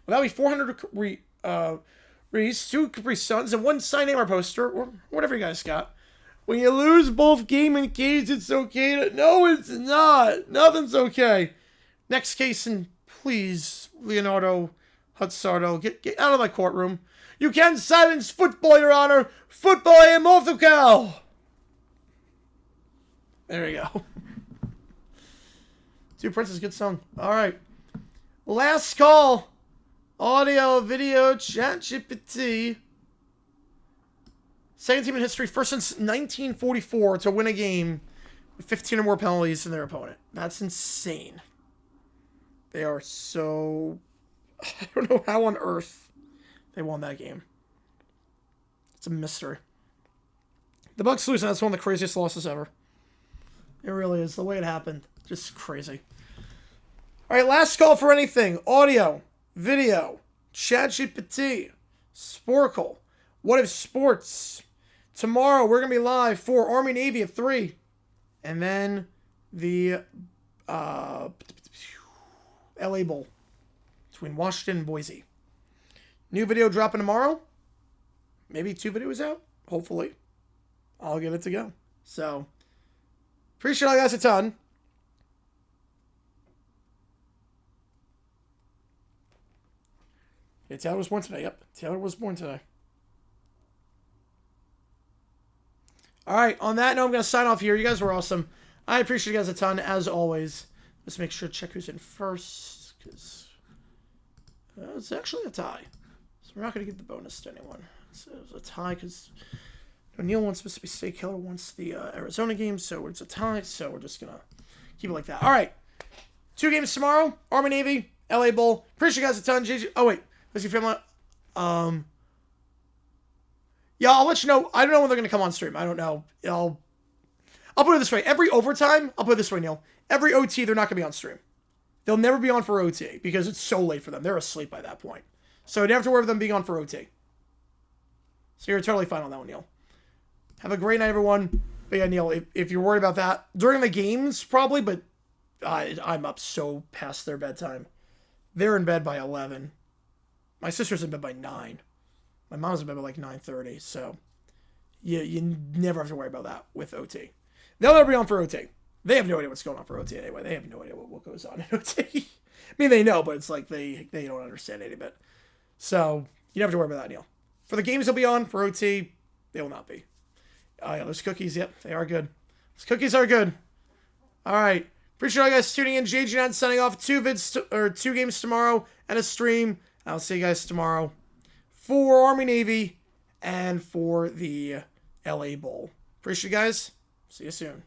Well, that'll be 400 Reese, 2 Capri Suns, and 1 signed Neymar poster, or whatever you guys got. When you lose both game and cage, it's okay to... No, it's not. Nothing's okay. Next case, and please, Leonardo Hutzardo, get out of my courtroom. You can't silence football, Your Honor. Football é mortal. There you go. Two Princes, good song. All right. Last call. Audio, video, chat, GPT. Second team in history, first since 1944 to win a game with 15 or more penalties than their opponent. That's insane. They are so... I don't know how on earth they won that game. It's a mystery. The Bucks losing, that's one of the craziest losses ever. It really is. The way it happened. Just crazy. All right, last call for anything. Audio, video, ChatGPT, Sporkle, What If Sports. Tomorrow, we're going to be live for Army-Navy at 3. And then the LA Bowl between Washington and Boise. New video dropping tomorrow. Maybe 2 videos out. Hopefully. I'll get it to go. So, appreciate all you guys a ton. Yeah, Taylor was born today. Yep, Taylor was born today. All right, on that note, I'm going to sign off here. You guys were awesome. I appreciate you guys a ton, as always. Let's make sure to check who's in first, because it's actually a tie. So we're not going to give the bonus to anyone. So it was a tie, because Neil wants Mississippi State, Keller wants the Arizona game, so it's a tie, so we're just going to keep it like that. All right, 2 games tomorrow, Army-Navy, LA Bowl. Appreciate you guys a ton. JJ. Oh, wait. Let's see if I'm yeah, I'll let you know. I don't know when they're going to come on stream. I don't know. I'll put it this way. Every overtime, I'll put it this way, Neil. Every OT, they're not going to be on stream. They'll never be on for OT because it's so late for them. They're asleep by that point. So you don't have to worry about them being on for OT. So you're totally fine on that one, Neil. Have a great night, everyone. But yeah, Neil, if you're worried about that, during the games, probably, but I'm up so past their bedtime. They're in bed by 11. My sister's in bed by 9. My mom's in bed by like 9:30. So you never have to worry about that with OT. They'll never be on for OT. They have no idea what's going on for OT anyway. They have no idea what goes on in OT. I mean, they know, but it's like they don't understand any of it. So you don't have to worry about that, Neil. For the games they'll be on, for OT, they will not be. Oh, yeah, those cookies, yep, they are good. Those cookies are good. All right. Appreciate all you guys tuning in. JG signing off. 2 games tomorrow and a stream. I'll see you guys tomorrow for Army-Navy and for the LA Bowl. Appreciate you guys. See you soon.